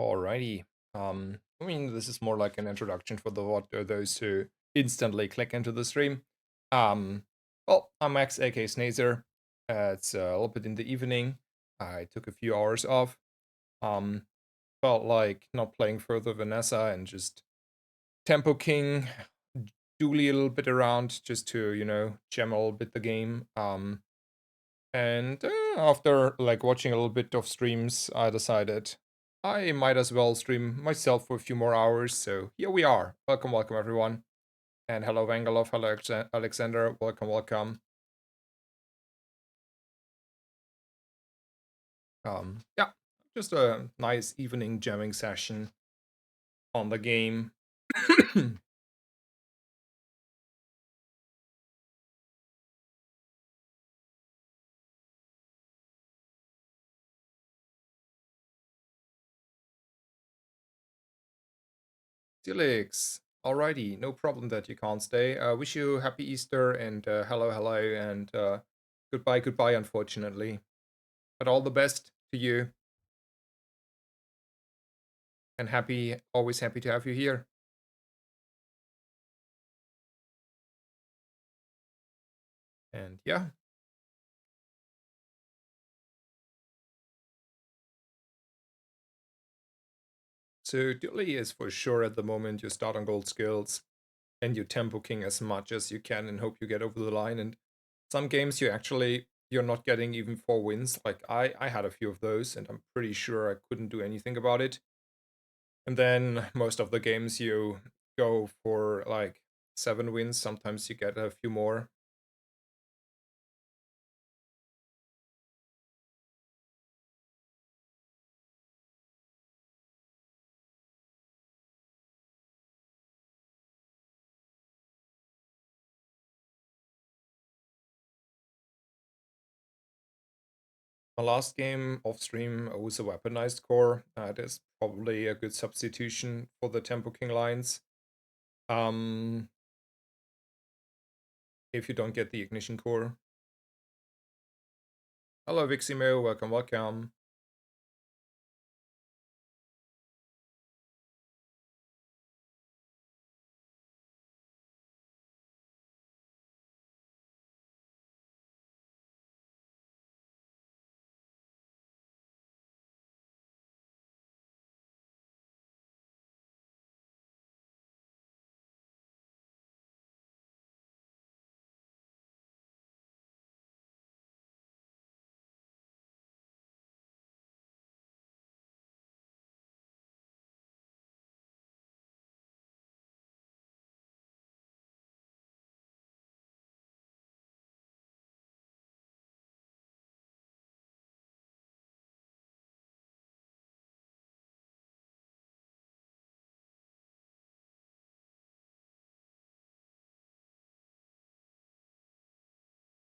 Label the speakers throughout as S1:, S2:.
S1: Alrighty. I mean, this is more like an introduction for those who instantly click into the stream. Um, well, I'm Max, aka Snazer. It's a little bit in the evening. I took a few hours off. Um, Felt like not playing further Vanessa and just Tempo King, Dooley a little bit around just to, gem a little bit the game. And after like watching a little bit of streams, I decided I might as well stream myself for a few more hours. So here we are. Welcome, welcome everyone. And hello Vangalov, hello Alexander, welcome, welcome. Yeah, just a nice evening jamming session on the game. Felix, alrighty, no problem that you can't stay. Wish you happy Easter and hello, hello, and goodbye, goodbye, unfortunately. But all the best to you and always happy to have you here. And yeah, so Dually is for sure at the moment you start on gold skills and you tempo king as much as you can and hope you get over the line. And some games you're not getting even 4 wins. Like I had a few of those and I'm pretty sure I couldn't do anything about it. And then most of the games you go for like 7 wins, sometimes you get a few more. My last game off stream was a weaponized core. That is probably a good substitution for the Tempo King lines. Um, if you don't get the ignition core. Hello Viximo, welcome, welcome.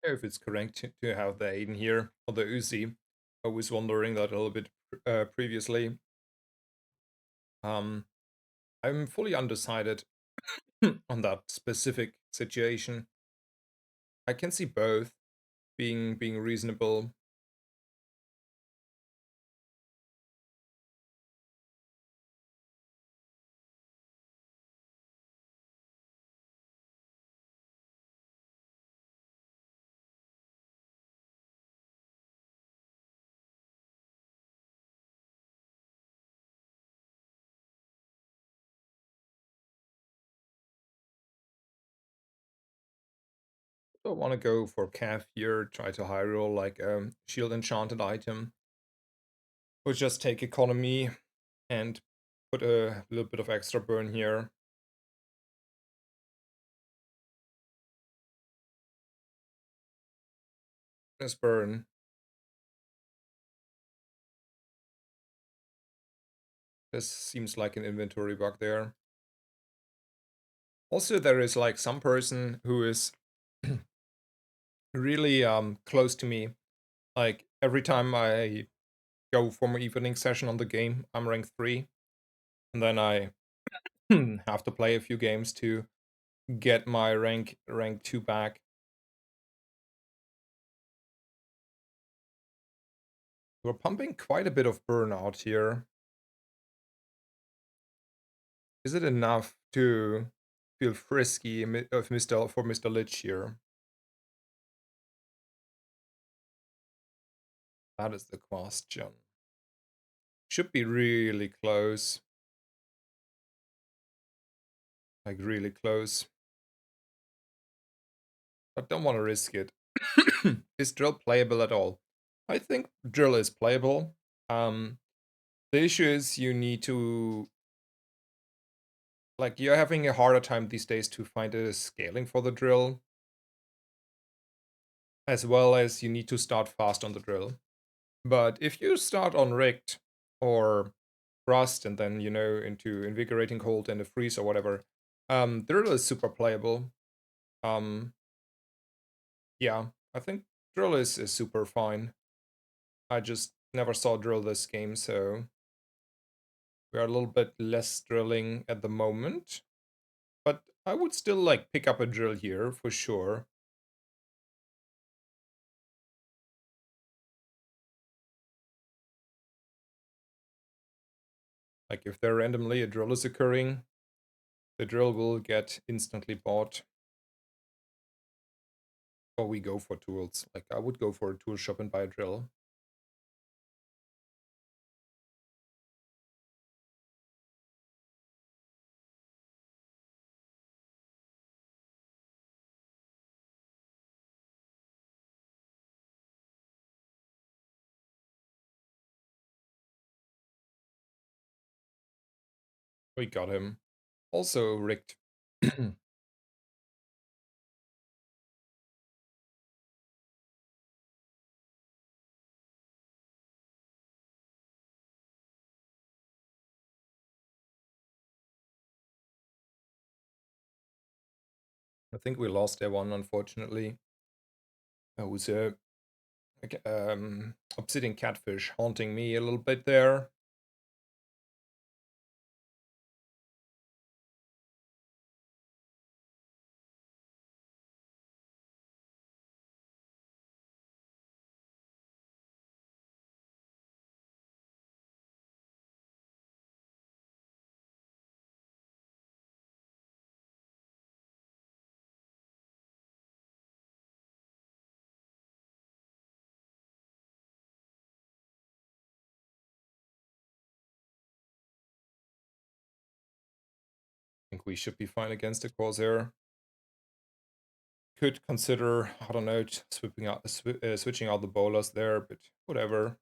S1: If it's correct to have the Aiden here, or the Uzi. I was wondering that a little bit previously. Um, I'm fully undecided on that specific situation. I can see both being reasonable. Don't want to go for Cav here, try to high roll like shield enchanted item. Or just take economy and put a little bit of extra burn here. This burn. This seems like an inventory bug there. Also, there is like some person who is really close to me. Like every time I go for my evening session on the game, I'm rank 3. And then I have to play a few games to get my rank 2 back. We're pumping quite a bit of burnout here. Is it enough to feel frisky of Mr. Lich here? That is the question. Should be really close. Like really close. But don't want to risk it. Is drill playable at all? I think drill is playable. The issue is you need to, like, you're having a harder time these days to find a scaling for the drill, as well as you need to start fast on the drill. But if you start on rigged or rust and then, into invigorating cold and a freeze or whatever, drill is super playable. Yeah, I think drill is super fine. I just never saw drill this game, so we are a little bit less drilling at the moment. But I would still like pick up a drill here for sure. Like if there randomly a drill is occurring, the drill will get instantly bought. Or we go for tools. Like I would go for a tool shop and buy a drill. We got him. Also rigged. I think we lost that one, unfortunately. It was a obsidian catfish haunting me a little bit there. I think we should be fine against the Corsair. Could consider, I don't know, switching out the bolas there, but whatever.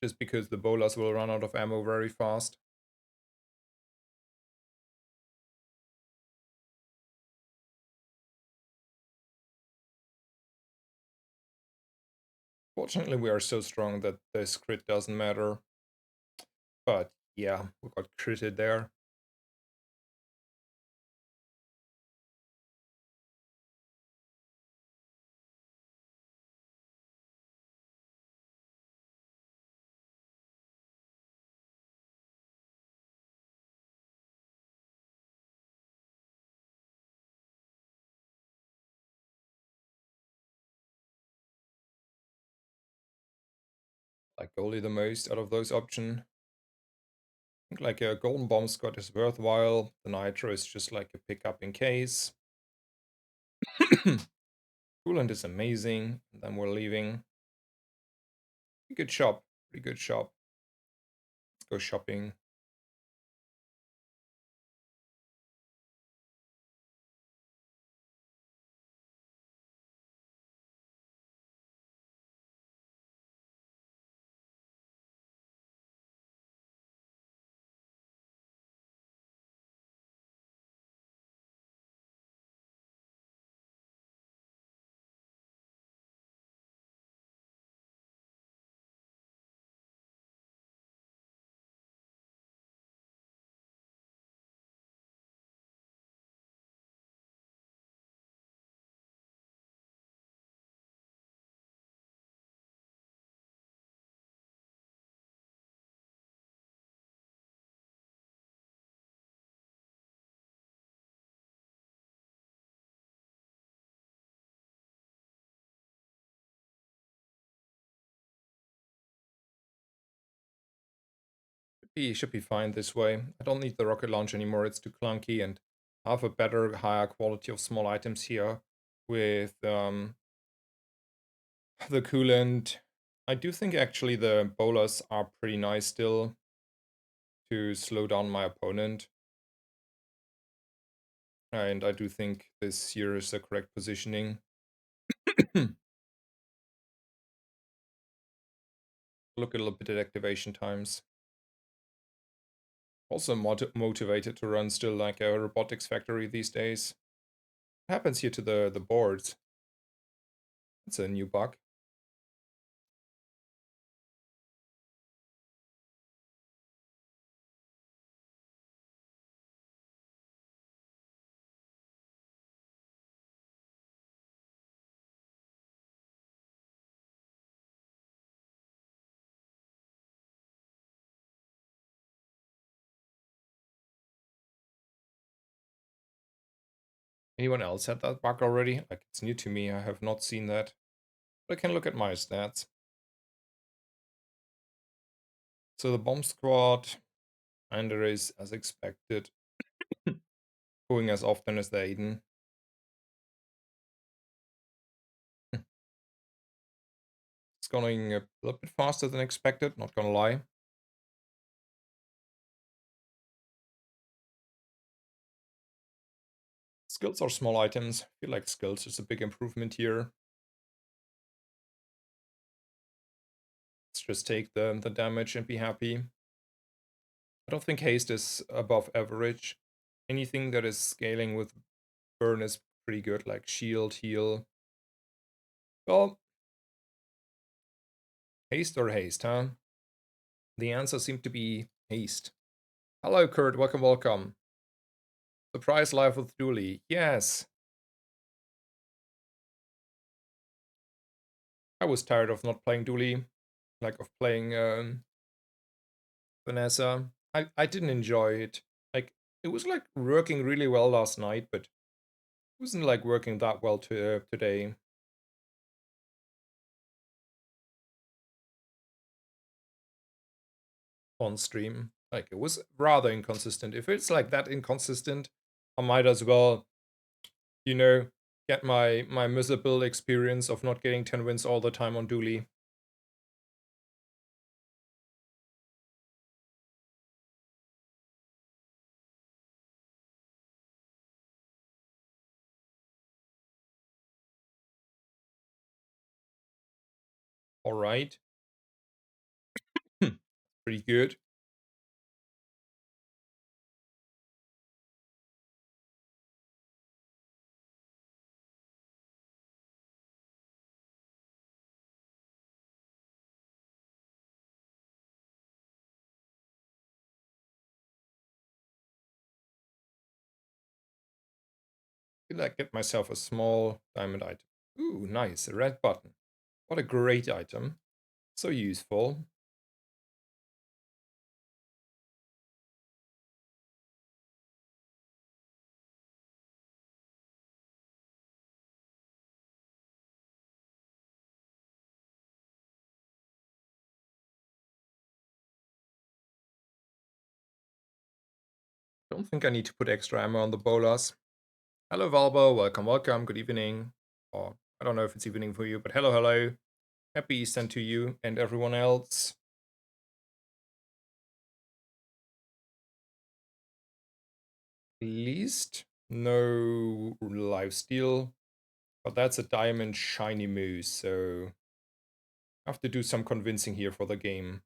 S1: Just because the bolas will run out of ammo very fast. Fortunately, we are so strong that this crit doesn't matter. But yeah, we got critted there. Like goalie the most out of those options. I think like a golden bomb squad is worthwhile. The nitro is just like a pickup in case. Coolant is amazing. And then we're leaving. Pretty good shop. Pretty good shop. Let's go shopping. Should be fine this way. I don't need the rocket launch anymore, it's too clunky, and I have a better, higher quality of small items here with the coolant. I do think actually the bolas are pretty nice still to slow down my opponent. And I do think this here is the correct positioning. Look a little bit at activation times. Also motivated to run still like a robotics factory these days. What happens here to the boards? It's a new bug. Anyone else had that bug already? Like, it's new to me, I have not seen that. But I can look at my stats. So the bomb squad kinda is as expected. Going as often as the Aiden. It's going a little bit faster than expected, not gonna lie. Skills are small items. I feel like skills is a big improvement here. Let's just take the damage and be happy. I don't think haste is above average. Anything that is scaling with burn is pretty good, like shield, heal. Well, haste or haste, huh? The answer seemed to be haste. Hello, Kurt. Welcome, welcome. Surprise live with Dooley. Yes. I was tired of not playing Dooley, like of playing Vanessa. I didn't enjoy it. Like, it was like working really well last night, but it wasn't like working that well today on stream. Like, it was rather inconsistent. If it's like that inconsistent, I might as well, you know, get my miserable experience of not getting 10 wins all the time on Dooley. All right. Pretty good. Did I get myself a small diamond item? Ooh, nice. A red button. What a great item. So useful. Don't think I need to put extra ammo on the bolas. Hello, Valbo. Welcome, welcome. Good evening. Or I don't know if it's evening for you, but hello, hello. Happy Easter to you and everyone else. Least no live steal, but that's a diamond shiny moose, so I have to do some convincing here for the game.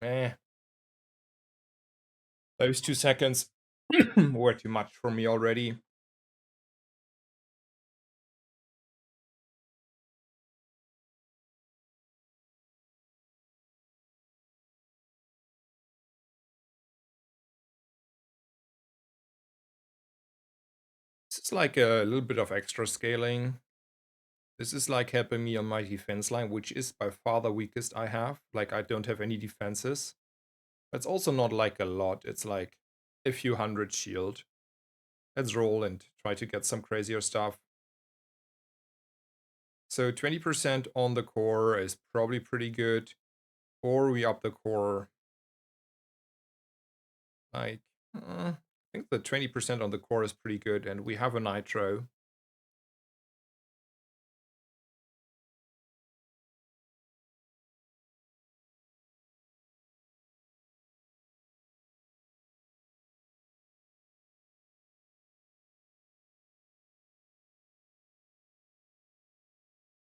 S1: Eh. Those 2 seconds were too much for me already. This is like a little bit of extra scaling. This is like helping me on my defense line, which is by far the weakest I have. Like, I don't have any defenses. That's also not like a lot. It's like a few hundred shield. Let's roll and try to get some crazier stuff. So 20% on the core is probably pretty good. Or we up the core. Like, I think the 20% on the core is pretty good, and we have a nitro.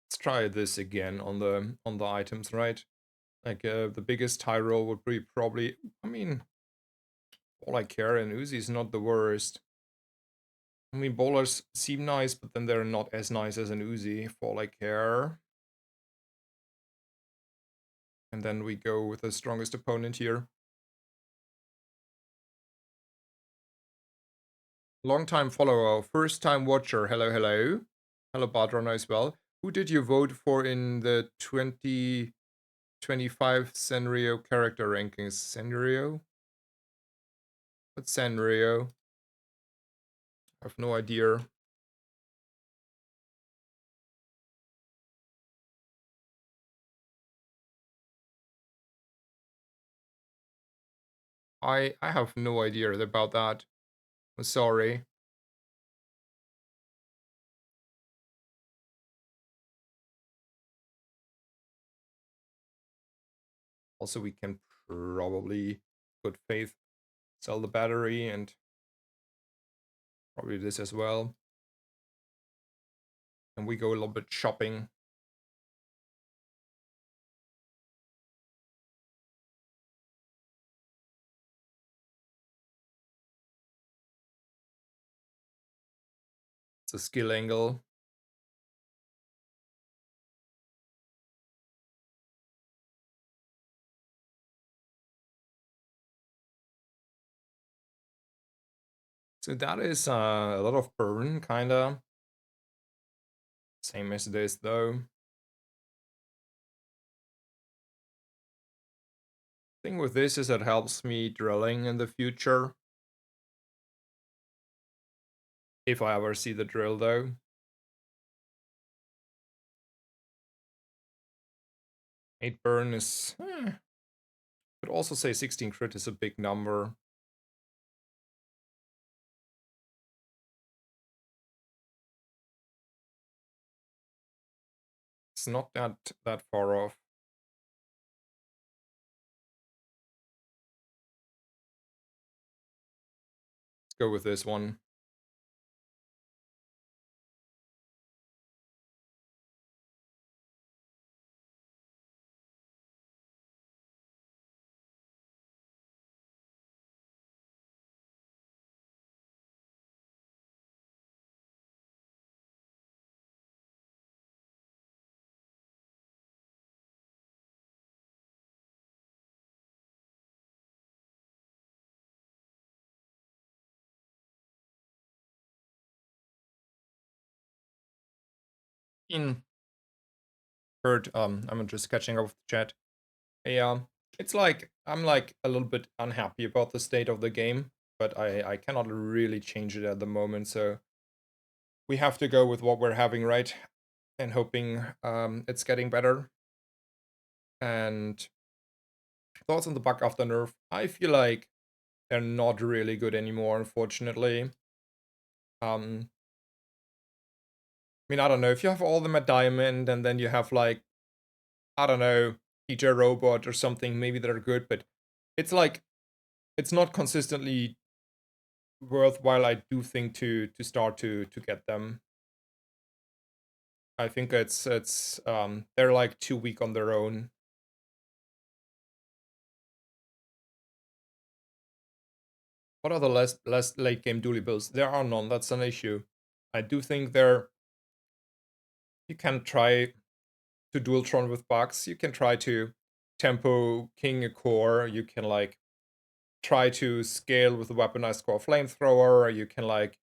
S1: Let's try this again on the items, right? Like the biggest high roll would be probably, I mean, all I care and Uzi is not the worst. I mean, bowlers seem nice, but then they're not as nice as an Uzi for all I care. And then we go with the strongest opponent here. Long time follower, first time watcher. Hello, hello. Hello, Badrona as well. Who did you vote for in the 2025 Sanrio character rankings? Sanrio? What's Sanrio? I have no idea. I have no idea about that. I'm sorry. Also, we can probably, good faith, sell the battery and probably this as well. And we go a little bit shopping. It's a skill angle. So that is a lot of burn, kinda. Same as this, though. Thing with this is it helps me drilling in the future. If I ever see the drill, though. 8 burn is... Could also say 16 crit is a big number. It's not that far off. Let's go with this one. In heard, I'm just catching up with the chat. Yeah, it's like I'm like a little bit unhappy about the state of the game, but I cannot really change it at the moment, so we have to go with what we're having, right? And hoping it's getting better. And thoughts on the bug after nerf? I feel like they're not really good anymore, unfortunately. I mean, I don't know, if you have all of them at diamond and then you have like, I don't know, DJ Robot or something, maybe they're good, but it's like it's not consistently worthwhile, I do think, to start to get them. I think it's they're like too weak on their own. What are the less late game dually builds? There are none. That's an issue. I do think you can try to dualtron with bugs. You can try to tempo king a core. You can like try to scale with a weaponized core flamethrower. You can like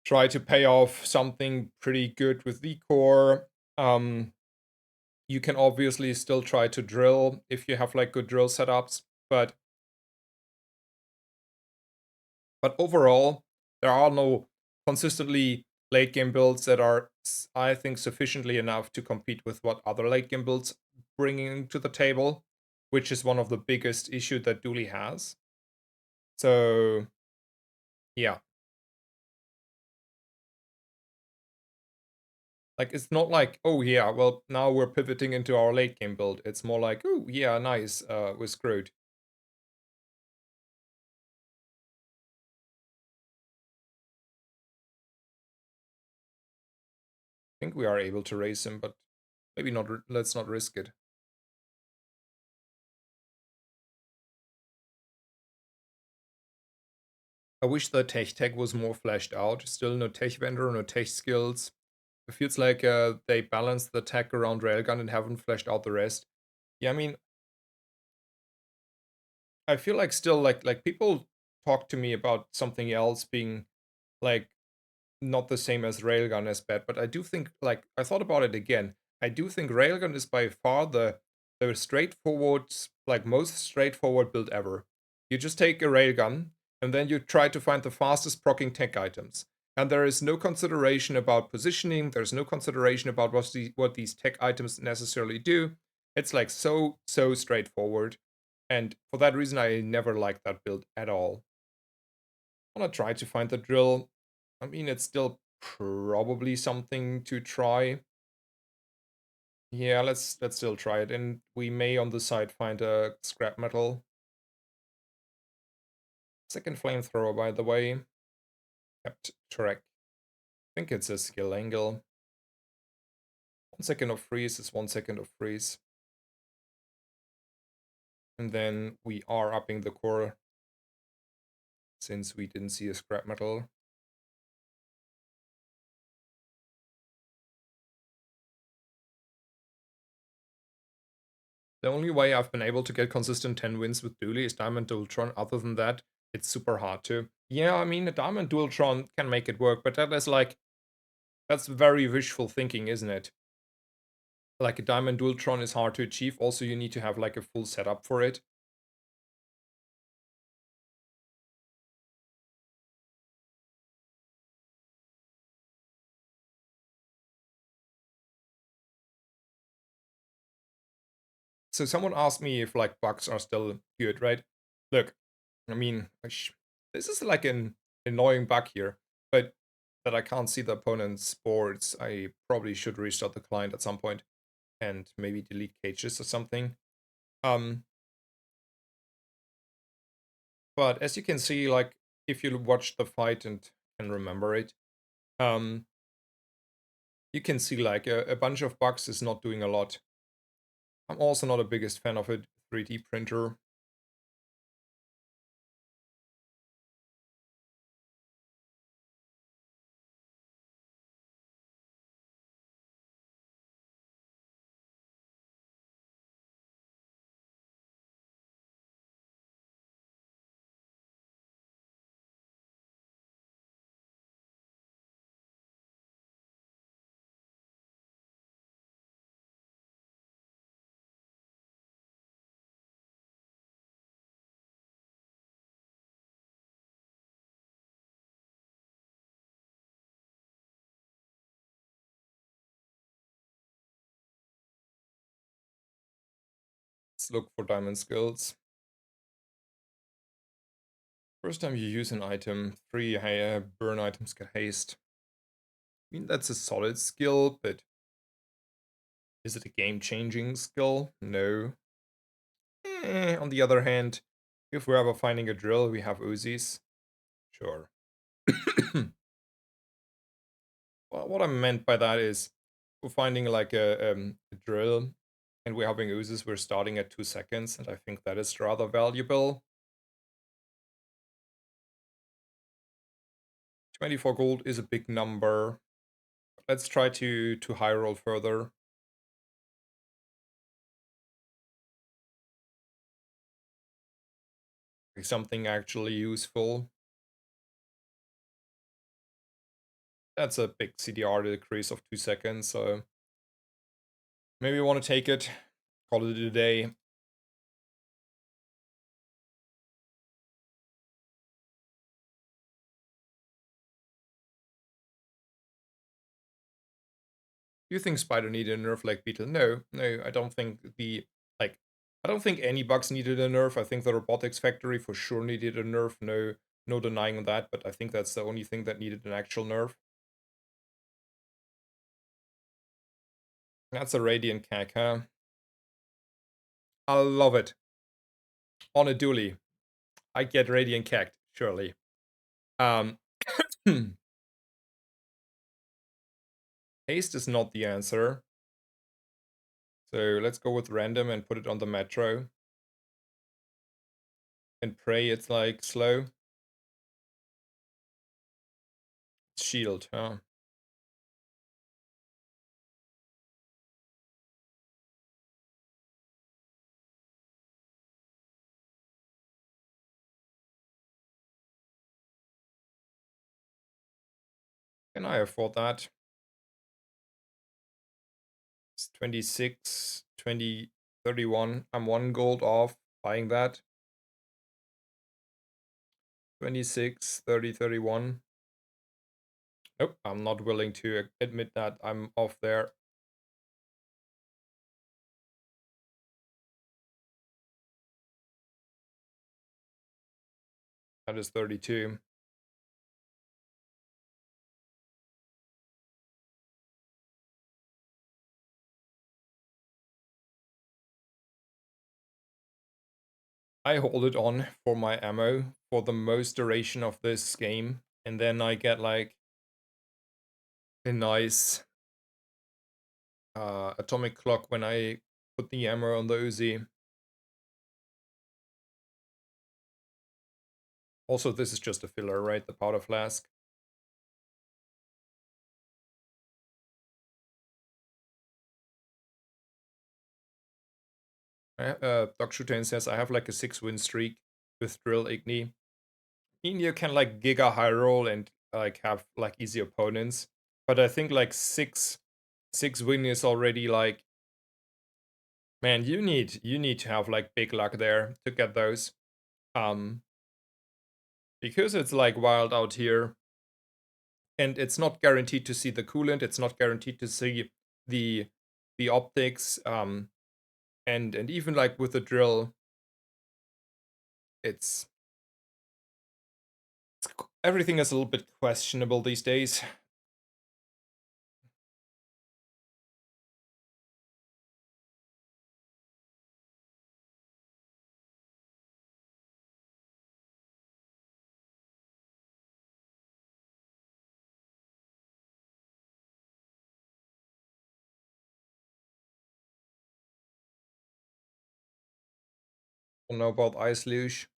S1: try to pay off something pretty good with the core. You can obviously still try to drill if you have like good drill setups, but overall there are no consistently late game builds that are, I think, sufficiently enough to compete with what other late game builds bringing to the table, which is one of the biggest issue that Dooley has. So yeah, like it's not like, oh yeah, well now we're pivoting into our late game build. It's more like, oh yeah, nice, we're screwed. I think we are able to raise him, but maybe not. Let's not risk it. I wish the tech tag was more fleshed out. Still no tech vendor, no tech skills. It feels like they balanced the tech around Railgun and haven't fleshed out the rest. Yeah, I mean, I feel like still like people talk to me about something else being like not the same as Railgun as bad, but I do think, like, I thought about it again. I do think Railgun is by far the straightforward, like most straightforward build ever. You just take a Railgun and then you try to find the fastest proccing tech items. And there is no consideration about positioning, there's no consideration about what these tech items necessarily do. It's like so straightforward. And for that reason I never liked that build at all. I want to try to find the drill. I mean, it's still probably something to try. Yeah, let's still try it, and we may on the side find a scrap metal. Second flamethrower, by the way. Kept track. I think it's a skill angle. 1 second of freeze is 1 second of freeze. And then we are upping the core since we didn't see a scrap metal. The only way I've been able to get consistent 10 wins with Dooley is Diamond Dualtron. Other than that, it's super hard to. Yeah, I mean, a Diamond Dualtron can make it work, but that is like, that's very wishful thinking, isn't it? Like a Diamond Dualtron is hard to achieve. Also, you need to have like a full setup for it. So someone asked me if like bugs are still good, right? Look, I mean, this is like an annoying bug here, but that I can't see the opponent's boards. I probably should restart the client at some point and maybe delete cages or something. But as you can see, like if you watch the fight and can remember it, um, you can see like a bunch of bugs is not doing a lot. I'm also not a biggest fan of a 3D printer. Let's look for diamond skills. First time you use an item, 3 burn items get haste. I mean, that's a solid skill, but is it a game-changing skill? No. On the other hand, if we're ever finding a drill, we have Uzis. Sure. Well, what I meant by that is, we're finding like a drill, and we're having Uzis, we're starting at 2 seconds, and I think that is rather valuable. 24 gold is a big number. Let's try to high roll further. Something actually useful. That's a big CDR decrease of 2 seconds, so maybe we want to take it, call it a day. Do you think Spider needed a nerf like Beetle? No, I don't think like I don't think any bugs needed a nerf. I think the Robotics Factory for sure needed a nerf. No denying that, but I think that's the only thing that needed an actual nerf. That's a Radiant Cack, huh? I love it. On a dually. I get Radiant Cacked, surely. Um Haste is not the answer. So let's go with random and put it on the Metro. And pray it's like slow. Shield, huh? Can I afford that? It's 26, 20, 31. I'm 1 gold off buying that. 26, 30, 31. Nope, I'm not willing to admit that I'm off there. That is 32. I hold it on for my ammo for the most duration of this game. And then I get like a nice atomic clock when I put the ammo on the Uzi. Also, this is just a filler, right? The powder flask. Doc Shutain says I have like a 6-win streak with Drill Igni. mean, you can like giga high roll and like have like easy opponents, but I think like six win is already like, man, you need to have like big luck there to get those, um, because it's like wild out here, and it's not guaranteed to see the coolant. It's not guaranteed to see the the optics, and even like with the drill, it's everything is a little bit questionable these days. Don't know about Ice Luge.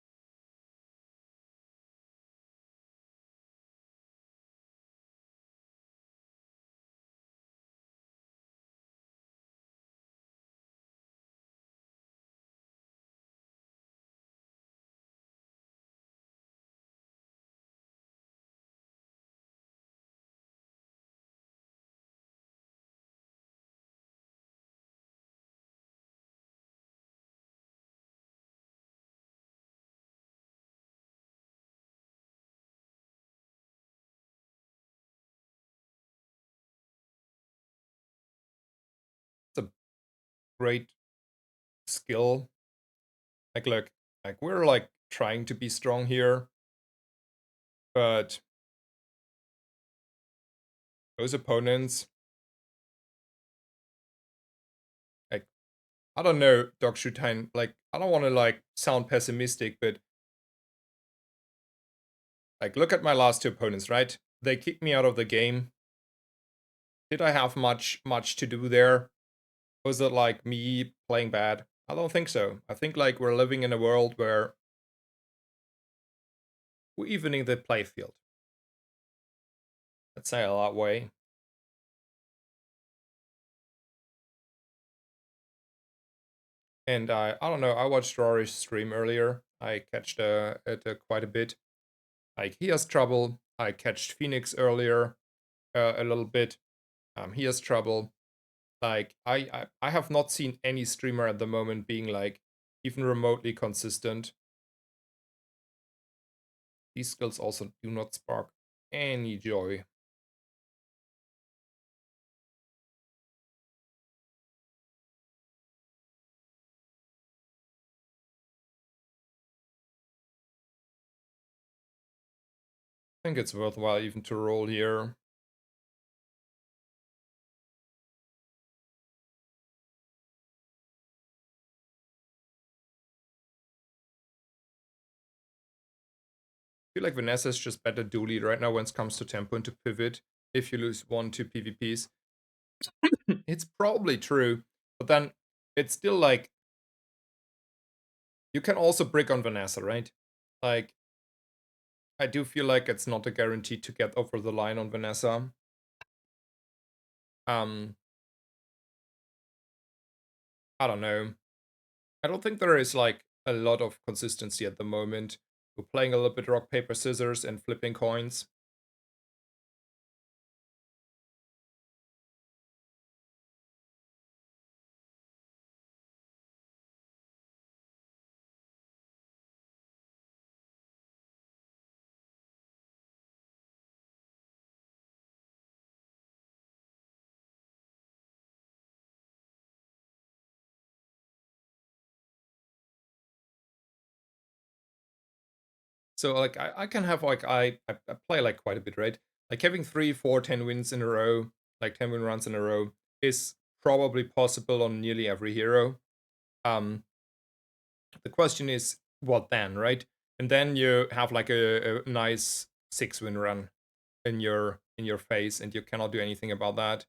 S1: It's a great skill. Like, look, like we're like trying to be strong here, but those opponents, like, I don't know, Doc Shutain, like, I don't want to like sound pessimistic, but like, look at my last two opponents, right? They kicked me out of the game. Did I have much to do there? Was it like me playing bad? I don't think so. I think like we're living in a world where we're evening the playfield. Let's say it that way. And I don't know, I watched Rory's stream earlier. I catched it quite a bit. Like, he has trouble. I catched Phoenix earlier a little bit. He has trouble. Like, I have not seen any streamer at the moment being like even remotely consistent. These skills also do not spark any joy. think it's worthwhile even to roll here. I feel like Vanessa is just better Dooley right now when it comes to tempo and to pivot. If you lose 1-2 PvPs, it's probably true, but then it's still like you can also brick on Vanessa, right? Like I do feel like it's not a guarantee to get over the line on Vanessa. Um, I don't know. I don't think there is like a lot of consistency at the moment. We're playing a little bit rock, paper, scissors and flipping coins. So like I can have like I play like quite a bit, right? Like having 3, 4, 10 wins in a row, like 10 win runs in a row, is probably possible on nearly every hero. The question is what then, right? And then you have like a nice 6 win run in your face, and you cannot do anything about that.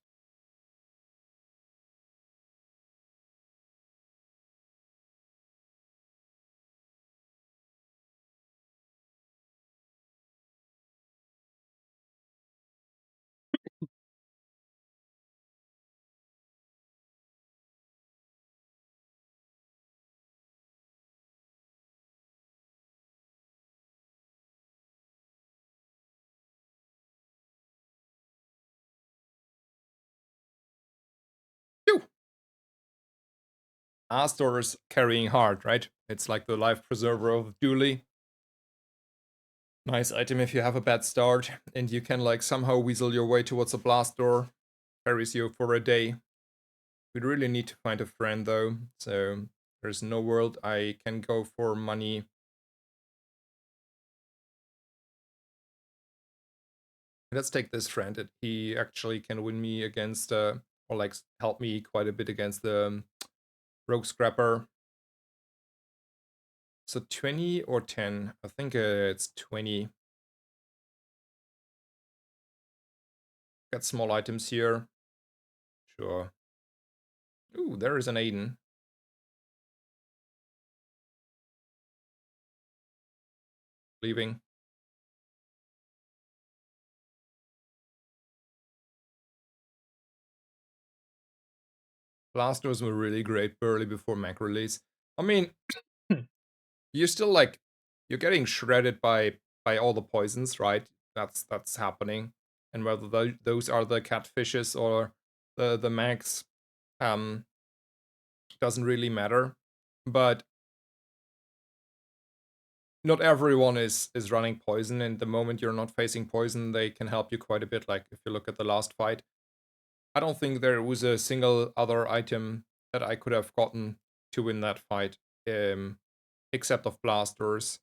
S1: Phew! Astor is carrying hard, right? It's like the life preserver of Dooley. Nice item if you have a bad start and you can like somehow weasel your way towards a blast door. Carries you for a day. We really need to find a friend though, so there's no world I can go for money. Let's take this friend. He actually can win me against, or like help me quite a bit against the Rogue Scrapper. So 20 or 10? I think it's 20. Got small items here. Sure. Ooh, there is an Aiden. Leaving. Last was a really great Burly before Mac release. I mean, you're still like, you're getting shredded by all the poisons, right? That's happening. And whether those are the catfishes or the mags, um, doesn't really matter. But not everyone is running poison, and the moment you're not facing poison, they can help you quite a bit. Like if you look at the last fight, I don't think there was a single other item that I could have gotten to win that fight, except of blasters.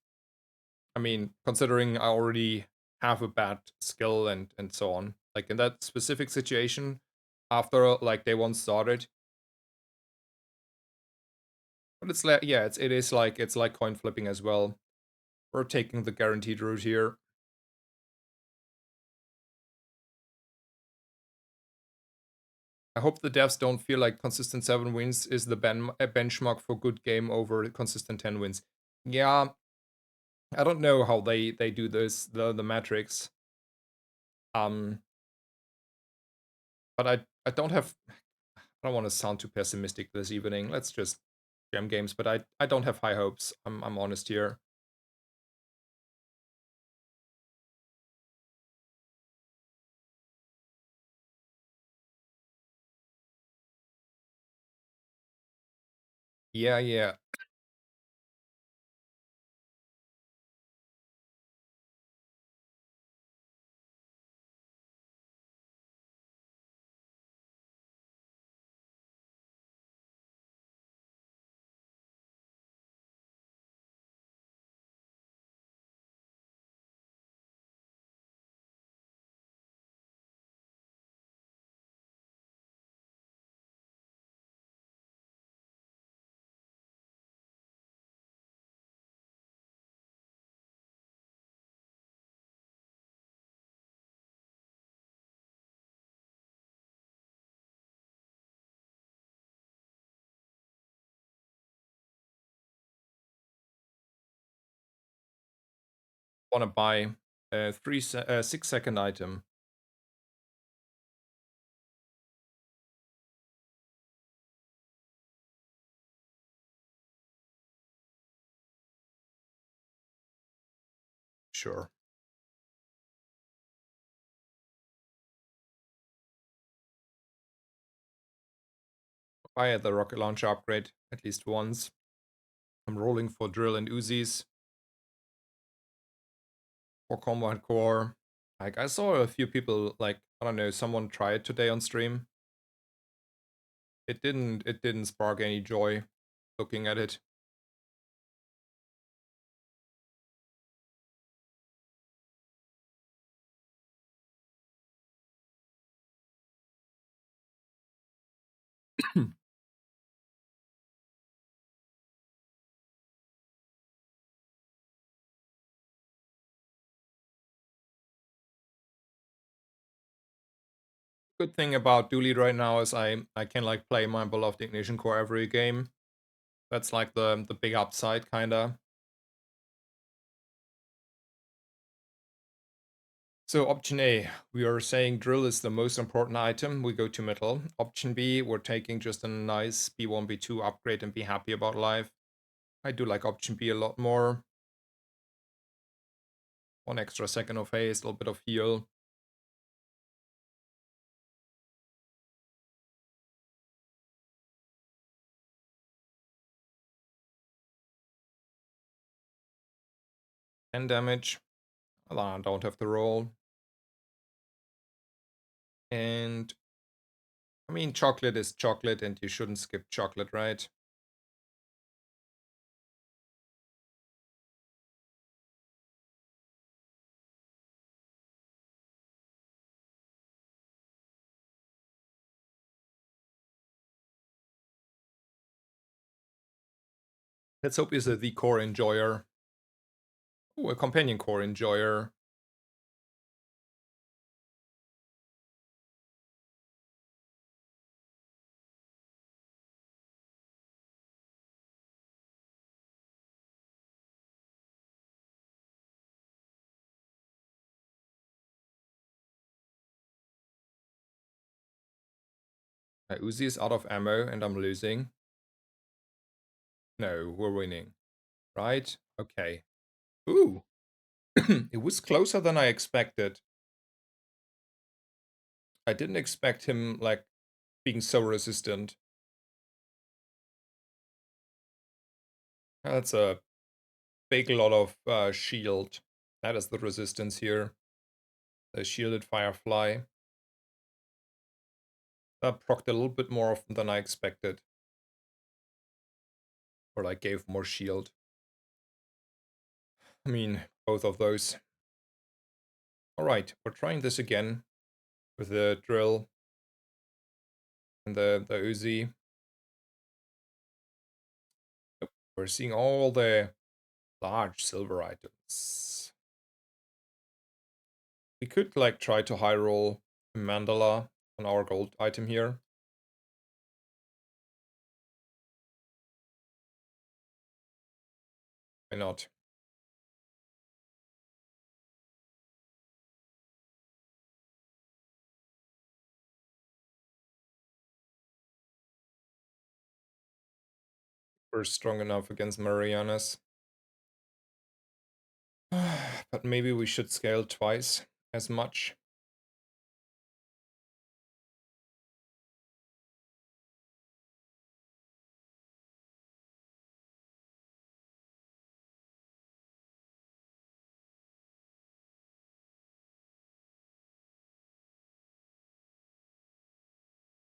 S1: I mean, considering I already have a bad skill and so on, like in that specific situation, after like day one started. But it's like, yeah, it's like coin flipping as well. We're taking the guaranteed route here. I hope the devs don't feel like consistent 7 wins is the benchmark for good game over consistent 10 wins. Yeah, I don't know how they do this, the metrics. Um, but I don't have, I don't want to sound too pessimistic this evening. Let's just jam games, but I don't have high hopes. I'm honest here. Yeah, yeah. want to buy a 6-second item. Sure. Buy the rocket launcher upgrade at least once. I'm rolling for drill and Uzis. For combat core. Like, I saw a few people, like, I don't know, someone try it today on stream. It didn't spark any joy looking at it. Good thing about Dooley right now is I can like play my beloved Ignition core every game. That's like the big upside kinda. So option A, we are saying drill is the most important item. We go to metal. Option B, we're taking just a nice B1, B2 upgrade and be happy about life. I do like option B a lot more. 1 extra second of haste, a little bit of heal. And damage. Well, I don't have to roll. And I mean, chocolate is chocolate and you shouldn't skip chocolate, right? Let's hope he's the core enjoyer. Oh, a companion core enjoyer. My Uzi is out of ammo and I'm losing. No, we're winning. Right? Okay. Ooh. It was closer than I expected. I didn't expect him, like, being so resistant. That's a big lot of shield. That is the resistance here. The shielded Firefly. That procced a little bit more often than I expected. Or, like, gave more shield. I mean, both of those. Alright, we're trying this again. With the drill. And the Uzi. Yep, we're seeing all the large silver items. We could like try to high roll a mandala on our gold item here. Why not? We're strong enough against Marianas. But maybe we should scale twice as much.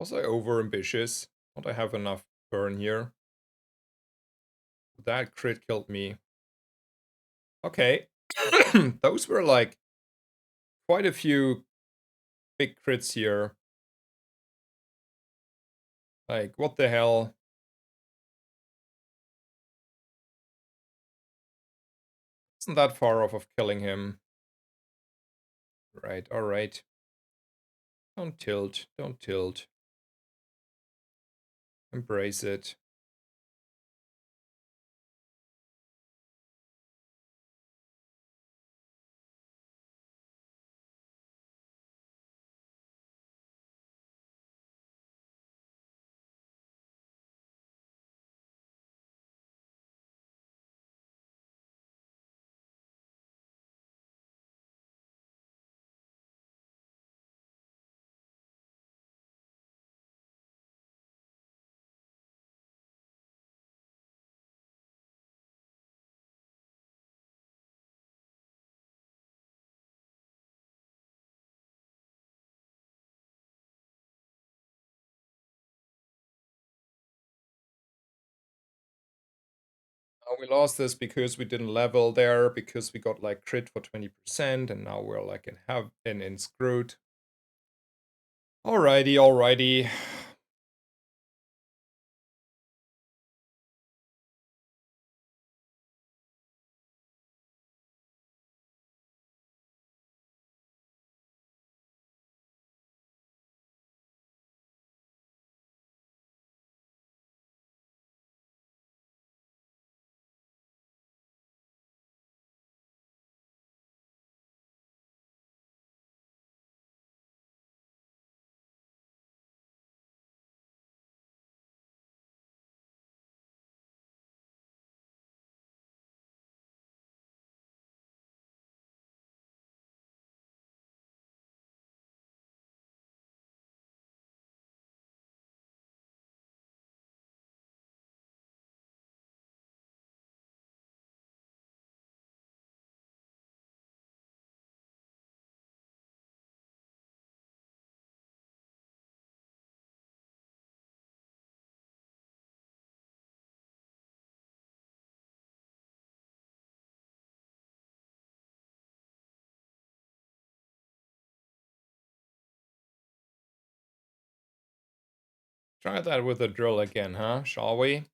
S1: Was I over ambitious? Don't I have enough burn here? That crit killed me. Okay. Those were like quite a few big crits here. Like, what the hell? Isn't that far off of killing him? Right, alright. Don't tilt, don't tilt. Embrace it. We lost this because we didn't level there, because we got like crit for 20%, and now we're like in screwed. Alrighty, alrighty. Try that with a drill again, huh? Shall we?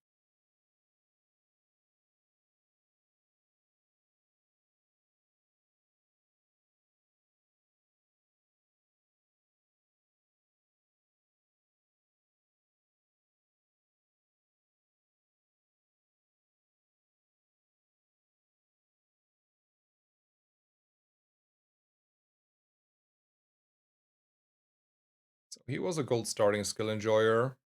S1: So he was a gold starting skill enjoyer.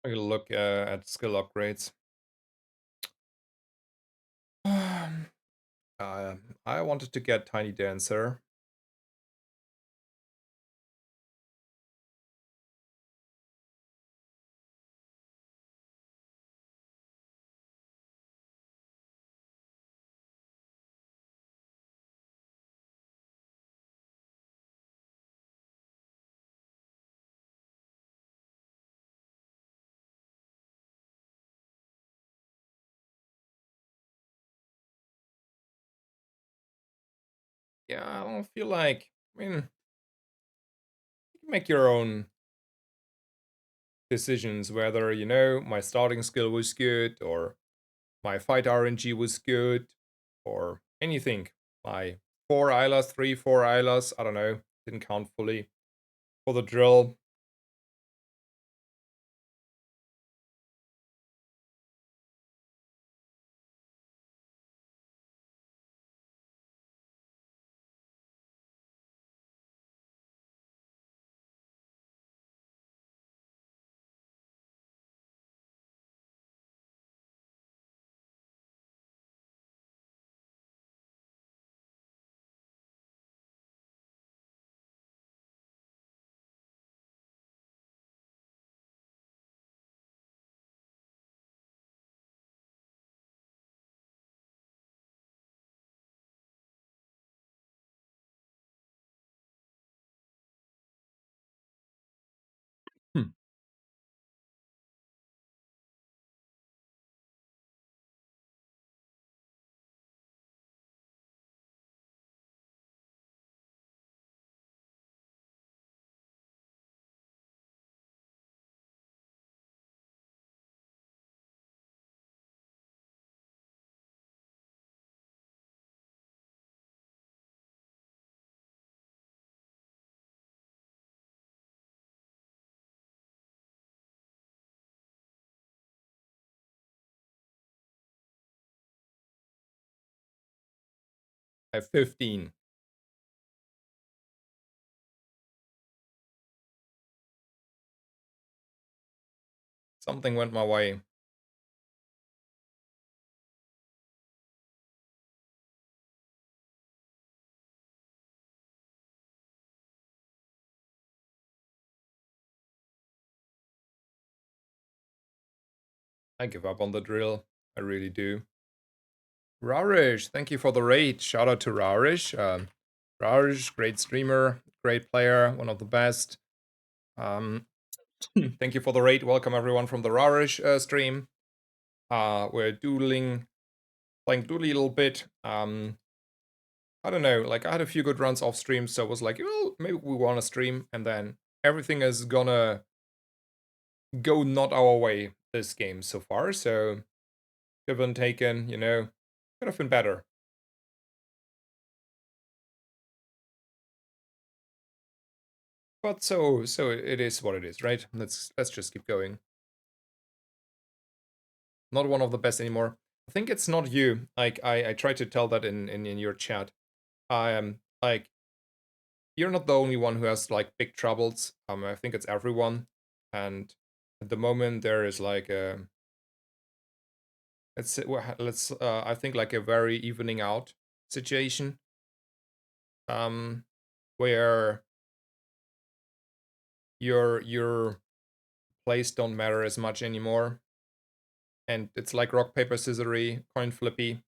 S1: I can look at skill upgrades. I wanted to get Tiny Dancer. Yeah, I don't feel like. I mean, you can make your own decisions whether, you know, my starting skill was good, or my fight RNG was good, or anything. My 4 Ilas, 3, 4 Ilas, I don't know, didn't count fully. For the drill, hmm. I have 15. Something went my way. I give up on the drill. I really do. Rarish, thank you for the raid. Shout out to Rarish. Rarish, great streamer, great player, one of the best. Um, thank you for the raid. Welcome everyone from the Rarish stream. We're playing Dooley a little bit. I don't know, like I had a few good runs off stream, so I was like, well, maybe we want to stream, and then everything is gonna go not our way this game so far, so given taken, could have been better. But so it is what it is, right? Let's just keep going. Not one of the best anymore. I think it's not you. Like I tried to tell that in your chat. I am like you're not the only one who has like big troubles. I think it's everyone. And at the moment there is like a let's I think like a very evening out situation. Where your plays don't matter as much anymore. And it's like rock, paper, scissory, coin flippy.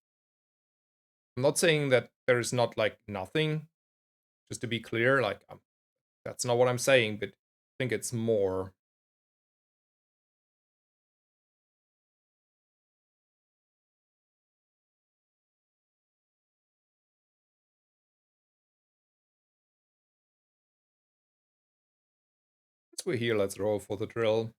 S1: I'm not saying that there's not like nothing, just to be clear, like that's not what I'm saying, but I think it's more. Since we're here, let's roll for the drill.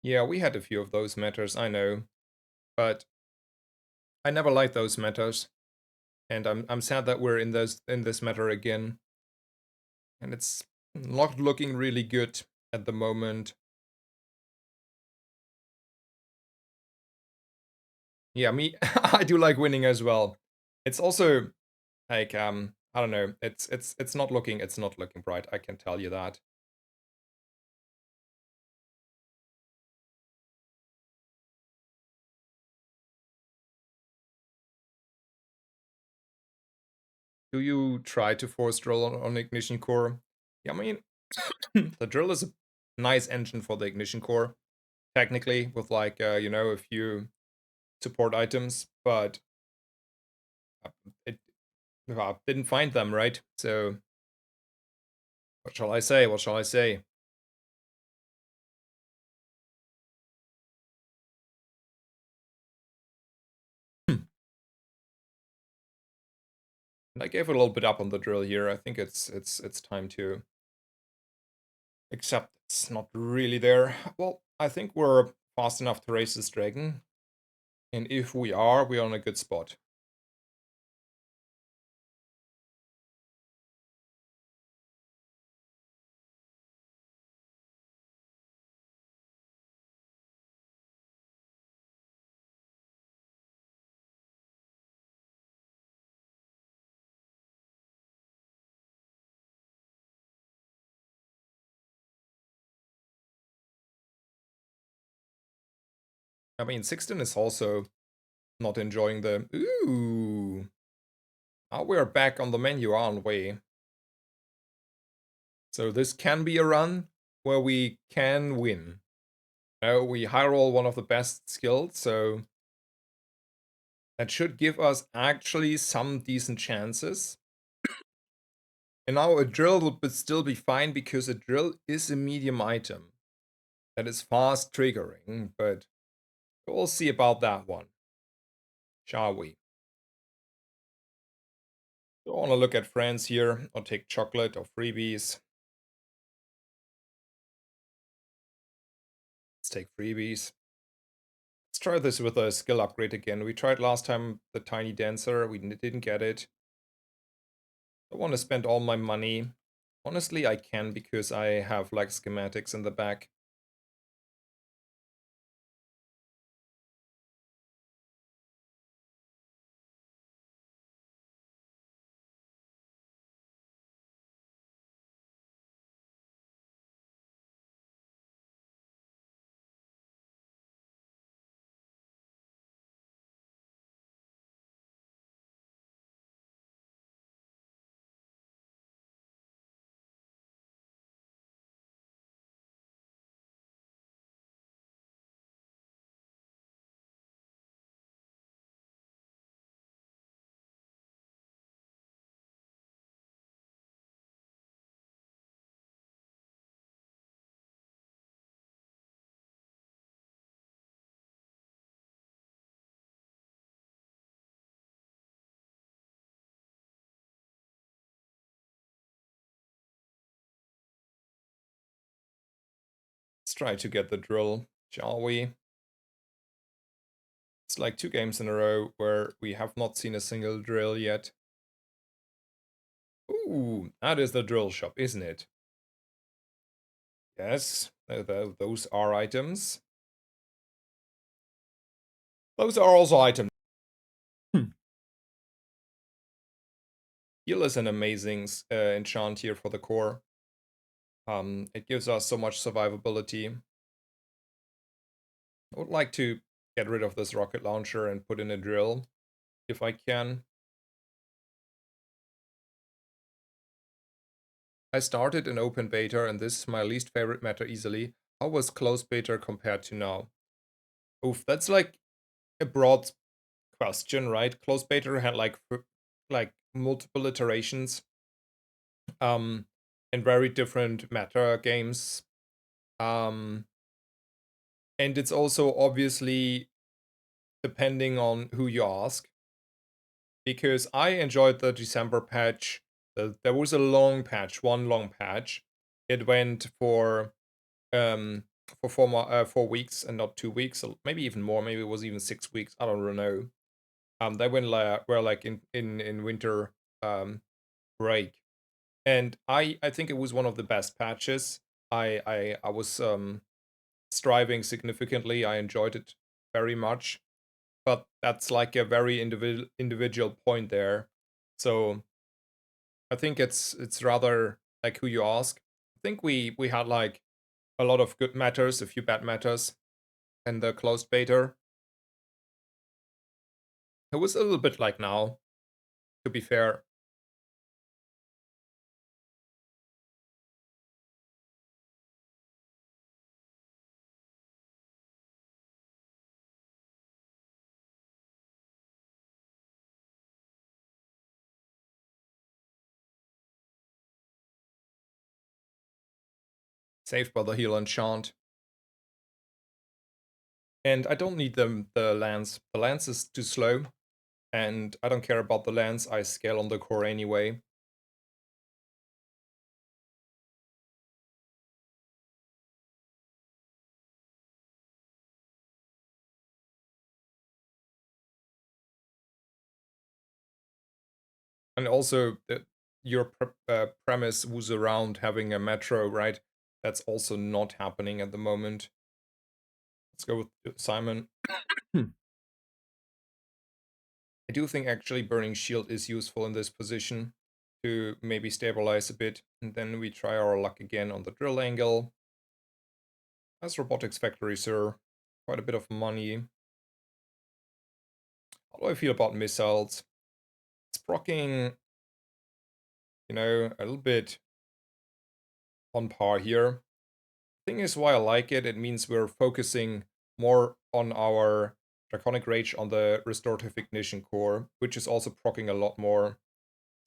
S1: Yeah, we had a few of those matters, I know, but I never liked those matters, and I'm sad that we're in this matter again, and it's not looking really good at the moment. Yeah, me, I do like winning as well. It's also like I don't know, it's not looking bright. I can tell you that. Do you try to force drill on ignition core? Yeah, I mean, the drill is a nice engine for the ignition core, technically, with like a few support items, but it didn't find them, right? So what shall I say? What shall I say? And I gave a little bit up on the drill here. I think it's time to accept it's not really there. Well, I think we're fast enough to race this dragon, and if we are, we're on a good spot. I mean, Sixten is also not enjoying the... Ooh! Now we're back on the menu, aren't we? So this can be a run where we can win. We high roll one of the best skills, so that should give us actually some decent chances. And now a drill would still be fine because a drill is a medium item that is fast triggering, but we'll see about that one. Shall we? Don't want to look at friends here or take chocolate or freebies. Let's take freebies. Let's try this with a skill upgrade again. We tried last time the Tiny Dancer. We didn't get it. I want to spend all my money. Honestly, I can because I have like schematics in the back. Let's try to get the drill, shall we? It's like 2 games in a row where we have not seen a single drill yet. Ooh, that is the drill shop, isn't it? Yes, those are items. Those are also items. Heal is an amazing enchant here for the core. It gives us so much survivability. I would like to get rid of this rocket launcher and put in a drill, if I can. I started in open beta, and this is my least favorite meta easily. How was closed beta compared to now? Oof, that's like a broad question, right? Closed beta had like multiple iterations, and very different meta games. And it's also obviously depending on who you ask, because I enjoyed the December patch. There was a long patch, one long patch. It went um for 4 weeks and not 2 weeks, or maybe even more. Maybe it was even 6 weeks. I don't know. They were like in winter break, and I think it was one of the best patches. I was striving significantly. I enjoyed it very much, but that's like a very individual point there. So I think it's rather like who you ask. I think we had like a lot of good matters, a few bad matters, and the closed beta. It was a little bit like now, to be fair. Saved by the heal enchant. And I don't need the lance. The lance is too slow, and I don't care about the lance. I scale on the core anyway. And also, your premise was around having a metro, right? That's also not happening at the moment. Let's go with Simon. I do think actually Burning Shield is useful in this position to maybe stabilize a bit. And then we try our luck again on the drill angle. As Robotics Factory, sir. Quite a bit of money. How do I feel about missiles? It's procking, a little bit on par here. Thing is, why I like it, it means we're focusing more on our Draconic Rage on the Restorative Ignition core, which is also procking a lot more.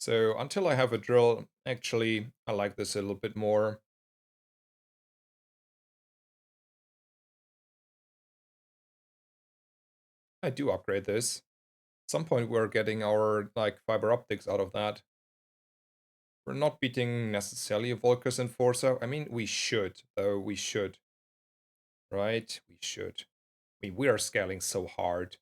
S1: So until I have a drill, actually, I like this a little bit more. I do upgrade this. At some point we're getting our like fiber optics out of that. We're not beating necessarily a Volker's Enforcer. I mean, we should, though. We should. Right? We should. I mean, we are scaling so hard.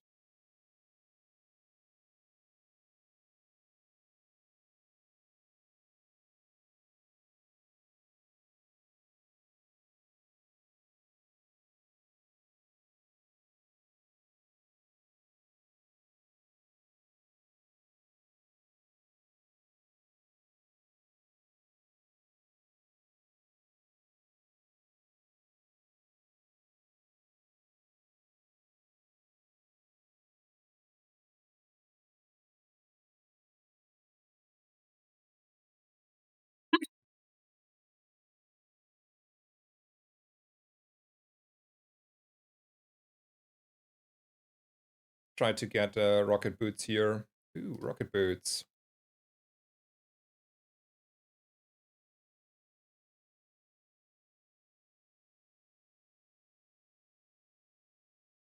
S1: Try to get rocket boots here. Ooh, rocket boots.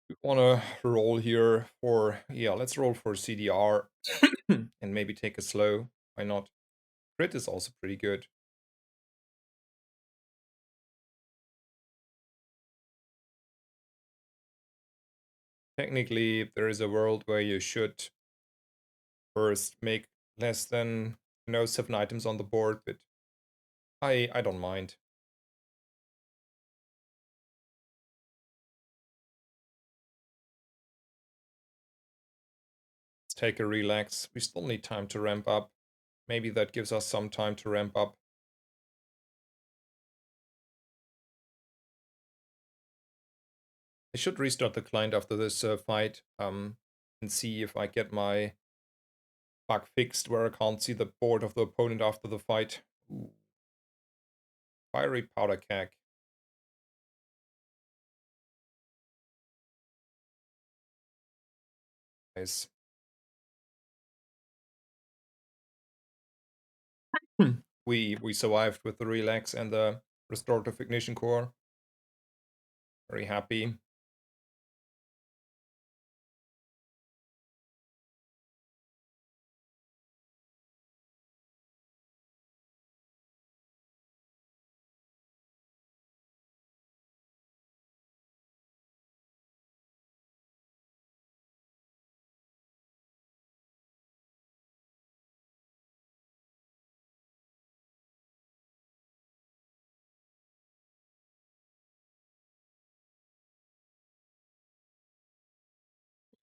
S1: We want to roll here for, yeah, let's roll for CDR and maybe take a slow. Why not? Crit is also pretty good. Technically, there is a world where you should first make less than 7 items on the board, but I don't mind. Let's take a relax. We still need time to ramp up. Maybe that gives us some time to ramp up. I should restart the client after this fight and see if I get my bug fixed where I can't see the board of the opponent after the fight. Ooh. Fiery powder keg. Nice. We survived with the relax and the restorative ignition core. Very happy.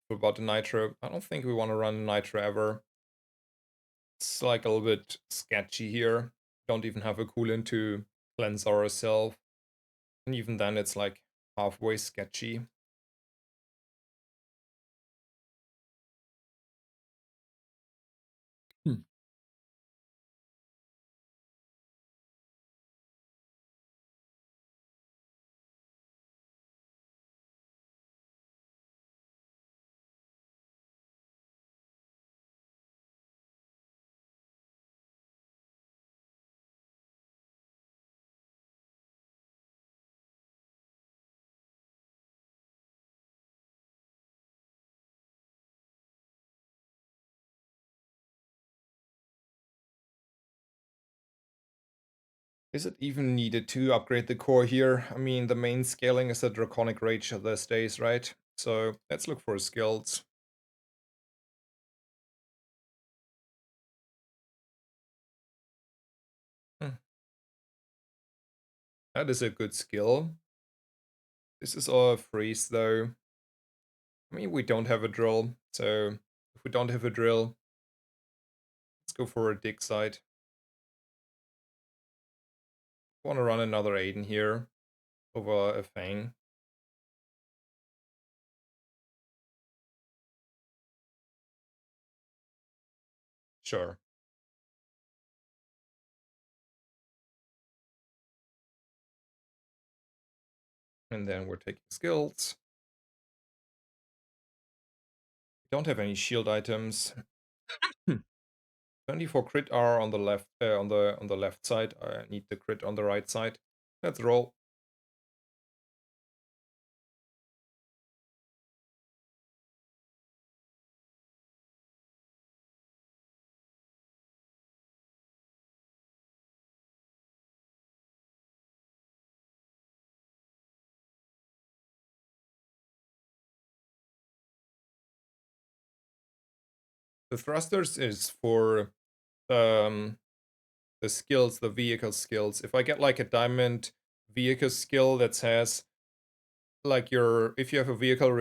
S1: About the nitro, I don't think we want to run nitro ever. It's like a little bit sketchy here. Don't even have a coolant to cleanse ourselves. And even then it's like halfway sketchy. Hmm. Is it even needed to upgrade the core here? I mean, the main scaling is a Draconic Rage these days, right? So let's look for skills. Hmm. That is a good skill. This is all freeze though. I mean, we don't have a drill, so if we don't have a drill, let's go for a dig site. Want to run another Aiden here over a Fang. Sure. And then we're taking skills. Don't have any shield items. 24 crit are on the left on the left side. I need the crit on the right side. Let's roll. The thrusters is for um the skills, the vehicle skills. If I get like a diamond vehicle skill that says like if you have a vehicle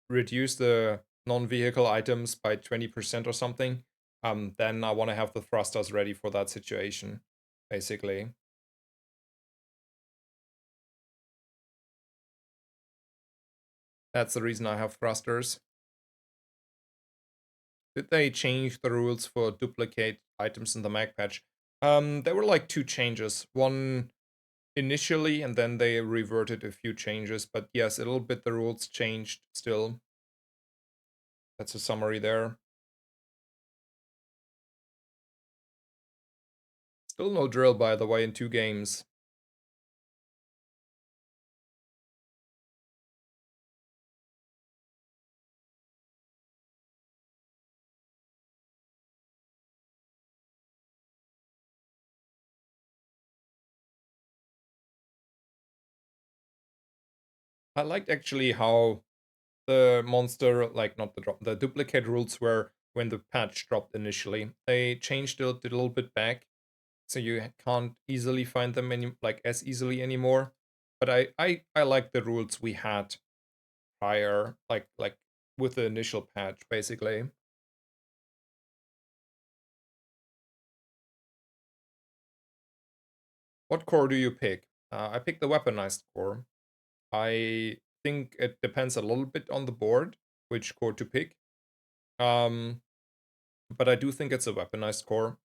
S1: reduce the non-vehicle items by 20% or something, then I want to have the thrusters ready for that situation, basically. That's the reason I have thrusters. Did they change the rules for duplicate items in the mag patch? There were like 2 changes. One initially, and then they reverted a few changes. But yes, a little bit the rules changed still. That's a summary there. Still no drill, by the way, in 2 games. I liked actually how the monster, like not the drop, the duplicate rules were when the patch dropped initially. They changed it a little bit back, so you can't easily find them like as easily anymore. But I like the rules we had prior, like with the initial patch, basically. What core do you pick? I picked the weaponized core. I think it depends a little bit on the board which core to pick. Um, but I do think it's a weaponized core.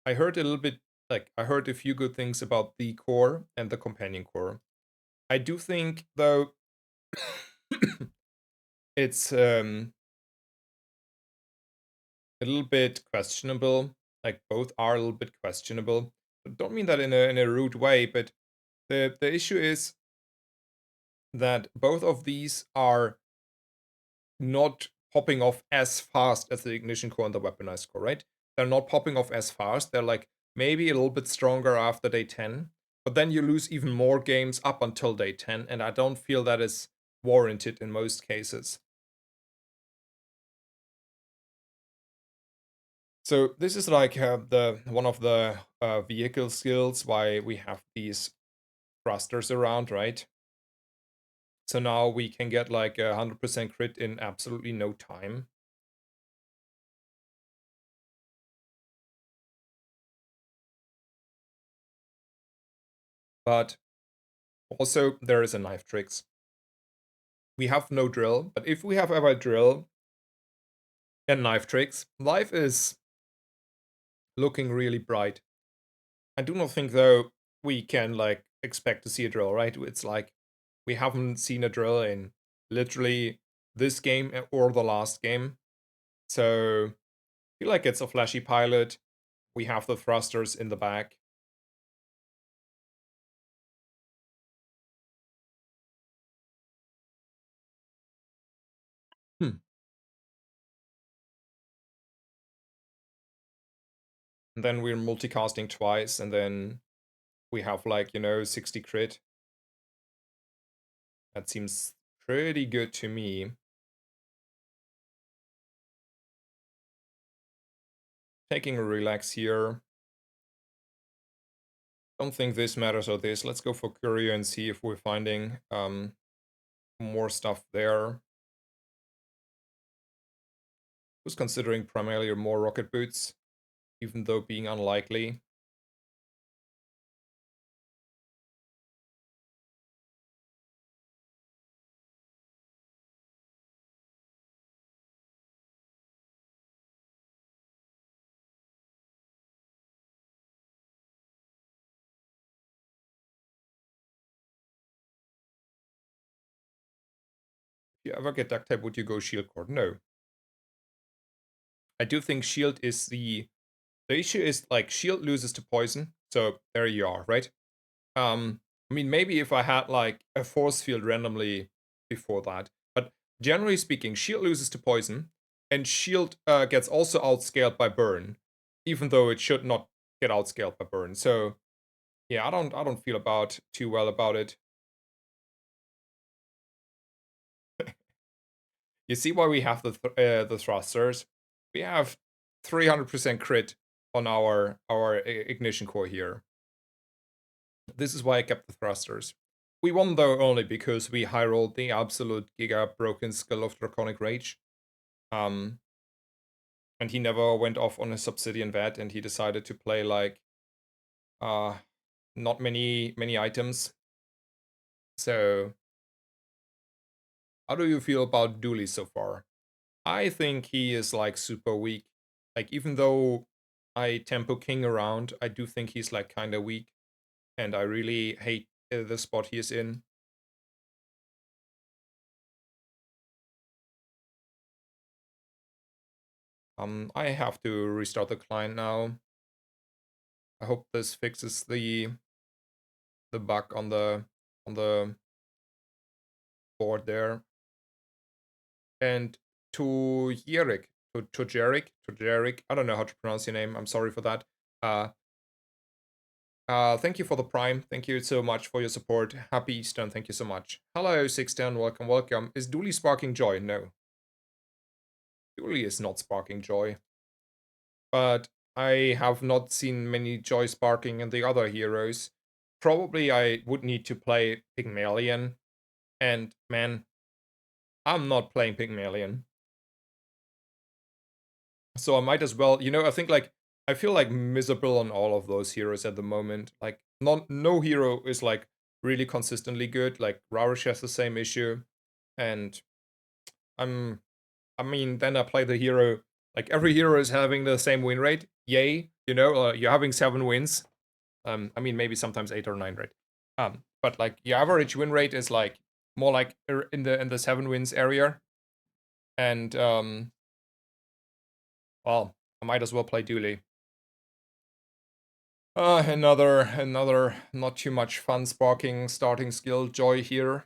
S1: I heard a little bit, like I heard a few good things about the core and the companion core. I do think though it's a little bit questionable. Like both are a little bit questionable. I don't mean that in a rude way, but the issue is that both of these are not popping off as fast as the ignition core and the weaponized core, right? They're not popping off as fast. They're like maybe a little bit stronger after day 10, but then you lose even more games up until day 10, and I don't feel that is warranted in most cases. So this is like the one of the vehicle skills why we have these thrusters around, right? So now we can get like 100% crit in absolutely no time. But also there is a knife tricks. We have no drill, but if we have ever drill and knife tricks, life is looking really bright. I do not think though we can like expect to see a drill, right? It's like we haven't seen a drill in literally this game or the last game. So I feel like it's a flashy pilot. We have the thrusters in the back. Hmm. And then we're multicasting twice, and then we have like, 60 crit. That seems pretty good to me. Taking a relax here. Don't think this matters or this. Let's go for Curio and see if we're finding more stuff there. Was considering primarily more rocket boots, even though being unlikely. If you ever get duct tape, would you go shield cord? No. I do think shield is the issue is like shield loses to poison, so there you are, right? I mean maybe if I had like a force field randomly before that, but generally speaking, shield loses to poison, and shield gets also outscaled by burn, even though it should not get outscaled by burn. So yeah, I don't feel about too well about it. You see why we have the thrusters? We have 300% crit on our ignition core here. This is why I kept the thrusters. We won though only because we high rolled the absolute giga broken skull of Draconic Rage. Um, and he never went off on a Subsidian vet, and he decided to play like uh not many items. So how do you feel about Dooley so far? I think he is like super weak. Like even though I tempo king around, I do think he's like kind of weak, and I really hate the spot he is in. I have to restart the client now. I hope this fixes the bug on the board there. And to Yerik, to Jerik, I don't know how to pronounce your name. I'm sorry for that. Uh, Thank you for the Prime. Thank you so much for your support. Happy Easter, and thank you so much. Hello, 610. Welcome, welcome. Is Dooley sparking joy? No. Dooley is not sparking joy. But I have not seen many joy sparking in the other heroes. Probably I would need to play Pygmalion. And man, I'm not playing Pygmalion. So I might as well, I think like I feel like miserable on all of those heroes at the moment. Like no hero is like really consistently good. Like Rarish has the same issue. And I'm I mean, then I play the hero. Like every hero is having the same win rate. Yay, you're having 7 wins. I mean maybe sometimes 8 or 9, right? But like your average win rate is like more like in the 7 wins area. And well, I might as well play Dooley. Another not too much fun sparking starting skill joy here.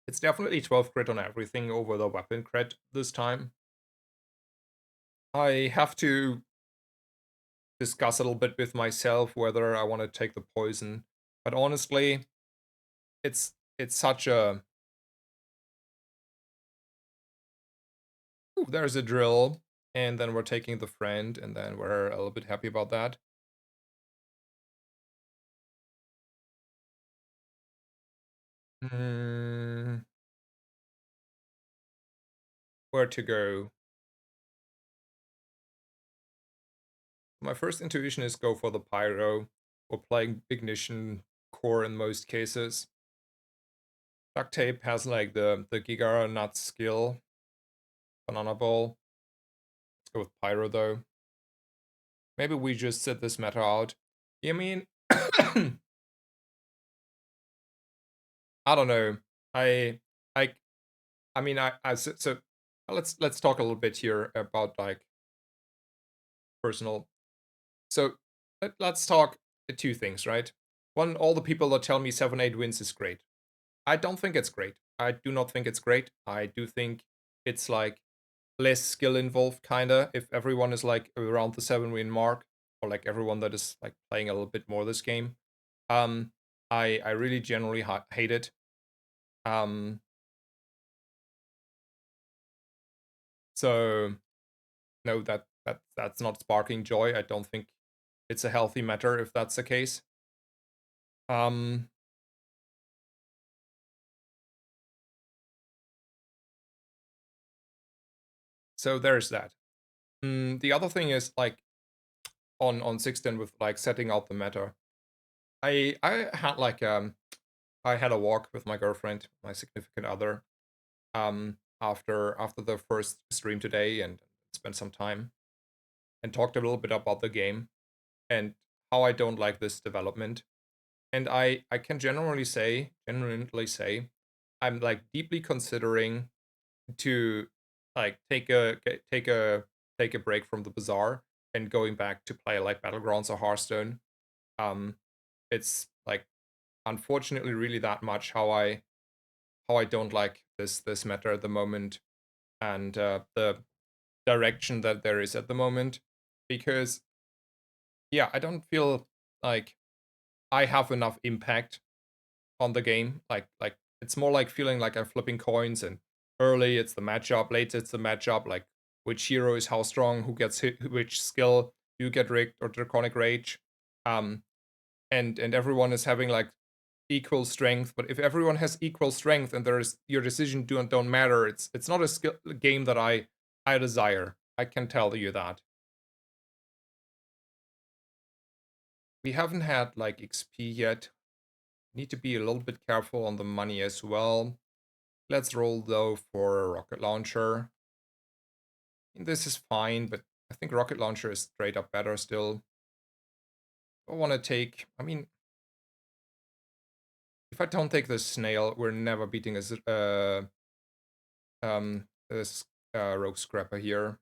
S1: It's definitely 12 crit on everything over the weapon crit this time. I have to discuss a little bit with myself whether I want to take the poison. But honestly, it's such a ooh, there's a drill, and then we're taking the friend, and then we're a little bit happy about that. Hmm, where to go? My first intuition is go for the pyro. We're playing ignition core in most cases. Duct tape has like the Giga Nut skill. Banana ball. Let's go with pyro though. Maybe we just sit this meta out. I mean, I don't know. I I I mean so let's talk a little bit here about like personal. So let's talk two things, right? One, all the people that tell me 7-8 wins is great. I don't think it's great. I do not think it's great. I do think it's like less skill involved, kinda. If everyone is like around the 7 win mark, or like everyone that is like playing a little bit more this game, um, I really generally hate it. Um, so no, that's not sparking joy. I don't think it's a healthy matter if that's the case. Um, so there's that. The other thing is like on 16 with like setting out the meta. I had like I had a walk with my girlfriend, my significant other, after the first stream today, and spent some time and talked a little bit about the game and how I don't like this development. And I can genuinely say, I'm like deeply considering to like take a break from the bazaar and going back to play like Battlegrounds or Hearthstone. Um, it's like unfortunately really that much how I don't like this meta at the moment, and the direction that there is at the moment, because yeah, I don't feel like I have enough impact on the game. Like it's more like feeling like I'm flipping coins, and early it's the matchup, late it's the matchup, like which hero is how strong, who gets hit, which skill, you get rigged or draconic rage. Um, and everyone is having like equal strength, but if everyone has equal strength and there is your decision don't matter, it's not a skill game that I desire. I can tell you that. We haven't had like XP yet. Need to be a little bit careful on the money as well. Let's roll though for a rocket launcher. This is fine, but I think rocket launcher is straight up better still. I want to take, I mean, if I don't take this snail, we're never beating this rogue scrapper here.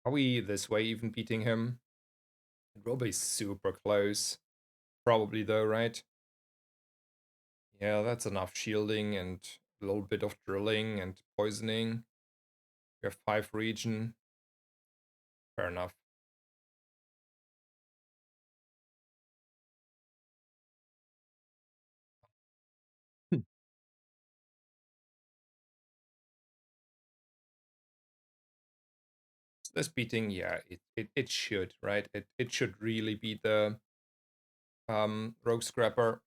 S1: Are we this way even beating him? It will be super close. Probably though, right? Yeah, that's enough shielding and a little bit of drilling and poisoning. We have 5 regen. Fair enough. Hmm. This beating, yeah, it should, right? It should really be the Rogue Scrapper.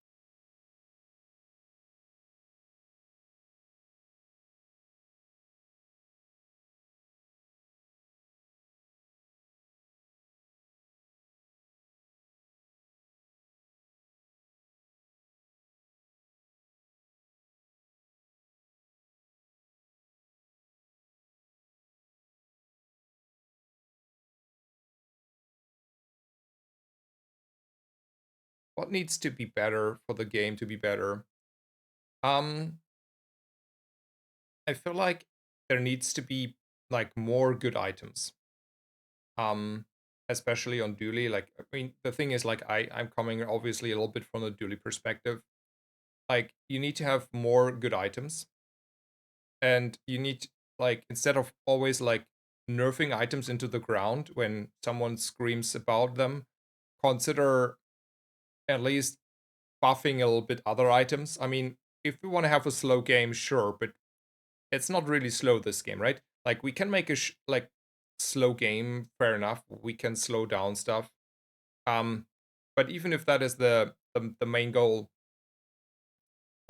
S1: What needs to be better for the game to be better? Um, I feel like there needs to be like more good items. Um, Especially on Dooley. Like, I mean, the thing is, like, I'm coming obviously a little bit from the Dooley perspective. Like, you need to have more good items, and you need, like, instead of always like nerfing items into the ground when someone screams about them, consider at least buffing a little bit other items. I mean, if we want to have a slow game, sure, but it's not really slow this game, right? Like we can make a like slow game, fair enough. We can slow down stuff. Um, but even if that is the main goal,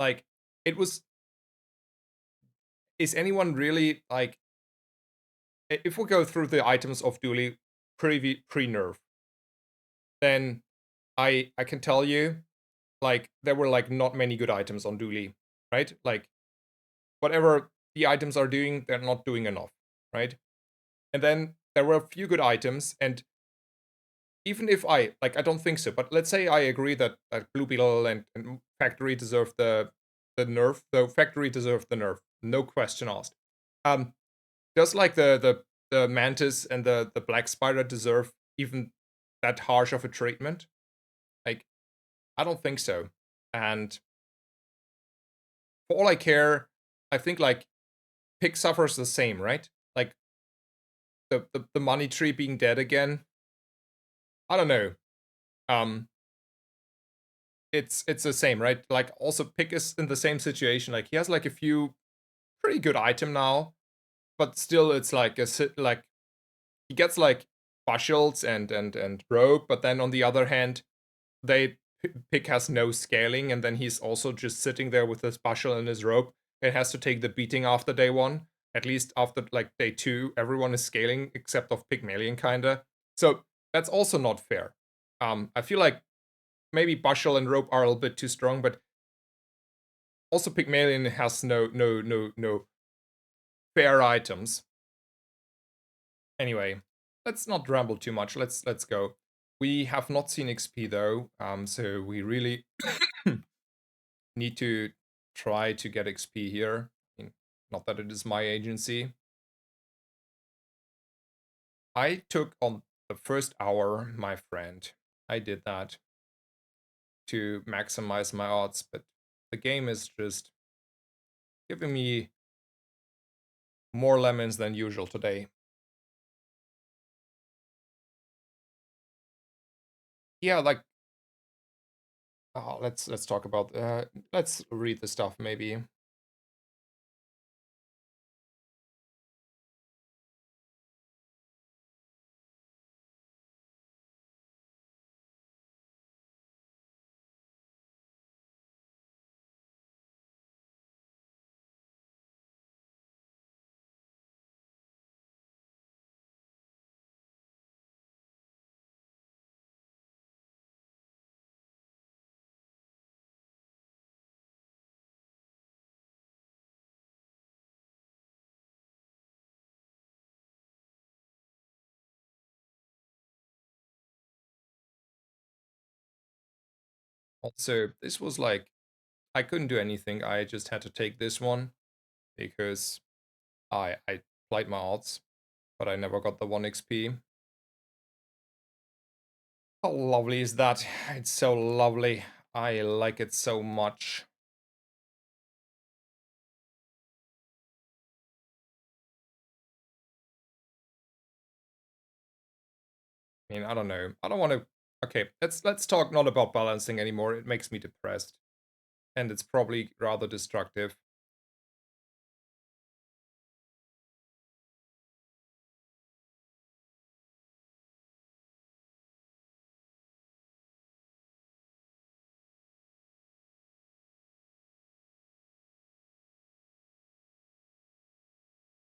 S1: like it was, is anyone really like? If we go through the items of Dooley pre nerf, then I can tell you like there were like not many good items on Dooley, right? Like whatever the items are doing, they're not doing enough, right? And then there were a few good items, and even if I don't think so, but let's say I agree that Blue Beetle and Factory deserve the nerf. The Factory deserve the nerf, no question asked. Um, just like the Mantis and the Black Spider deserve even that harsh of a treatment. Like I don't think so. And for all I care, I think like Pick suffers the same, right? Like the money tree being dead again. I don't know. Um, it's the same, right? Like also Pick is in the same situation. Like he has like a few pretty good item now, but still it's like like he gets like bushels and rope, but then on the other hand, they Pick has no scaling, and then he's also just sitting there with his bushel and his rope. It has to take the beating after day one. At least after like day two, everyone is scaling except of Pygmalion kinda. So that's also not fair. I feel like maybe bushel and rope are a little bit too strong, but also Pygmalion has no fair items. Anyway, let's not ramble too much. Let's go. We have not seen XP though, so we really need to try to get XP here. I mean, not that it is my agency. I took on the first hour, my friend. I did that to maximize my odds, but the game is just giving me more lemons than usual today. Yeah, like let's talk about let's read the stuff maybe. Also, this was like I couldn't do anything. I just had to take this one because I played my odds, but I never got the 1 XP. How lovely is that? It's so lovely. I like it so much. I mean, I don't know. I don't want to. Okay, let's talk not about balancing anymore. It makes me depressed, and it's probably rather destructive.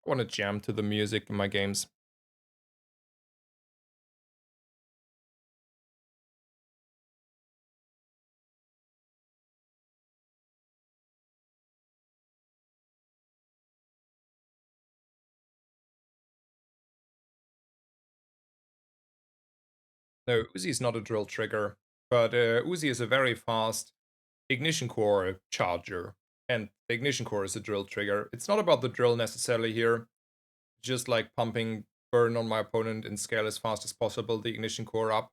S1: I want to jam to the music in my games. No, Uzi is not a drill trigger, but Uzi is a very fast ignition core charger, and the ignition core is a drill trigger. It's not about the drill necessarily here, just like pumping burn on my opponent and scale as fast as possible the ignition core up.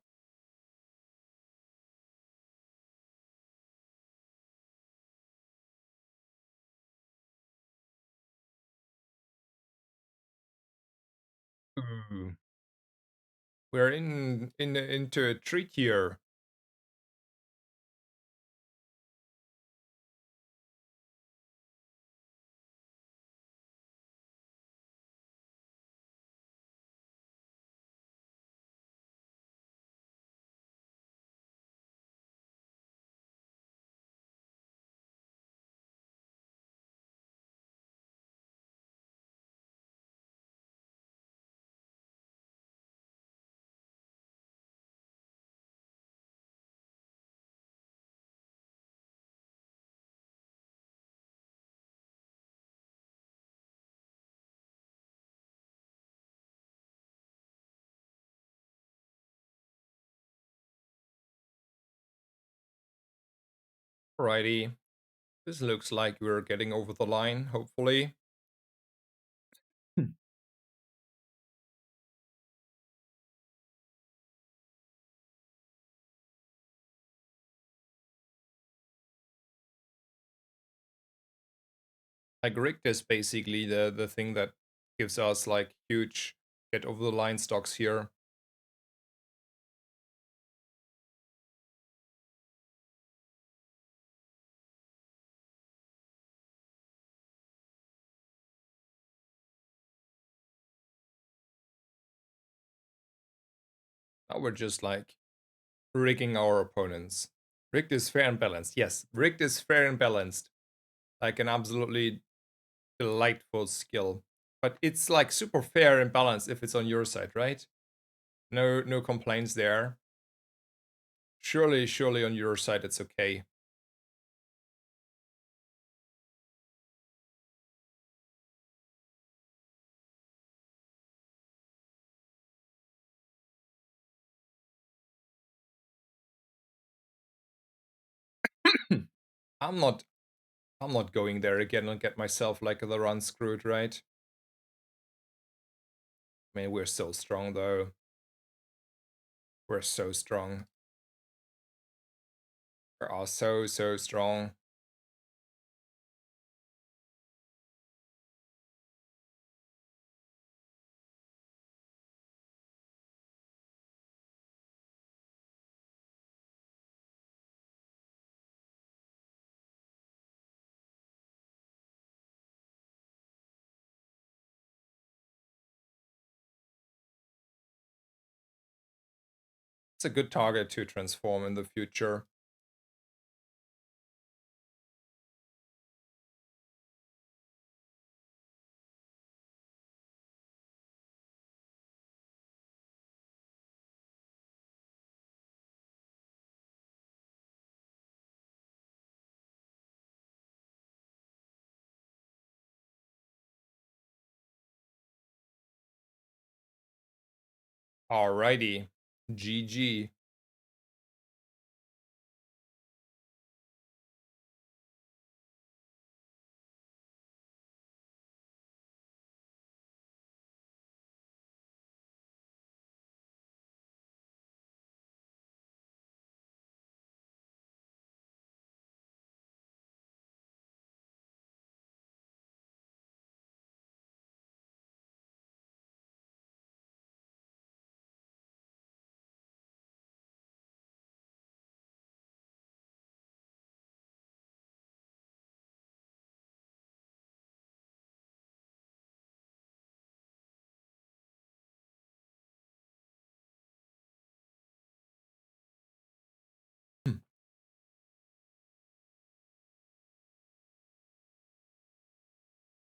S1: Ooh. We're into a treat here. Alrighty. This looks like we're getting over the line, hopefully. Hmm. Like rigged is basically the thing that gives us like huge get over the line stocks here. Now we're just like rigging our opponents. Rigged is fair and balanced. Yes, rigged is fair and balanced. Like an absolutely delightful skill. But it's like super fair and balanced if it's on your side, right? No complaints there. Surely on your side it's okay. I'm not I'm not going there again and get myself like the run screwed, right? I mean, we're so strong though. We're so strong. We are so strong. It's a good target to transform in the future. Alrighty. GG.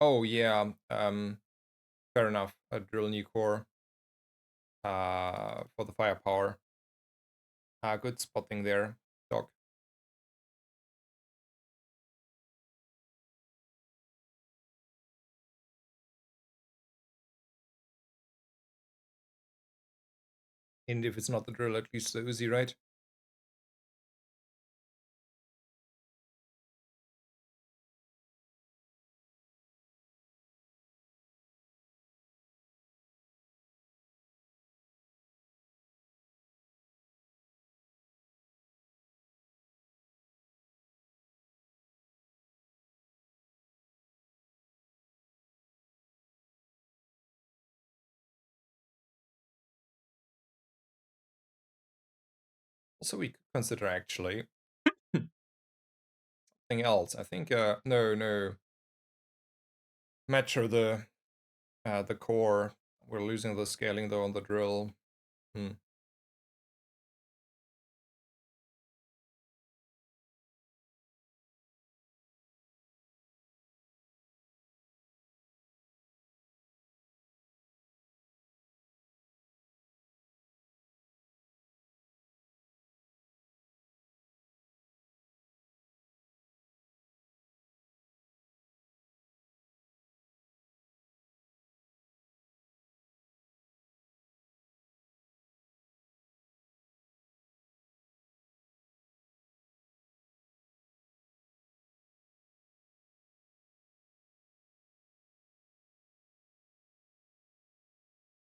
S1: Oh yeah, fair enough. A drill new core for the firepower. Good spotting there, Doc. And if it's not the drill, at least the Uzi, right? Also, we could consider actually something else. I think no, Metro the core. We're losing the scaling though on the drill. Hmm.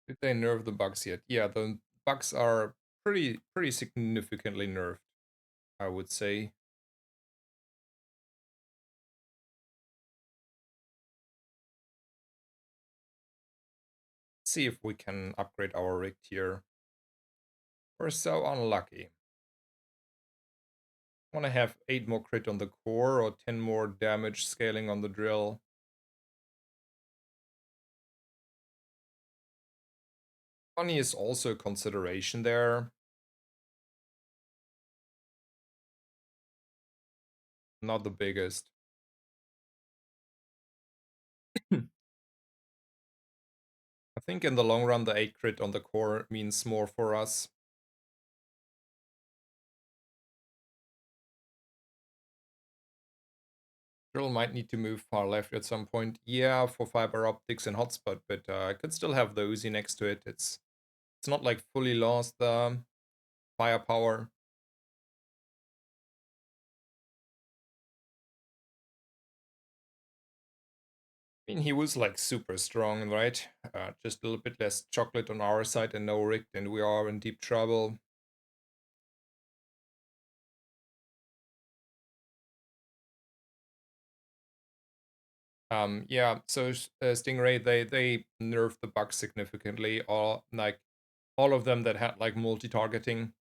S1: Did they nerf the bugs yet? Yeah, the bugs are pretty significantly nerfed, I would say. See if we can upgrade our rig here. We're so unlucky. Want to have 8 more crit on the core or 10 more damage scaling on the drill. Money is also a consideration there. Not the biggest. I think in the long run, the 8 crit on the core means more for us. Drill might need to move far left at some point. Yeah, for fiber optics and hotspot, but I could still have the Uzi next to it. It's not like fully lost the firepower. I mean, he was like super strong, right? Just a little bit less chocolate on our side and no rig, and we are in deep trouble. Yeah, so Stingray, they nerfed the bugs significantly, or like all of them that had like multi-targeting.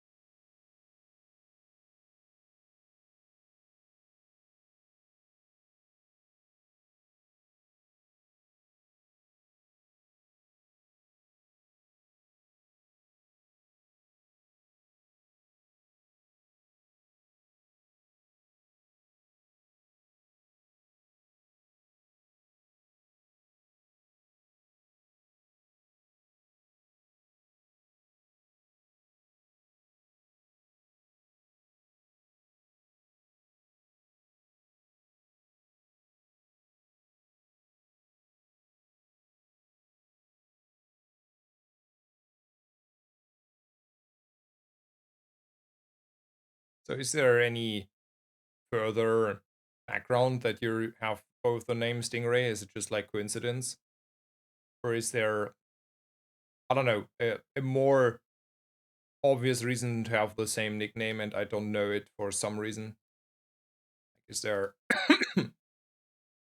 S1: So is there any further background that you have both the name Stingray? Is it just like coincidence? Or is there, I don't know, a more obvious reason to have the same nickname and I don't know it for some reason? Is there, I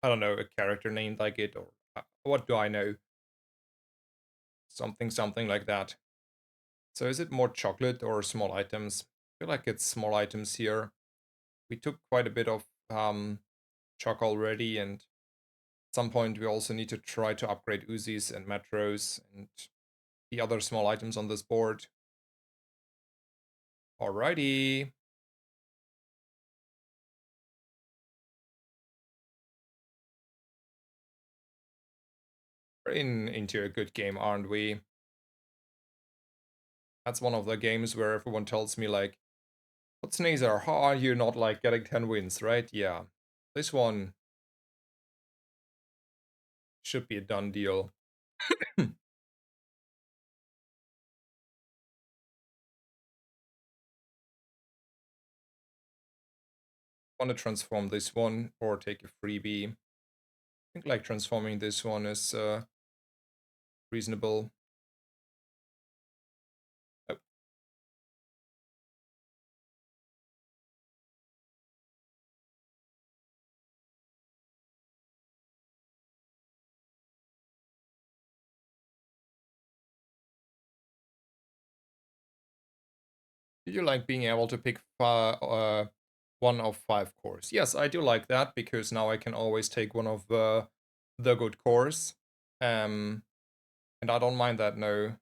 S1: don't know, a character named like it, or what do I know? Something like that. So is it more chocolate or small items? I feel like it's small items here. We took quite a bit of choc already, and at some point we also need to try to upgrade Uzis and Metros and the other small items on this board. Alrighty. We're into a good game, aren't we? That's one of the games where everyone tells me like, "What's Nazar? How are you not like getting 10 wins, right?" Yeah, this one should be a done deal. Want to transform this one or take a freebie? I think like transforming this one is reasonable. Oh, do you like being able to pick one of 5 cores? Yes, I do like that because now I can always take one of the good cores. And I don't mind that, no.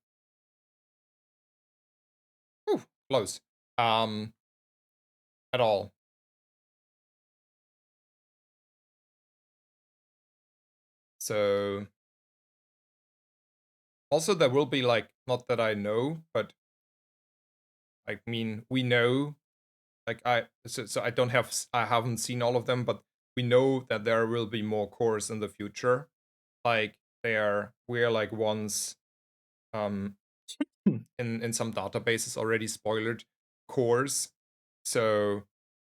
S1: Whew, close. At all. So also there will be like, not that I know, but I mean we know like I don't have I haven't seen all of them, but we know that there will be more cores in the future. Like we're like once um in some databases already spoiled cores. So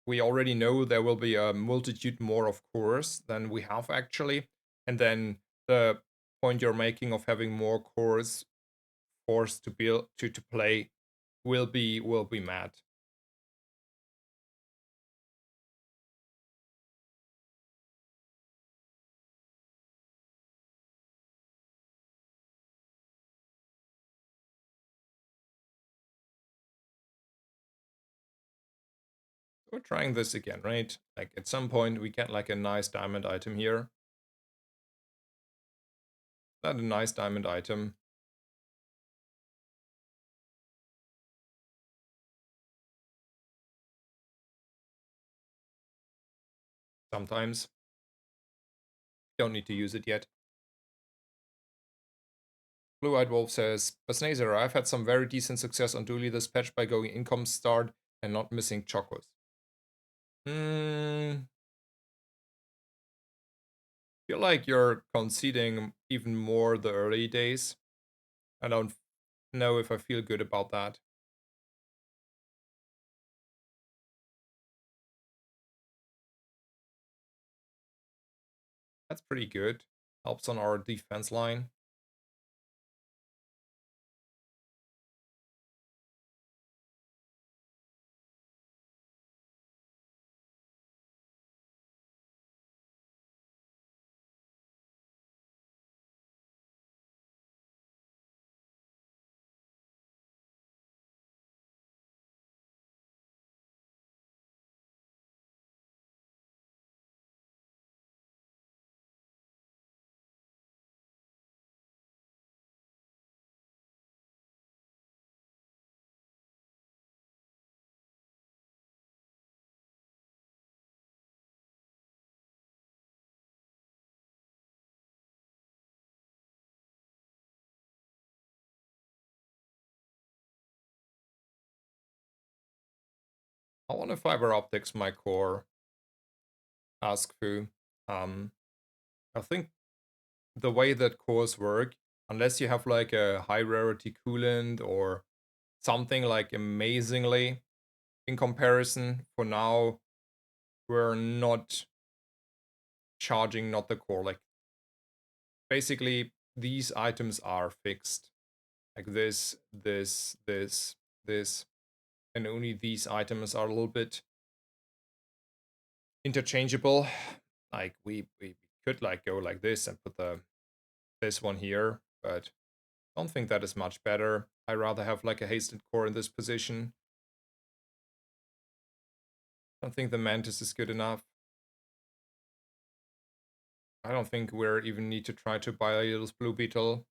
S1: we already know there will be a multitude more of cores than we have actually. And then the point you're making of having more cores forced to build to play will be mad. We're trying this again, right? Like at some point we get like a nice diamond item here. Not a nice diamond item. Sometimes. Don't need to use it yet. Blue-Eyed Wolf says, Basnazer, I've had some very decent success on Dooley this patch by going income start and not missing chocos. Feel like you're conceding even more the early days. I don't know if I feel good about that. That's pretty good. Helps on our defense line. I want to fiber optics my core. Ask Fu. I think the way that cores work, unless you have like a high rarity coolant or something like amazingly in comparison, for now, we're not charging not the core. Like basically these items are fixed. Like this, and only these items are a little bit interchangeable. Like we could like go like this and put this one here, but I don't think that is much better. I rather have like a hasted core in this position. I don't think the mantis is good enough. I don't think we're even need to try to buy a little blue beetle.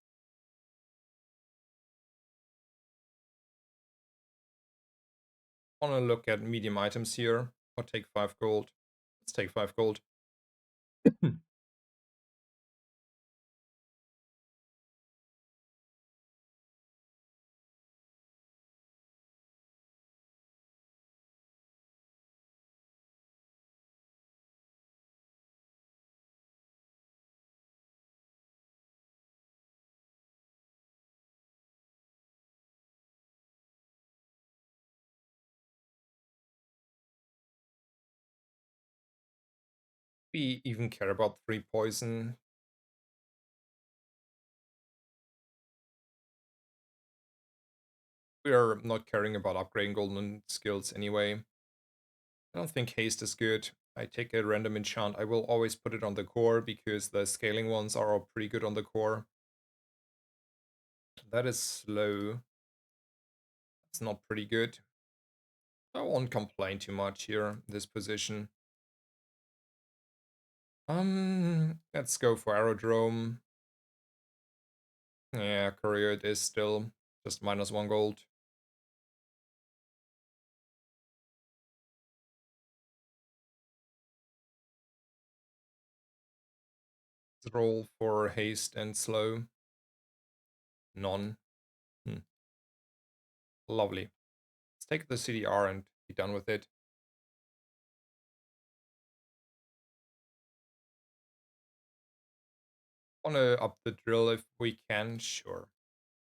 S1: I want to look at medium items here. Or take 5 gold. Let's take 5 gold. We even care about 3 poison. We are not caring about upgrading golden skills anyway. I don't think haste is good. I take a random enchant. I will always put it on the core because the scaling ones are all pretty good on the core. That is slow. It's not pretty good. I won't complain too much here, this position. Let's go for Aerodrome. Yeah, Courier it is still just -1 gold. Let's roll for haste and slow. None. Lovely. Let's take the CDR and be done with it. Wanna up the drill if we can? Sure.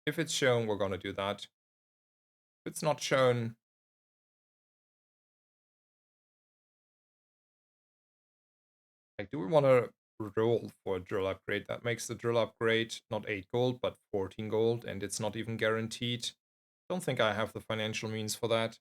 S1: If it's shown, we're gonna do that. If it's not shown, like, do we wanna roll for a drill upgrade? That makes the drill upgrade not 8 gold, but 14 gold, and it's not even guaranteed. Don't think I have the financial means for that.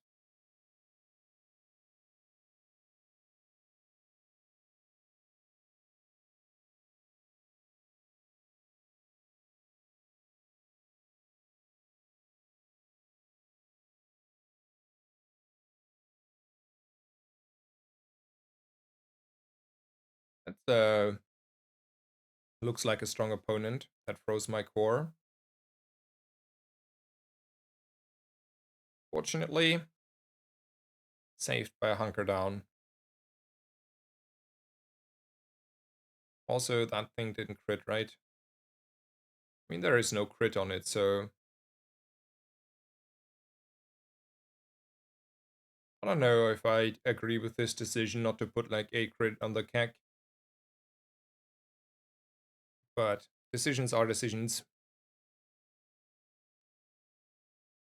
S1: That looks like a strong opponent. That froze my core. Fortunately, saved by a hunker down. Also, that thing didn't crit, right? I mean, there is no crit on it, so I don't know if I agree with this decision not to put like a crit on the keg. But decisions are decisions.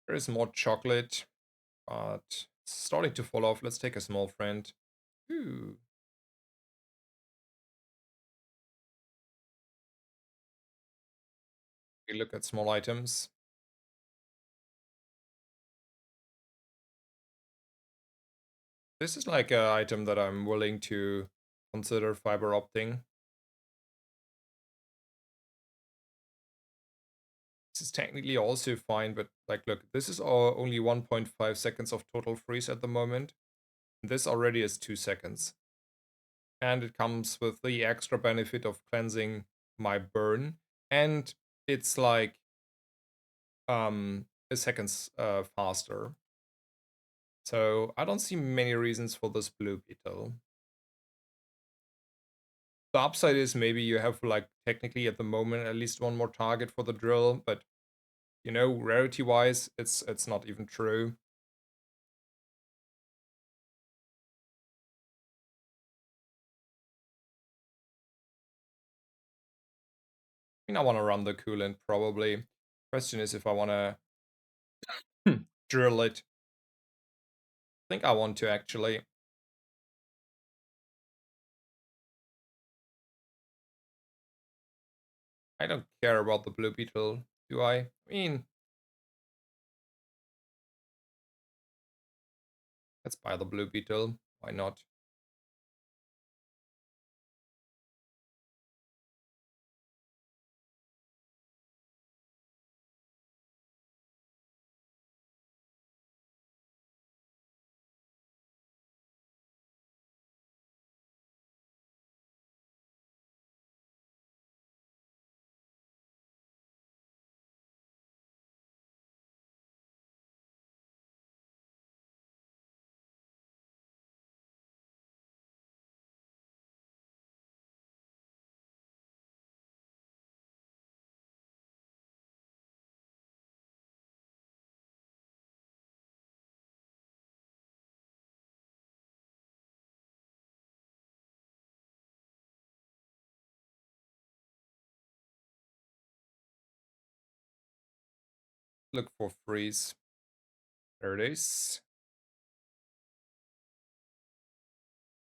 S1: There is more chocolate, but it's starting to fall off. Let's take a small friend. Ooh. We look at small items. This is like an item that I'm willing to consider fiber opting. This is technically also fine, but like, look, this is only 1.5 seconds of total freeze at the moment. This already is 2 seconds. And it comes with the extra benefit of cleansing my burn. And it's like a second faster. So I don't see many reasons for this blue beetle. The upside is maybe you have like technically at the moment at least one more target for the drill, but you know, rarity wise, it's not even true. I mean, I want to run the coolant probably. Question is if I want to drill it. I think I want to actually. I don't care about the blue beetle, do I? I mean, let's buy the blue beetle. Why not? Look for freeze. There it is.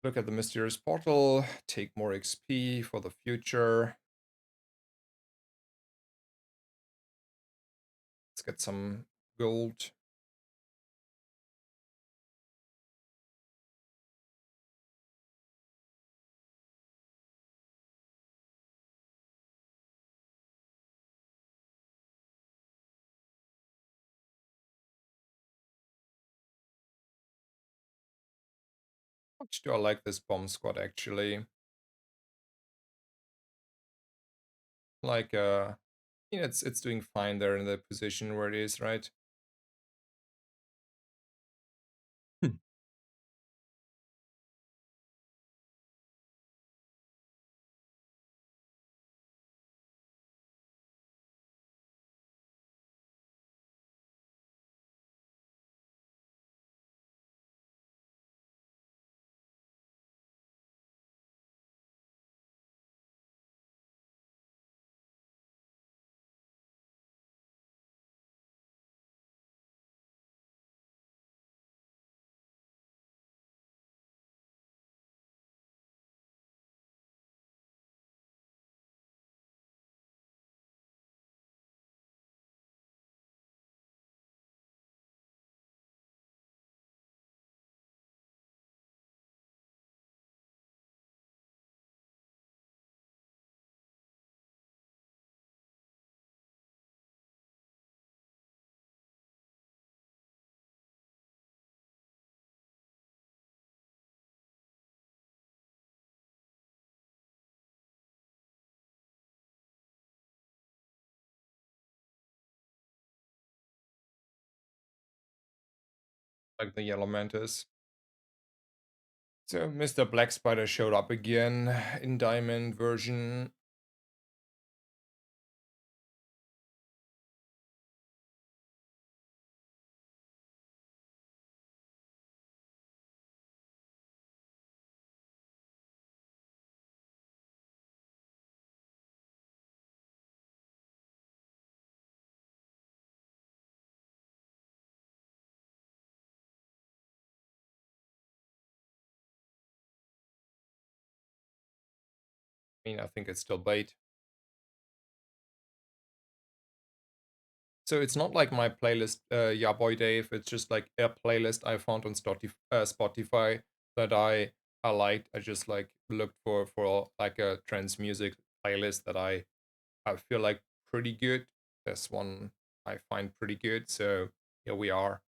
S1: Look at the mysterious portal, take more XP for the future. Let's get some gold. How much do I like this bomb squad actually? Like it's doing fine there in the position where it is, right? Hmm. Like the yellow mantis. So Mr. Black Spider showed up again in diamond version. I mean, I think it's still bait. So it's not like my playlist, Yeah Boy Dave. It's just like a playlist I found on Spotify that I liked. I just like looked for like a trance music playlist that I feel like pretty good. This one I find pretty good. So here we are.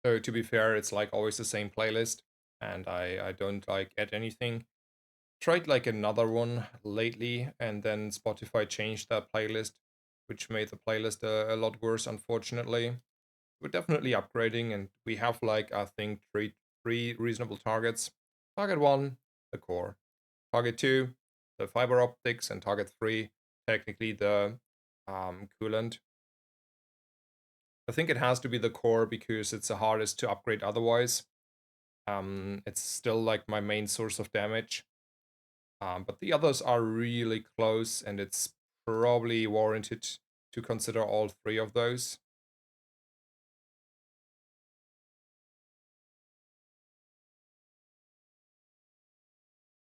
S1: So to be fair, it's like always the same playlist, and I don't like add anything. Tried like another one lately, and then Spotify changed that playlist, which made the playlist a lot worse, unfortunately. We're definitely upgrading, and we have like I think three reasonable targets. Target one, the core. Target two, the fiber optics, and target three, technically the coolant. I think it has to be the core because it's the hardest to upgrade otherwise. It's still like my main source of damage. But the others are really close, and it's probably warranted to consider all three of those.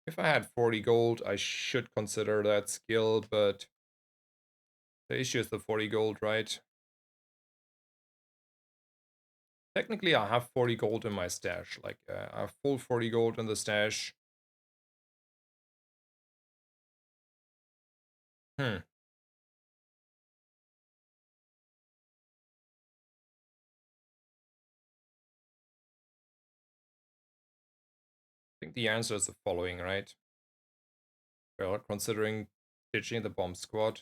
S1: If I had 40 gold, I should consider that skill, but the issue is the 40 gold, right? Technically, I have 40 gold in my stash. Like, I have full 40 gold in the stash. I think the answer is the following, right? Well, considering ditching the bomb squad,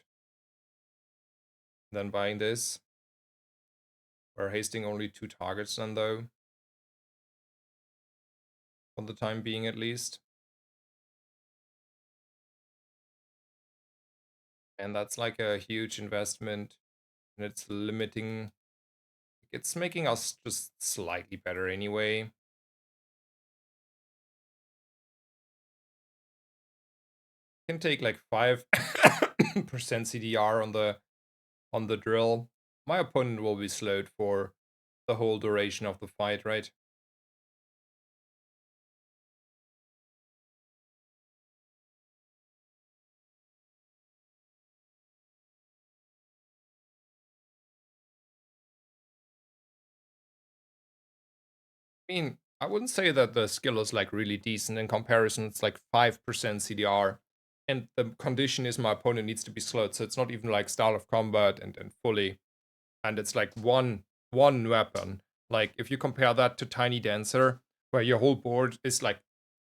S1: then buying this, we're hasting only 2 targets then though, for the time being at least. And that's like a huge investment, and it's limiting. It's making us just slightly better anyway. Can take like 5% CDR on the drill. My opponent will be slowed for the whole duration of the fight, right? I mean, I wouldn't say that the skill is like really decent in comparison. It's like 5% CDR. And the condition is my opponent needs to be slowed. So it's not even like style of combat and fully. And it's like one weapon. Like if you compare that to Tiny Dancer, where your whole board is like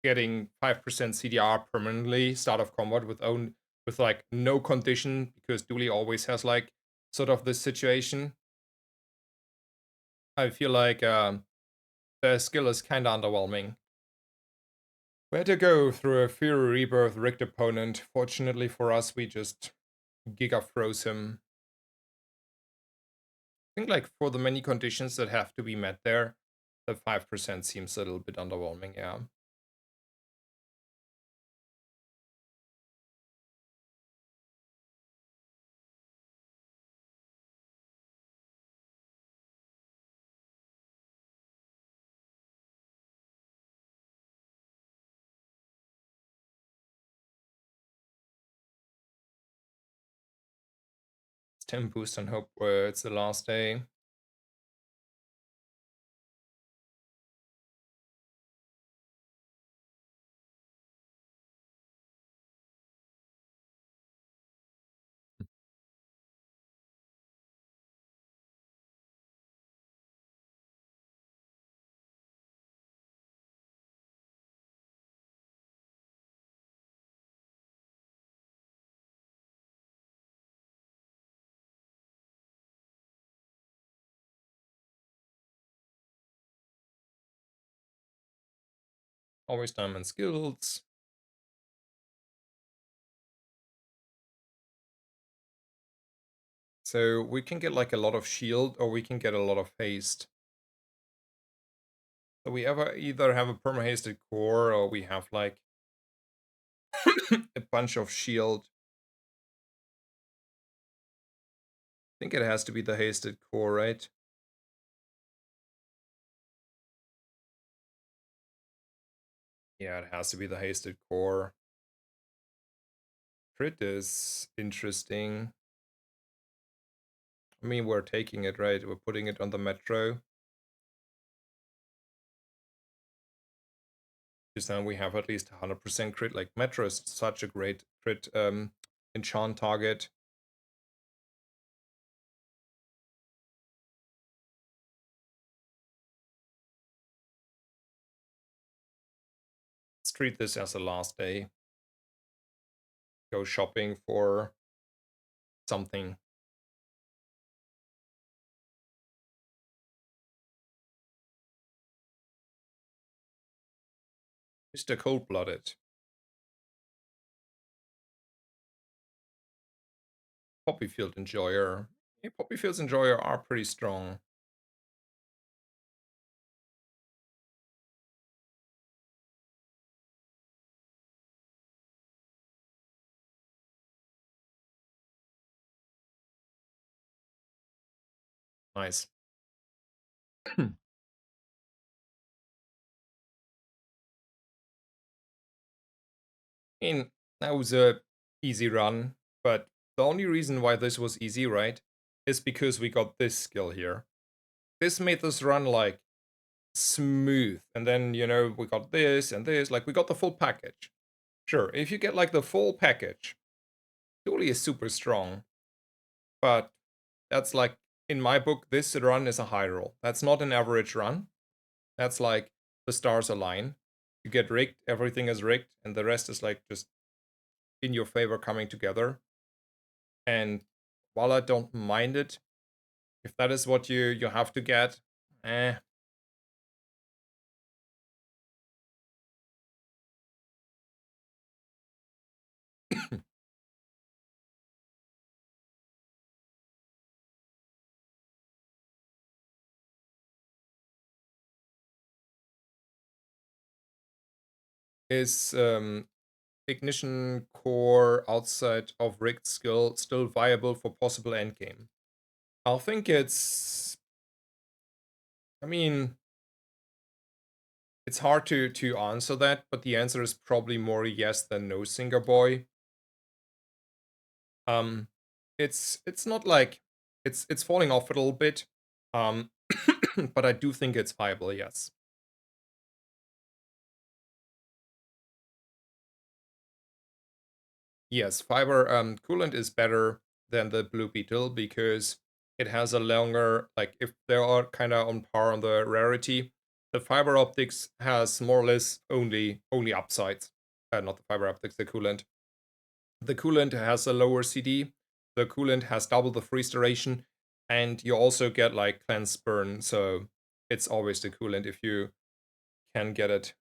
S1: getting 5% CDR permanently, start of combat with like no condition, because Dooley always has like sort of this situation. I feel like the skill is kinda underwhelming. We had to go through a Fury Rebirth rigged opponent. Fortunately for us, we just Giga froze him. I think like for the many conditions that have to be met there, the 5% seems a little bit underwhelming, yeah. It's 10 boost and hope it's the last day. Always diamond skills. So we can get like a lot of shield or we can get a lot of haste. So we either have a perma-hasted core or we have like a bunch of shield. I think it has to be the hasted core, right? Yeah, it has to be the hasted core. Crit is interesting. I mean, we're taking it, right? We're putting it on the Metro. Because then we have at least 100% crit. Like, Metro is such a great crit enchant target. Let's treat this as a last day. Go shopping for something. Mr. Cold-Blooded. Poppyfield Enjoyer. Yeah, Poppyfield's Enjoyer are pretty strong. Nice. I mean, that was a easy run, but the only reason why this was easy, right, is because we got this skill here. This made this run like smooth, and then we got this and this, like we got the full package. Sure, if you get like the full package, Dooley is super strong, but that's like in my book, this run is a high roll. That's not an average run. That's like the stars align. You get rigged, everything is rigged, and the rest is like just in your favor coming together. And while I don't mind it, if that is what you have to get, eh. Is ignition core outside of rigged skill still viable for possible endgame? I think it's I mean, it's hard to answer that, but the answer is probably more yes than no, Singer Boy. Um, it's not like it's falling off a little bit, um, but I do think it's viable. Yes. Yes, fiber coolant is better than the Blue Beetle because it has a longer, like if they are kind of on par on the rarity, the fiber optics has more or less only upsides. Not the fiber optics, the coolant. The coolant has a lower CD. The coolant has double the freeze duration, and you also get like cleanse burn. So it's always the coolant if you can get it.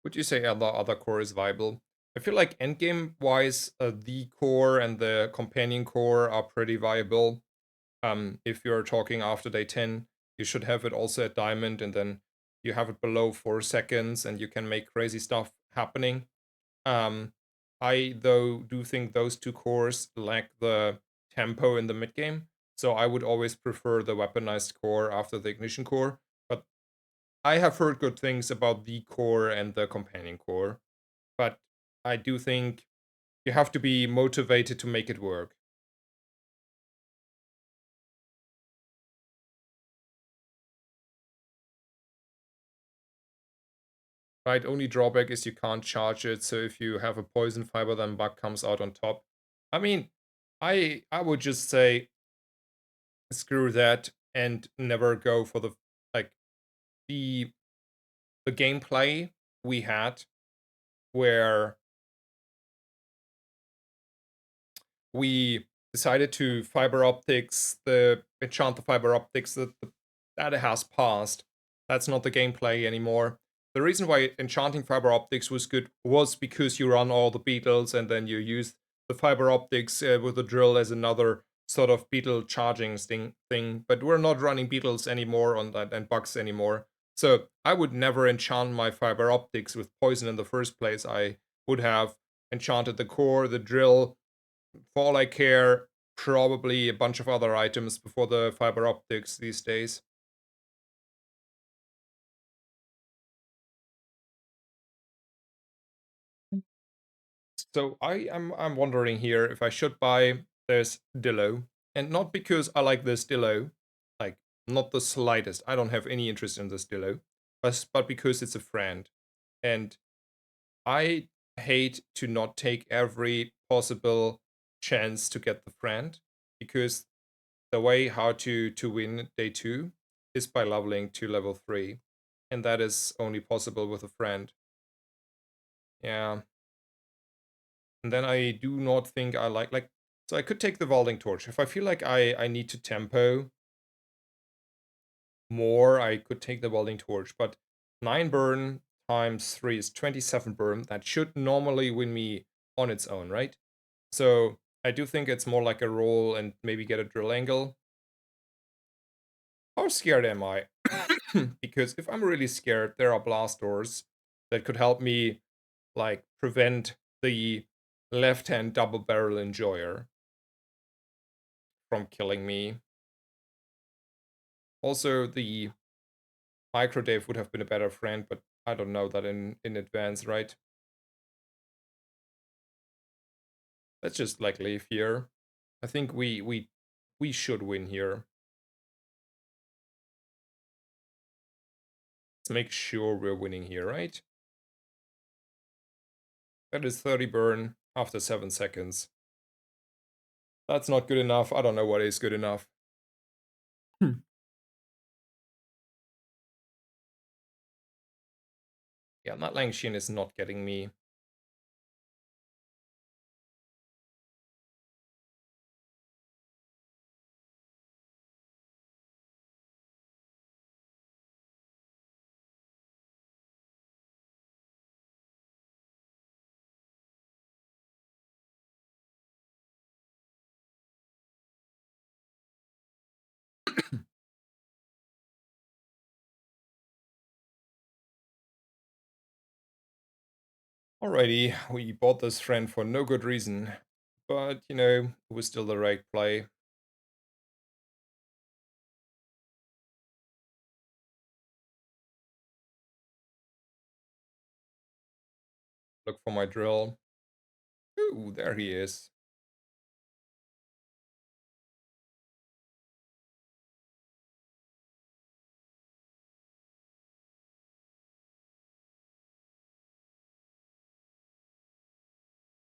S1: Would you say other core is viable? I feel like endgame wise, the core and the companion core are pretty viable. If you're talking after day 10, you should have it also at diamond, and then you have it below 4 seconds, and you can make crazy stuff happening. Um, I though do think those two cores lack the tempo in the mid game, so I would always prefer the weaponized core after the ignition core. But I have heard good things about the core and the companion core, but I do think you have to be motivated to make it work. Right, only drawback is you can't charge it, so if you have a poison fiber, then bug comes out on top. I mean, I would just say screw that and never go for the like the the gameplay we had where we decided to fiber optics the enchant the fiber optics that it has passed. That's not the gameplay anymore. The reason why enchanting fiber optics was good was because you run all the beetles and then you use the fiber optics with the drill as another sort of beetle charging thing. But we're not running beetles anymore on that and bugs anymore. So I would never enchant my fiber optics with poison in the first place. I would have enchanted the core, the drill, for all I care, probably a bunch of other items before the fiber optics these days. So I'm wondering here if I should buy this Dillo, and not because I like this Dillo, like not the slightest. I don't have any interest in this Dillo, but because it's a friend, and I hate to not take every possible chance to get the friend because the way how to win day 2 is by leveling to level 3, and that is only possible with a friend. Yeah, and then I do not think I like so I could take the Welding Torch. If I feel like I need to tempo more, I could take the Welding Torch, but 9 burn times 3 is 27 burn. That should normally win me on its own, right? So I do think it's more like a roll and maybe get a drill angle. How scared am I? Because if I'm really scared, there are blast doors that could help me, like, prevent the left-hand double barrel enjoyer from killing me. Also, the microdave would have been a better friend, but I don't know that in advance, right? Let's just like leave here. I think we should win here. Let's make sure we're winning here, right? That is 30 burn after 7 seconds. That's not good enough. I don't know what is good enough. Yeah, that Langshin is not getting me. Alrighty, we bought this friend for no good reason, but it was still the right play. Look for my drill. Ooh, there he is.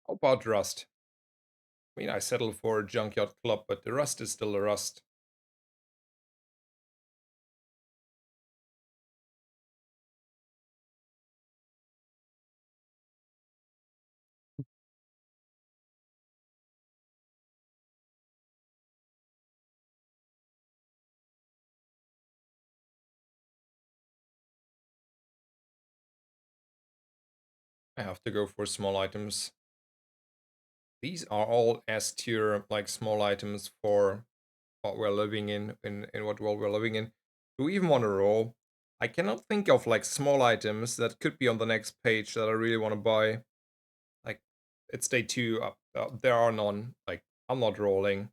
S1: How about rust? I mean, I settled for a junkyard club, but the rust is still a rust. I have to go for small items. These are all S tier, like small items for what we're living in what world we're living in. Do we even want to roll? I cannot think of like small items that could be on the next page that I really want to buy. Like, it's day 2. There are none. Like, I'm not rolling.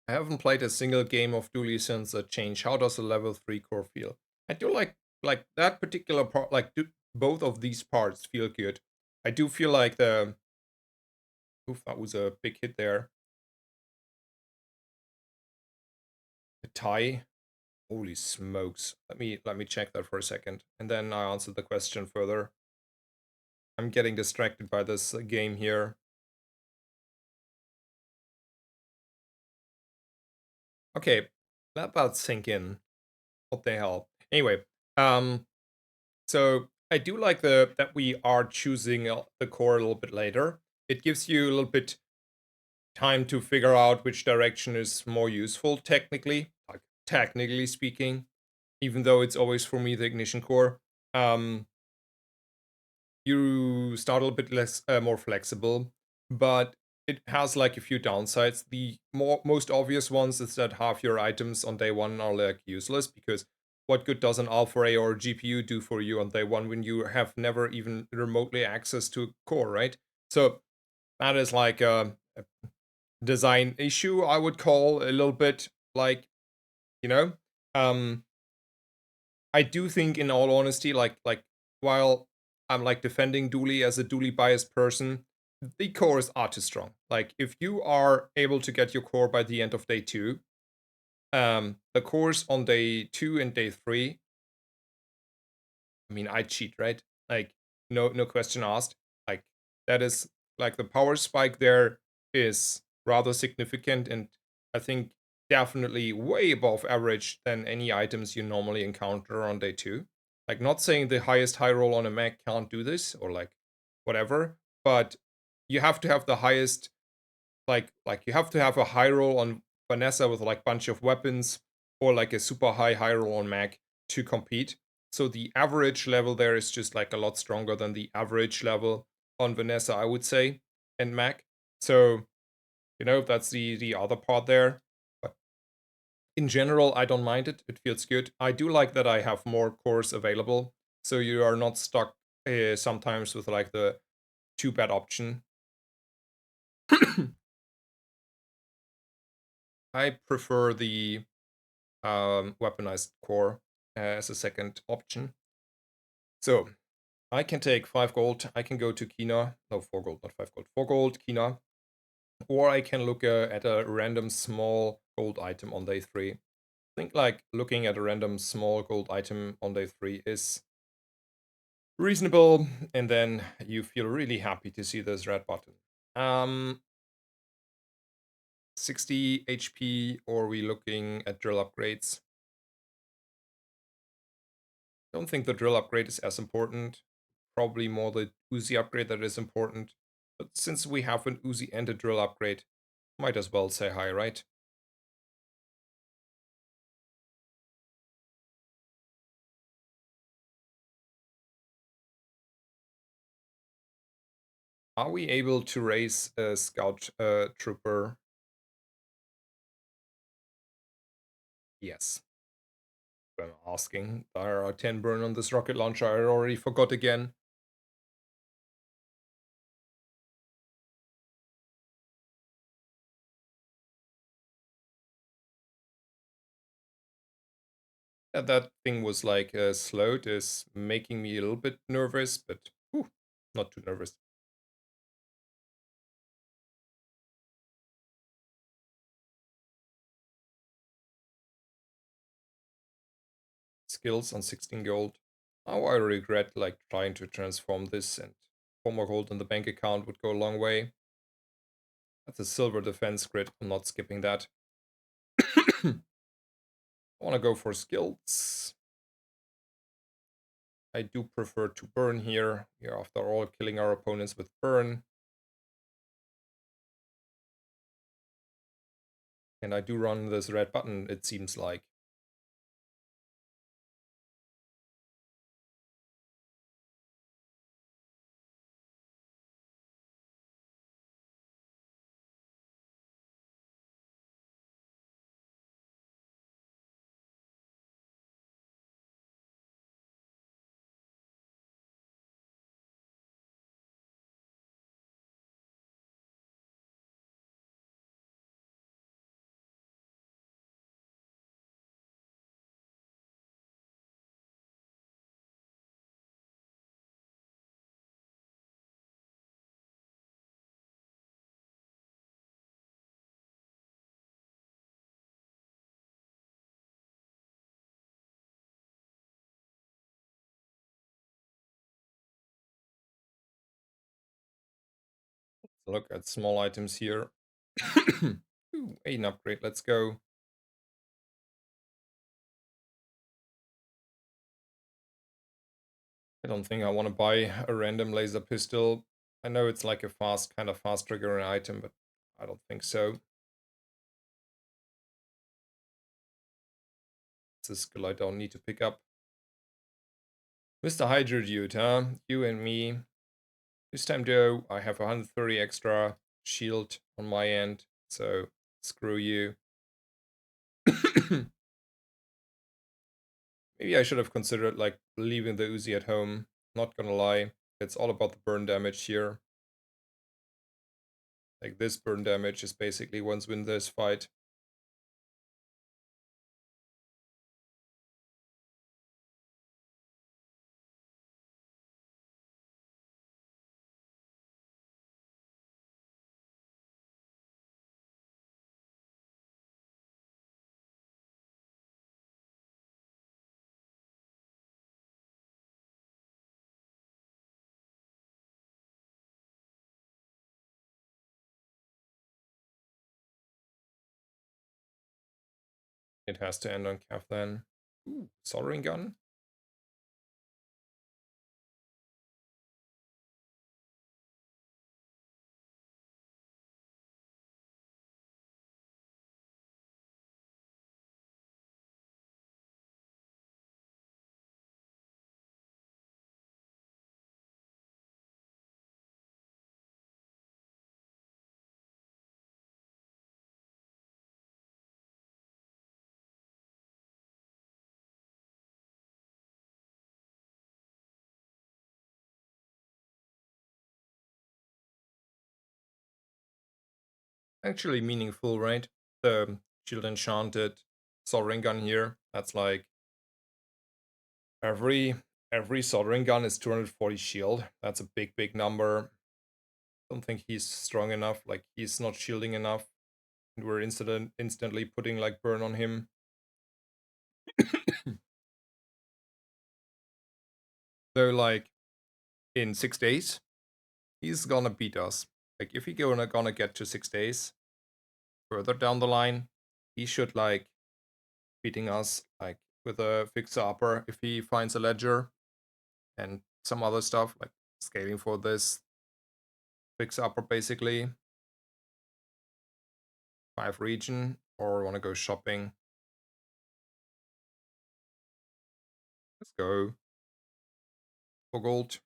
S1: I haven't played a single game of Dooley since the change. How does a level 3 core feel? I do like that particular part. Like, both of these parts feel good. I do feel like the oof, that was a big hit there. The tie. Holy smokes. Let me check that for a second, and then I answer the question further. I'm getting distracted by this game here. Okay, let that sink in. What the hell? Anyway, so I do like the that we are choosing the core a little bit later. It gives you a little bit time to figure out which direction is more useful technically, like technically speaking, even though it's always for me the ignition core. You start a little bit less more flexible, but it has like a few downsides. The most obvious ones is that half your items on day 1 are like useless, because what good does an Alpha Ray or GPU do for you on day 1 when you have never even remotely access to a core, right? So that is like a design issue, I would call a little bit, like, you know. Um I do think, in all honesty, like while I'm like defending Dooley as a Dooley biased person, the cores are too strong. Like, if you are able to get your core by the end of day 2, the cores on day 2 and day 3, I mean, I cheat, right? Like, no question asked. Like, that is like the power spike there is rather significant, and I think definitely way above average than any items you normally encounter on day 2. Like, not saying the highest high roll on a Mac can't do this, or like whatever, but you have to have the highest, like you have to have a high roll on Vanessa with like bunch of weapons, or like a super high roll on Mac to compete. So the average level there is just like a lot stronger than the average level on Vanessa, I would say, and Mac. So that's the other part there. But in general, I don't mind it. It feels good. I do like that I have more cores available, so you are not stuck sometimes with like the too bad option. I prefer the weaponized core as a second option. So I can take 5 gold. I can go to Kina. No, 4 gold, not 5 gold. 4 gold, Kina. Or I can look at a random small gold item on day 3. I think like looking at a random small gold item on day 3 is reasonable, and then you feel really happy to see this red button. 60 HP, or are we looking at drill upgrades? Don't think the drill upgrade is as important. Probably more the Uzi upgrade that is important. But since we have an Uzi and a drill upgrade, might as well say hi, right? Are we able to raise a scout trooper? Yes. I'm asking. There are 10 burn on this rocket launcher. I already forgot again. That thing was like slowed is making me a little bit nervous, but whew, not too nervous. Skills on 16 gold. Now I regret like trying to transform this, and 4 more gold in the bank account would go a long way. That's a silver defense grid. I'm not skipping that. I want to go for skills. I do prefer to burn here. We are after all killing our opponents with burn. And I do run this red button, it seems like. Look at small items here. Ooh, an upgrade, let's go. I don't think I want to buy a random laser pistol. I know it's like a kind of fast triggering item, but I don't think so. It's a skill I don't need to pick up. Mr. Hydra Dude, huh? You and me. This time though, I have 130 extra shield on my end, so screw you. Maybe I should have considered like leaving the Uzi at home. Not gonna lie, it's all about the burn damage here. Like this burn damage is basically once win this fight. It has to end on Cav then. Ooh, soldering gun. Actually meaningful, right? The shield enchanted soldering gun here. That's like every soldering gun is 240 shield. That's a big number. Don't think he's strong enough. Like he's not shielding enough. And we're instantly putting like burn on him. Though like in 6 days, he's gonna beat us. Like if he gonna get to 6 days further down the line, he should like beating us like with a fixer upper if he finds a ledger and some other stuff like scaling for this fixer upper basically. 5 region, or want to go shopping. Let's go for gold.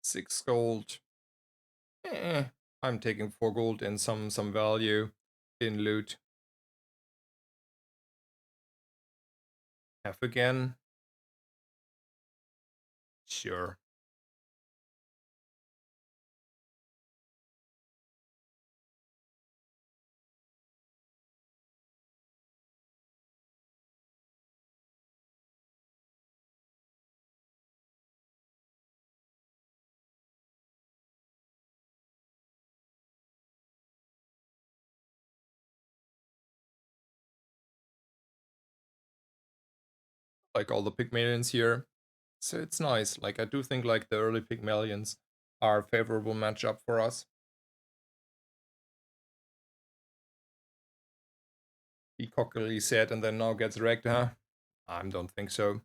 S1: Six gold. I'm taking 4 gold and some value in loot. F again. Sure. Like all the Pygmalions here. So it's nice. Like I do think like the early Pygmalions are a favorable matchup for us. He cockily said and then now gets wrecked, huh? I don't think so.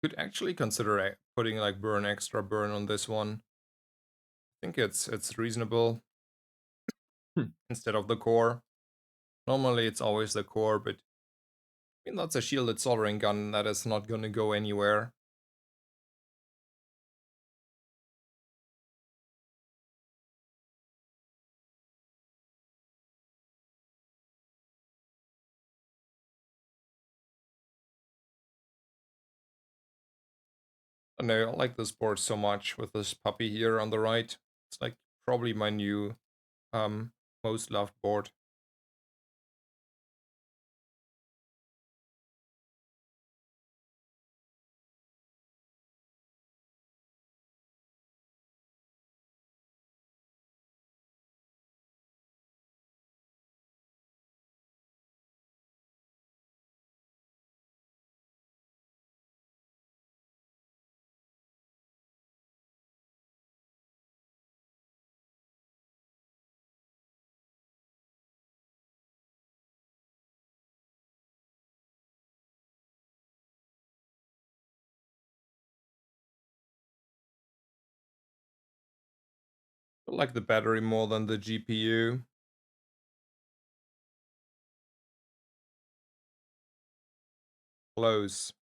S1: Could actually consider putting like extra burn on this one. I think it's reasonable. Instead of the core. Normally it's always the core, but I mean that's a shielded soldering gun that is not gonna go anywhere. And I like this board so much with this puppy here on the right. It's like probably my new most loved board. I like the battery more than the GPU. Close.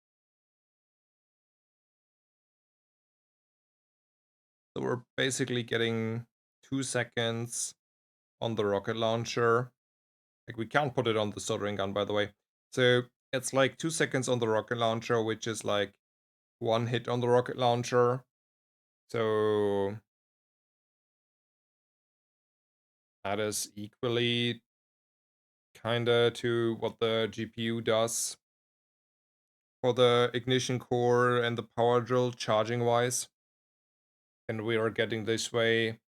S1: So we're basically getting 2 seconds on the rocket launcher. Like we can't put it on the soldering gun, by the way. So it's like 2 seconds on the rocket launcher, which is like 1 hit on the rocket launcher. So that is equally kinda to what the GPU does for the ignition core and the power drill charging wise. And we are getting this way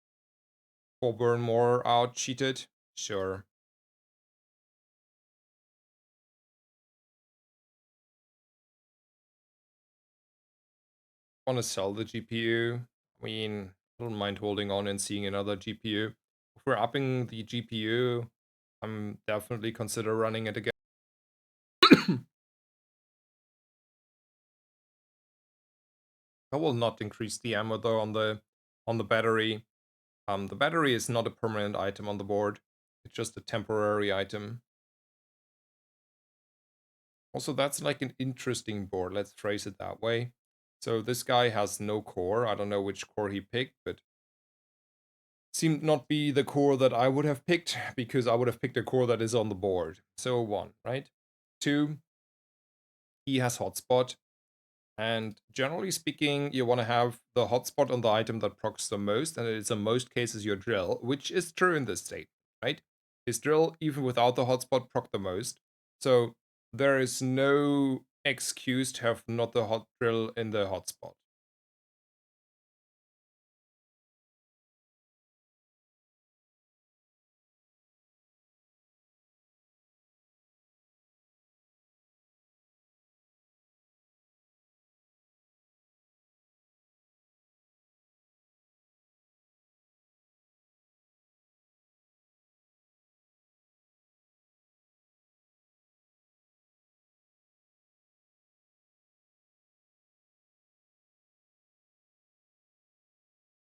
S1: 4 burn more out cheated. Sure. want to sell the GPU. I mean, I don't mind holding on and seeing another GPU. If we're upping the GPU, I'm definitely consider running it again. I will not increase the ammo though on the battery. The battery is not a permanent item on the board. It's just a temporary item. Also, that's like an interesting board. Let's phrase it that way. So this guy has no core. I don't know which core he picked, but seemed not be the core that I would have picked, because I would have picked a core that is on the board. So 1, right? 2, he has hotspot. And generally speaking, you want to have the hotspot on the item that procs the most, and it's in most cases your drill, which is true in this state, right? His drill, even without the hotspot, proc the most. So there is no excuse to have not the hot drill in the hotspot.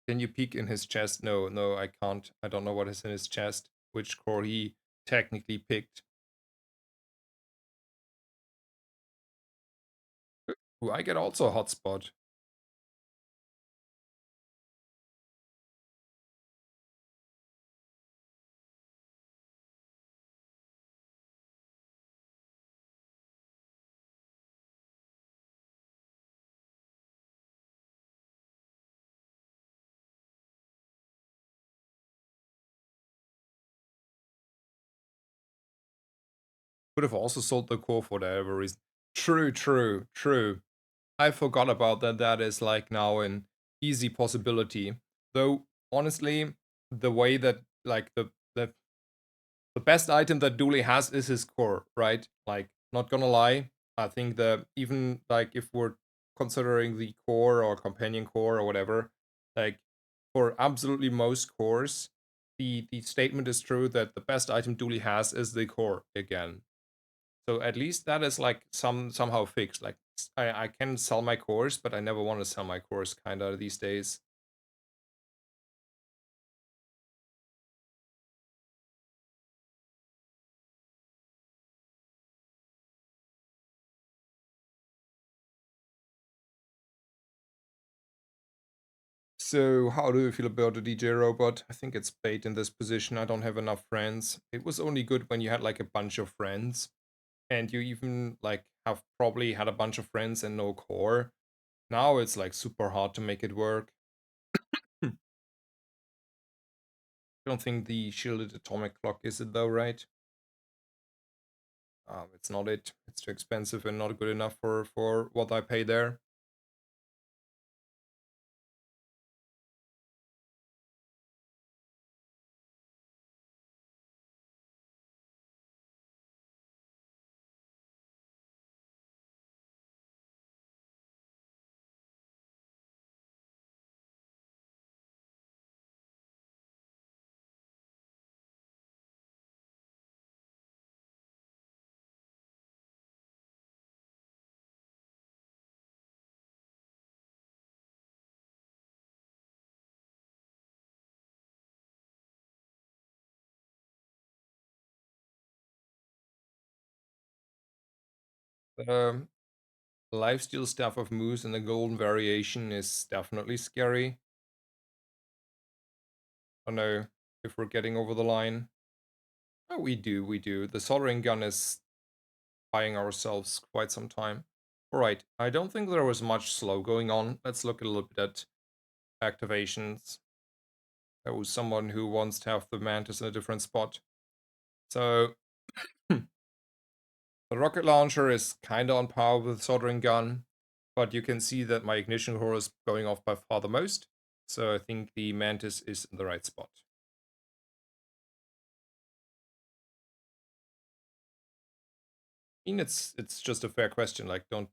S1: Can you peek in his chest? No, no, I can't. I don't know what is in his chest, which core he technically picked. Ooh, I get also a hotspot. Could have also sold the core for whatever reason. True, true, true. I forgot about that. That is like now an easy possibility. Though honestly, the way that like the best item that Dooley has is his core, right? Like, not gonna lie, I think that even like if we're considering the core or companion core or whatever, like for absolutely most cores, the statement is true that the best item Dooley has is the core again. So at least that is like somehow fixed. Like I can sell my cores, but I never want to sell my cores kinda these days. So how do you feel about the DJ robot? I think it's bait in this position. I don't have enough friends. It was only good when you had like a bunch of friends, and you even like have probably had a bunch of friends and no core. Now it's like super hard to make it work. I don't think the shielded atomic clock is it though, right? It's not it. It's too expensive and not good enough for what I pay there. Um, Lifesteal Staff of Moose and the golden variation is definitely scary. I don't know if we're getting over the line. Oh, we do, we do. The soldering gun is buying ourselves quite some time. Alright, I don't think there was much slow going on. Let's look a little bit at activations. There was someone who wants to have the Mantis in a different spot. So, the rocket launcher is kinda on par with the soldering gun, but you can see that my ignition core is going off by far the most. So I think the Mantis is in the right spot. I mean, it's just a fair question. Like, don't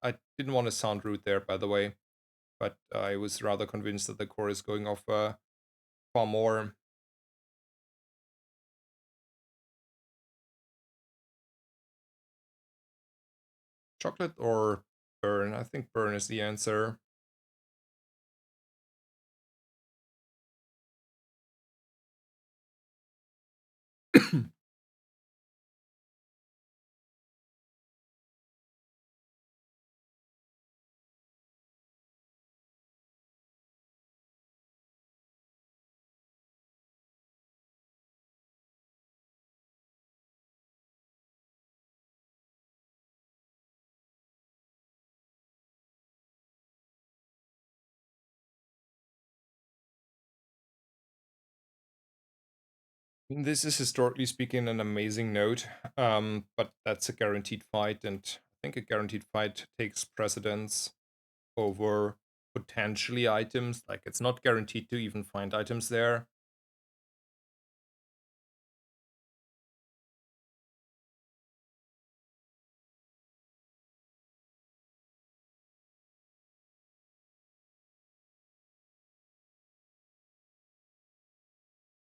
S1: I didn't want to sound rude there, by the way, but I was rather convinced that the core is going off far more. Chocolate or burn? I think burn is the answer. This is historically speaking an amazing note, but that's a guaranteed fight, and I think a guaranteed fight takes precedence over potentially items. Like it's not guaranteed to even find items there.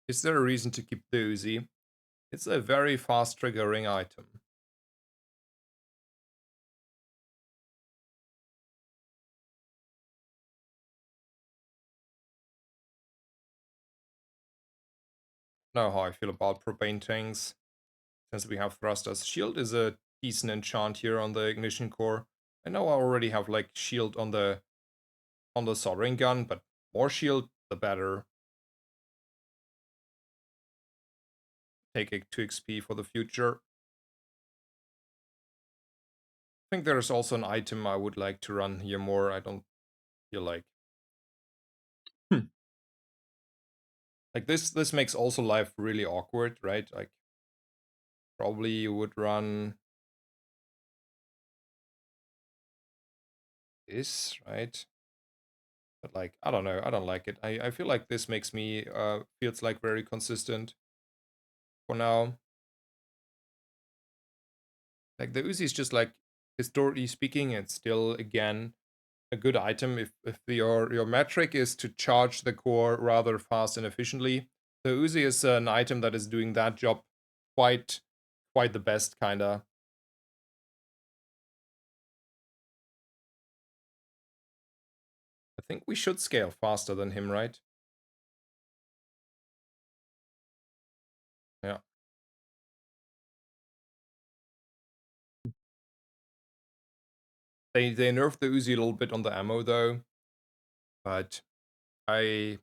S1: Is there a reason to keep the Uzi? It's a very fast triggering item. Know how I feel about propane tanks. Since we have thrusters, shield is a decent enchant here on the ignition core. I know I already have like shield on the soldering gun, but more shield the better. Take it 2 XP for the future. I think there's also an item I would like to run here more. I don't feel like like this makes also life really awkward, right? Like probably you would run this, right? But like I don't know, I don't like it. I feel like this makes me feels like very consistent for now. Like the Uzi is just like historically speaking, it's still again a good item if your metric is to charge the core rather fast and efficiently. The Uzi is an item that is doing that job quite quite the best kinda. I think we should scale faster than him, right? Yeah. They nerfed the Uzi a little bit on the ammo though, but I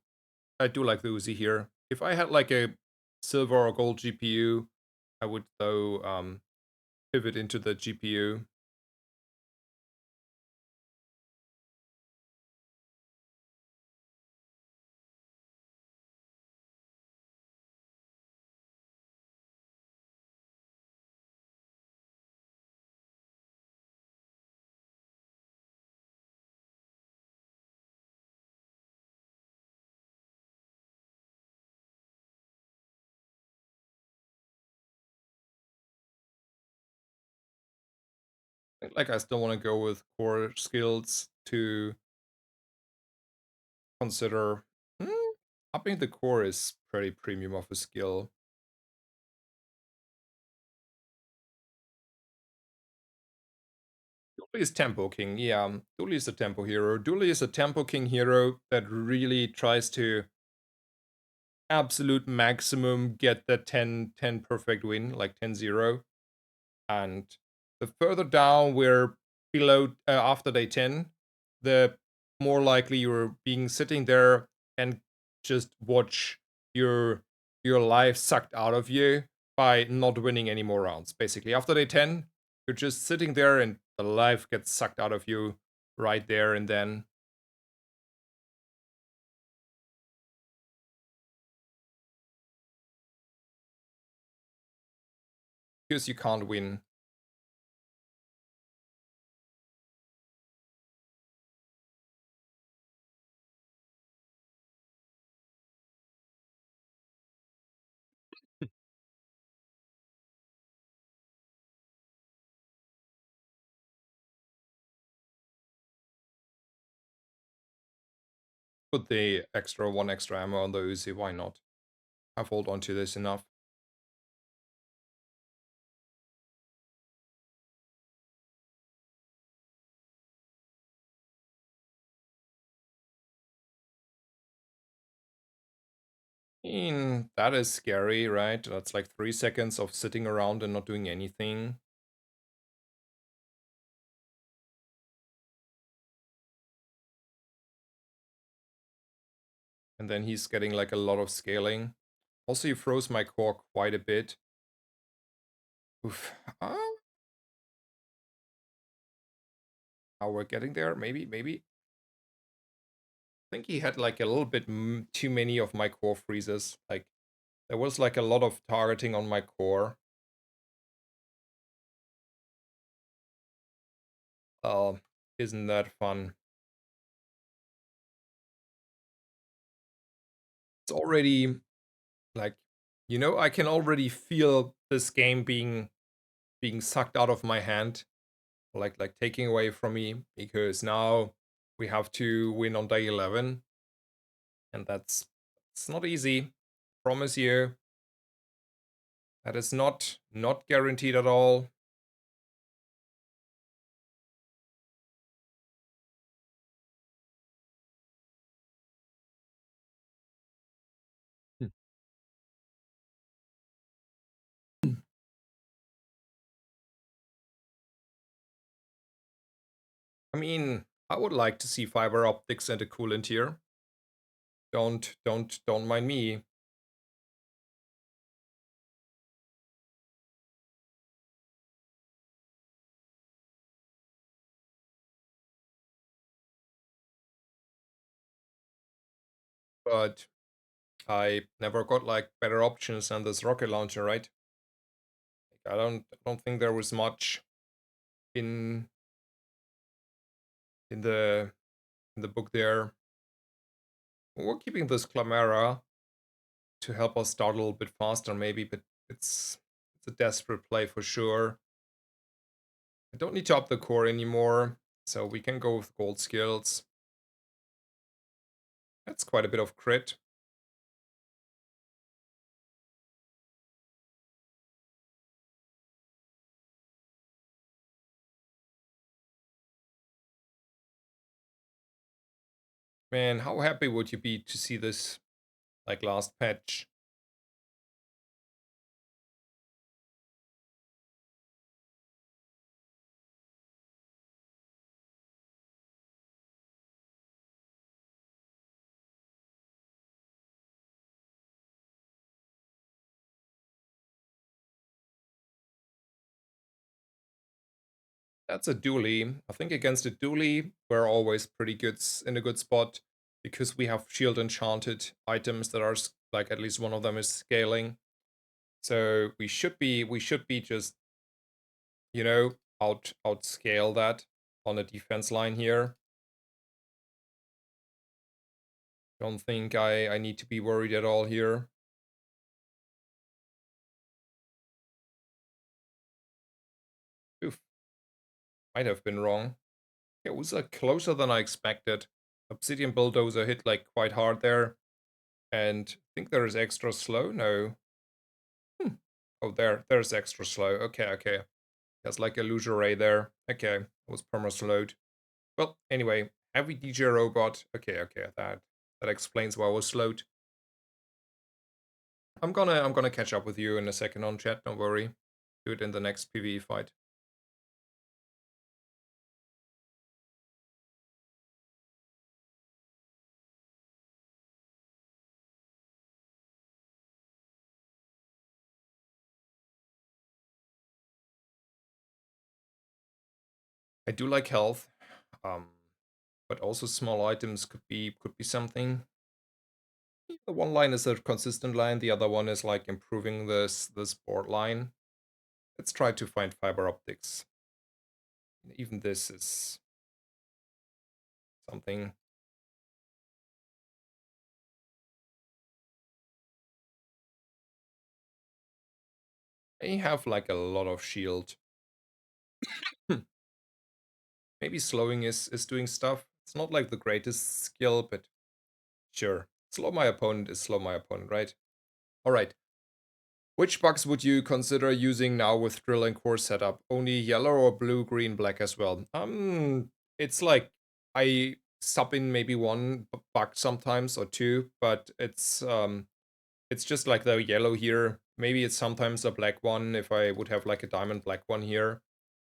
S1: I do like the Uzi here. If I had like a silver or gold GPU, I would though pivot into the GPU. Like I still want to go with core skills to consider. Upping the core is pretty premium of a skill. Dooley is Tempo King, yeah. Dooley is a Tempo hero. Dooley is a Tempo King hero that really tries to absolute maximum get the 10 perfect win, like 10-0. And the further down we're below after day 10, the more likely you're being sitting there and just watch your your life sucked out of you by not winning any more rounds. Basically, after day 10, you're just sitting there and the life gets sucked out of you right there and then. Because you can't win. put the one extra ammo on the Uzi, why not? I've hold on to this enough. I mean, that is scary, right? That's like 3 seconds of sitting around and not doing anything. And then he's getting like a lot of scaling. Also, he froze my core quite a bit. Oof. How we're getting there? Maybe. I think he had like a little bit too many of my core freezes. Like, there was like a lot of targeting on my core. Oh, isn't that fun? It's already like, I can already feel this game being sucked out of my hand, like taking away from me, because now we have to win on day 11, and it's not easy. Promise you, that is not guaranteed at all. I mean, I would like to see fiber optics and a coolant here. Don't mind me. But I never got like better options than this rocket launcher, right? Like, I don't think there was much in in the in the book there. We're keeping this Clamera to help us start a little bit faster, maybe, but it's a desperate play for sure. I don't need to up the core anymore, so we can go with gold skills. That's quite a bit of crit. Man, how happy would you be to see this like last patch? That's a dually. I think against a dually, we're always pretty good in a good spot because we have shield enchanted items that are like at least one of them is scaling. So we should be just outscale that on the defense line here. Don't think I need to be worried at all here. Oof, might have been wrong. It was closer than I expected. Obsidian Bulldozer hit like quite hard there. And I think there is extra slow. No. Oh, there's extra slow. Okay. There's like a loser ray there. Okay, it was perma slowed. Well, anyway, heavy DJ robot. Okay, that explains why I was slowed. I'm gonna catch up with you in a second on chat. Don't worry. Do it in the next PvE fight. I do like health, but also small items could be something. The one line is a consistent line. The other one is like improving this board line. Let's try to find fiber optics. Even this is something. They have like a lot of shield. Maybe slowing is doing stuff. It's not like the greatest skill, but Sure. Slow my opponent is slow my opponent, right? Alright. Which bugs would you consider using now with drill and core setup? Only yellow or blue, green, black as well? It's like I sub in maybe one bug sometimes or two, but it's just like the yellow here. Maybe it's sometimes a black one if I would have like a diamond black one here,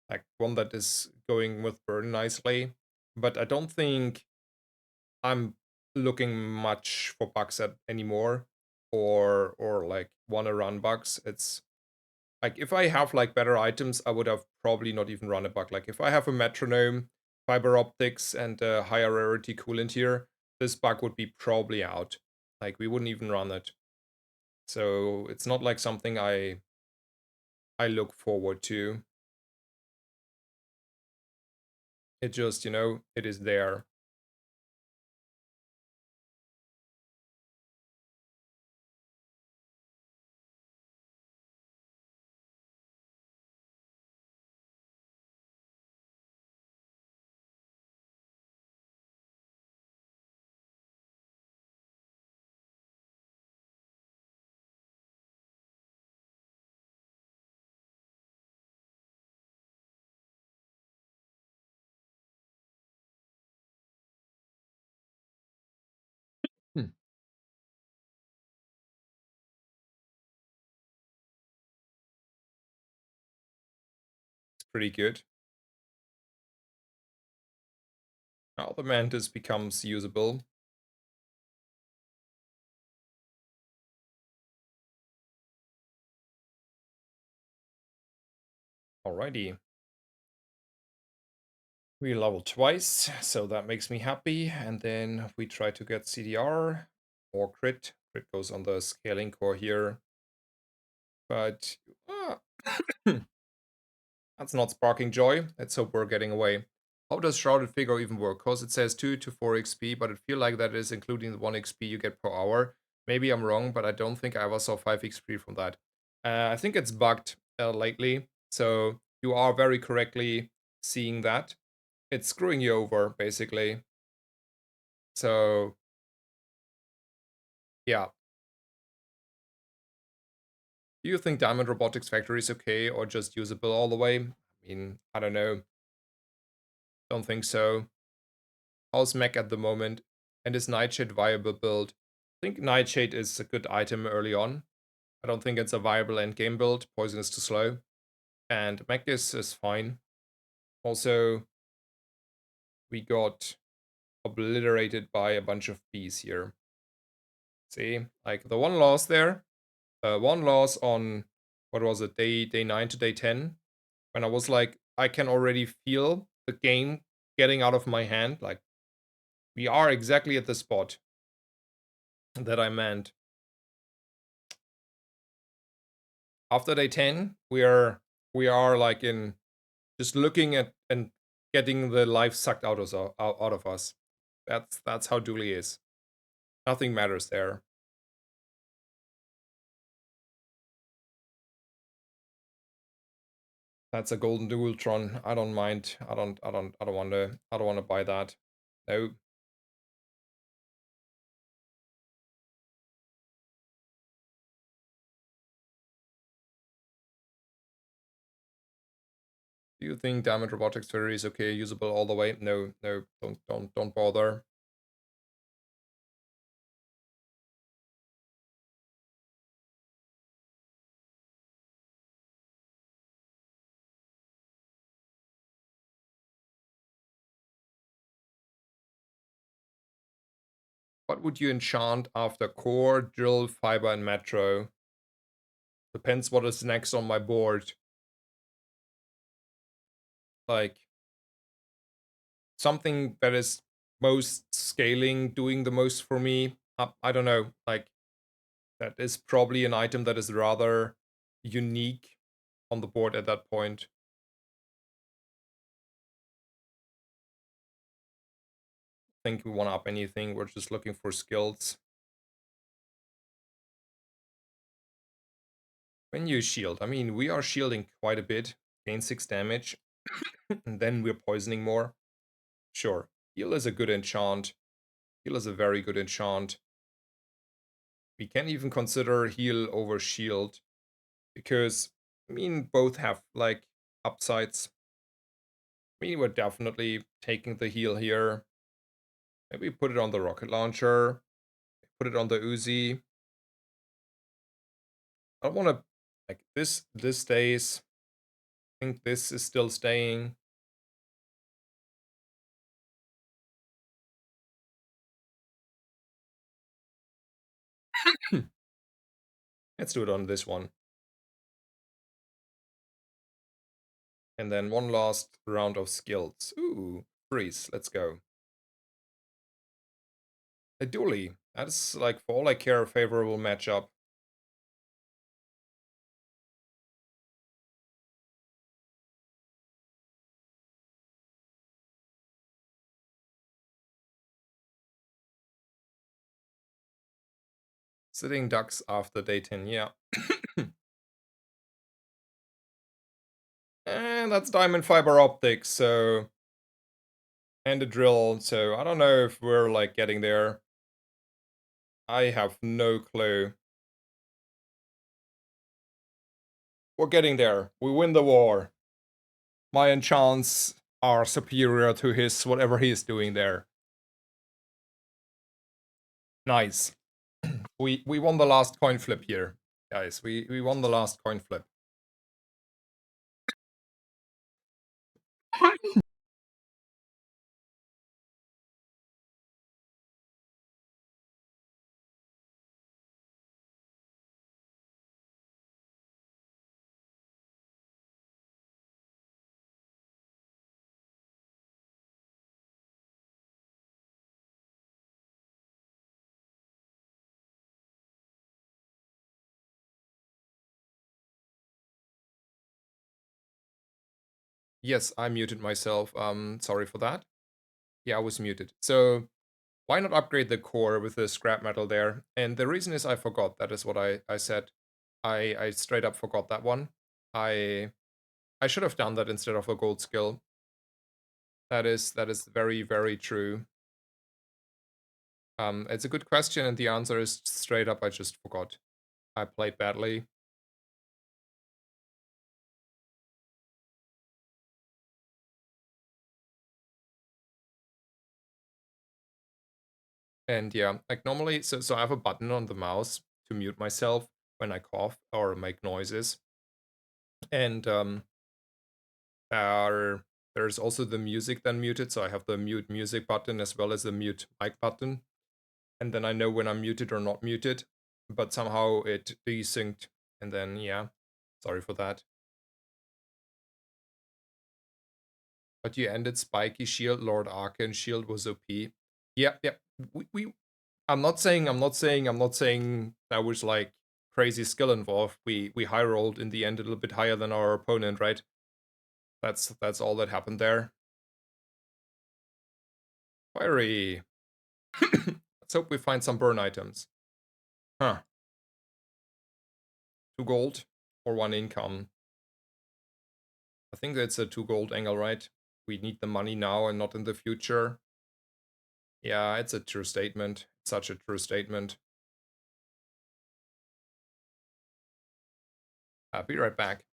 S1: like one that is going with burn nicely. But I don't think I'm looking much for bugs at anymore, or like wanna run bugs. It's like if I have like better items, I would have probably not even run a bug. Like if I have a metronome, fiber optics, and a higher rarity coolant here, this bug would be probably out. Like we wouldn't even run it. So it's not like something I look forward to. It just, it is there. Hmm. It's pretty good. Now the mantis becomes usable. Alrighty. We level twice, so that makes me happy. And then we try to get CDR or crit. Crit goes on the scaling core here. But that's not sparking joy. Let's hope we're getting away. How does Shrouded Figure even work? Because it says 2 to 4 XP, but it feel like that is including the 1 XP you get per hour. Maybe I'm wrong, but I don't think I ever saw 5 XP from that. I think it's bugged lately, so you are very correctly seeing that. It's screwing you over, basically. So, yeah. Do you think Diamond Robotics Factory is okay or just usable all the way? I mean, I don't know. Don't think so. How's mech at the moment? And is Nightshade viable build? I think Nightshade is a good item early on. I don't think it's a viable endgame build. Poison is too slow. And mech is fine. Also, we got obliterated by a bunch of bees here. See, like the one loss there, one loss on, what was it, day 9 to day 10, when I was like, I can already feel the game getting out of my hand. Like, we are exactly at the spot that I meant. After day 10, we are like in just looking at and getting the life sucked out of us. That's how Dooley is. Nothing matters there. That's a golden dualtron. I don't mind. I don't want to buy that. No. Do you think Diamond Robotics Theory is okay, usable all the way? No, no, don't bother. What would you enchant after core, drill, fiber, and metro? Depends what is next on my board. Like something that is most scaling, doing the most for me. I don't know. Like that is probably an item that is rather unique on the board at that point. Think we want to up anything. We're just looking for skills. When you shield, I mean, we are shielding quite a bit. Gain 6 damage. And then we're poisoning more. Sure. Heal is a good enchant. Heal is a very good enchant. We can even consider heal over shield, because, I mean, both have, like, upsides. I mean, we're definitely taking the heal here. Maybe put it on the rocket launcher. Put it on the Uzi. I don't want to, like, this stays. I think this is still staying. Let's do it on this one. And then one last round of skills. Ooh, freeze. Let's go. A Dooley. That is, like, for all I care, a favorable matchup. Sitting ducks after day 10, yeah. And that's diamond fiber optics, so... And a drill, so I don't know if we're, like, getting there. I have no clue. We're getting there. We win the war. My enchants are superior to his, whatever he is doing there. Nice. We won the last coin flip here, guys. We won the last coin flip. Yes, I muted myself. Sorry for that. Yeah, I was muted. So why not upgrade the core with the scrap metal there? And the reason is I forgot. That is what I said. I straight up forgot that one. I should have done that instead of a gold skill. That is very, very true. It's a good question, and the answer is straight up I just forgot. I played badly. And yeah, like normally, so I have a button on the mouse to mute myself when I cough or make noises. And there's also the music then muted, so I have the mute music button as well as the mute mic button. And then I know when I'm muted or not muted, but somehow it desynced. And then, yeah, sorry for that. But you ended Spiky Shield, Lord Arcane Shield was OP. Yeah, yeah. I'm not saying that was like crazy skill involved. We high rolled in the end a little bit higher than our opponent, right? That's all that happened there. Fiery. Let's hope we find some burn items. Huh. 2 gold or 1 income. I think that's a 2 gold angle, right? We need the money now and not in the future. Yeah, it's a true statement. Such a true statement. I'll be right back.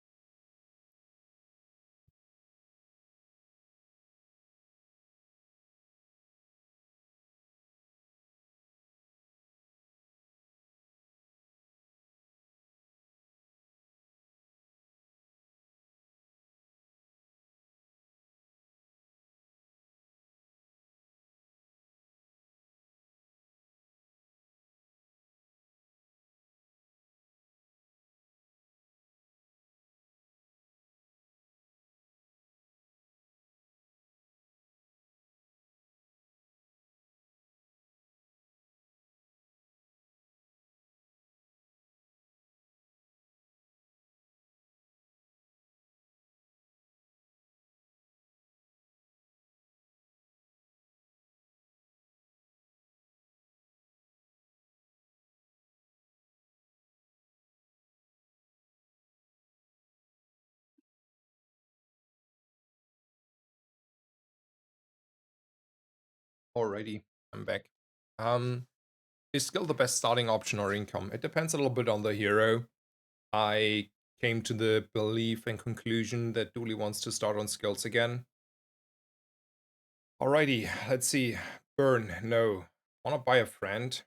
S1: Alrighty, I'm back. is still the best starting option or income. It depends a little bit on the hero. I came to the belief and conclusion that Dooley wants to start on skills again. Alrighty, let's see. Burn, no. Wanna buy a friend?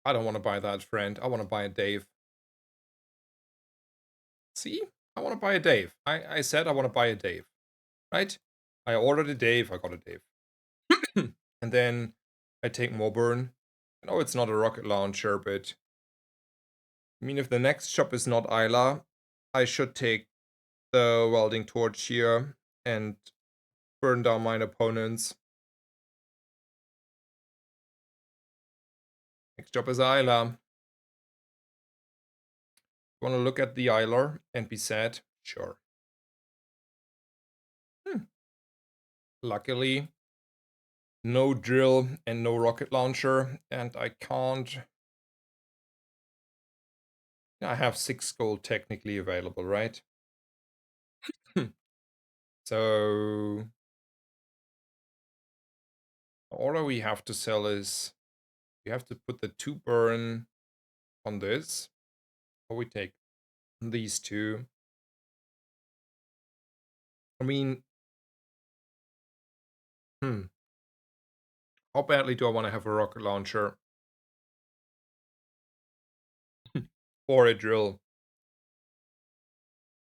S1: I don't want to buy that friend. I want to buy a Dave. See? I want to buy a Dave. I said I want to buy a Dave. Right? I ordered a Dave. I got a Dave. And then I take more burn. I know it's not a rocket launcher, but I mean, if the next shop is not Isla, I should take the welding torch here and burn down my opponents. Next job is Isla. Want to look at the Isla and be sad? Sure. Luckily, no drill and no rocket launcher, and I can't. I have 6 gold technically available, right? So all we have to sell is we have to put the 2 burn on this, or we take these 2. I mean, how badly do I want to have a rocket launcher? Or a drill?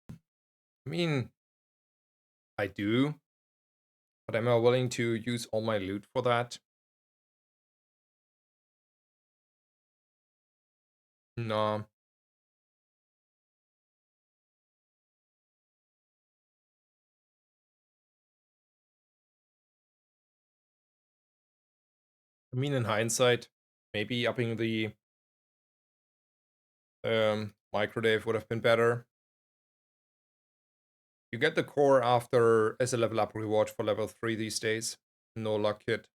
S1: I mean, I do, but am I willing to use all my loot for that? No. I mean, in hindsight, maybe upping the microdave would have been better. You get the core after as a level up reward for level 3 these days. No luck kit.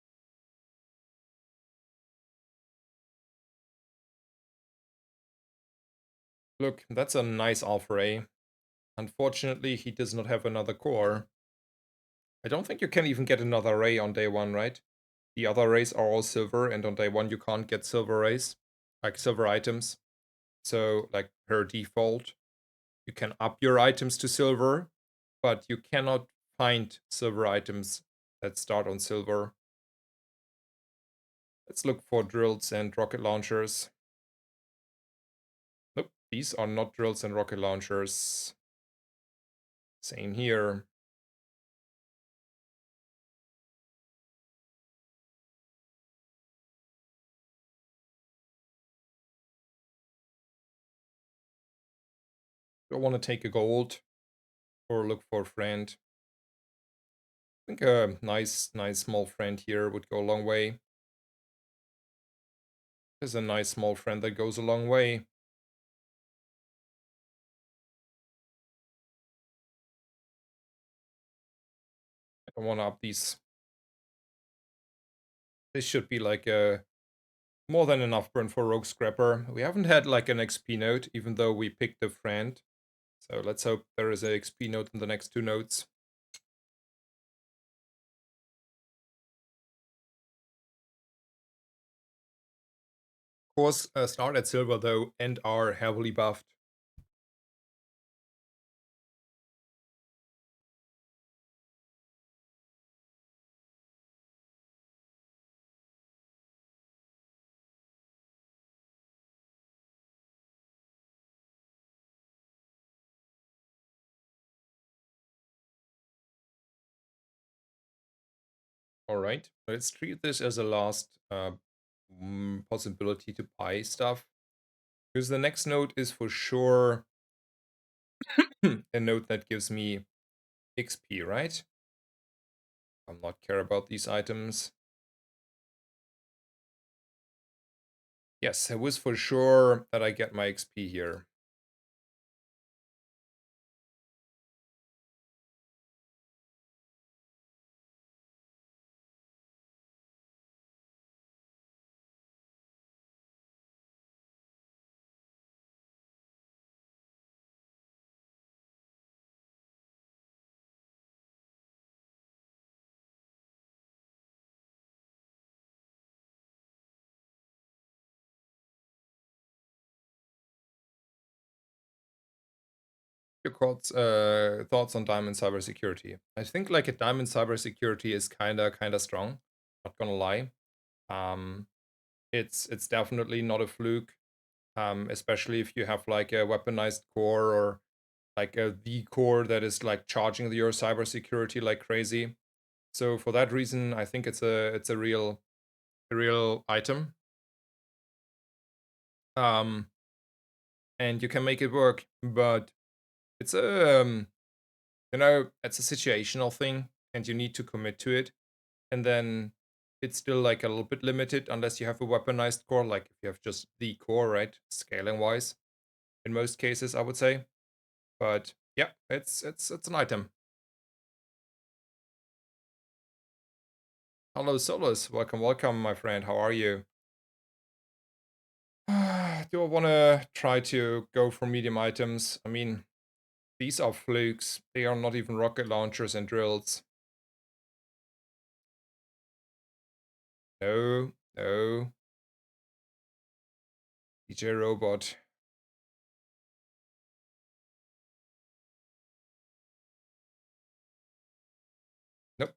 S1: Look, that's a nice Alpha Ray. Unfortunately, he does not have another core. I don't think you can even get another ray on day 1, right? The other rays are all silver, and on day 1 you can't get silver rays, like silver items. So, like, per default, you can up your items to silver, but you cannot find silver items that start on silver. Let's look for drills and rocket launchers. Nope, these are not drills and rocket launchers. Same here. Do I want to take a gold or look for a friend? I think a nice small friend here would go a long way. There's a nice small friend that goes a long way. I want to up these. This should be like a more than enough burn for Rogue Scrapper. We haven't had like an XP note, even though we picked a friend. So let's hope there is an XP note in the next 2 notes. Of course, start at silver though, and are heavily buffed. Alright, let's treat this as a last possibility to buy stuff. Because the next note is for sure a note that gives me XP, right? I'm not care about these items. Yes, it was for sure that I get my XP here. Your thoughts on diamond cybersecurity? I think like a diamond cybersecurity is kinda strong. Not gonna lie. Um, it's definitely not a fluke. Especially if you have like a weaponized core or like a V core that is like charging your cybersecurity like crazy. So for that reason, I think it's a real item. Um, and you can make it work, but it's it's a situational thing, and you need to commit to it. And then it's still like a little bit limited unless you have a weaponized core, like if you have just the core, right? Scaling wise, in most cases, I would say. But yeah, it's an item. Hello, Solus. Welcome, welcome, my friend. How are you? Do I want to try to go for medium items? I mean, these are flukes. They are not even rocket launchers and drills. No, no. DJ Robot. Nope.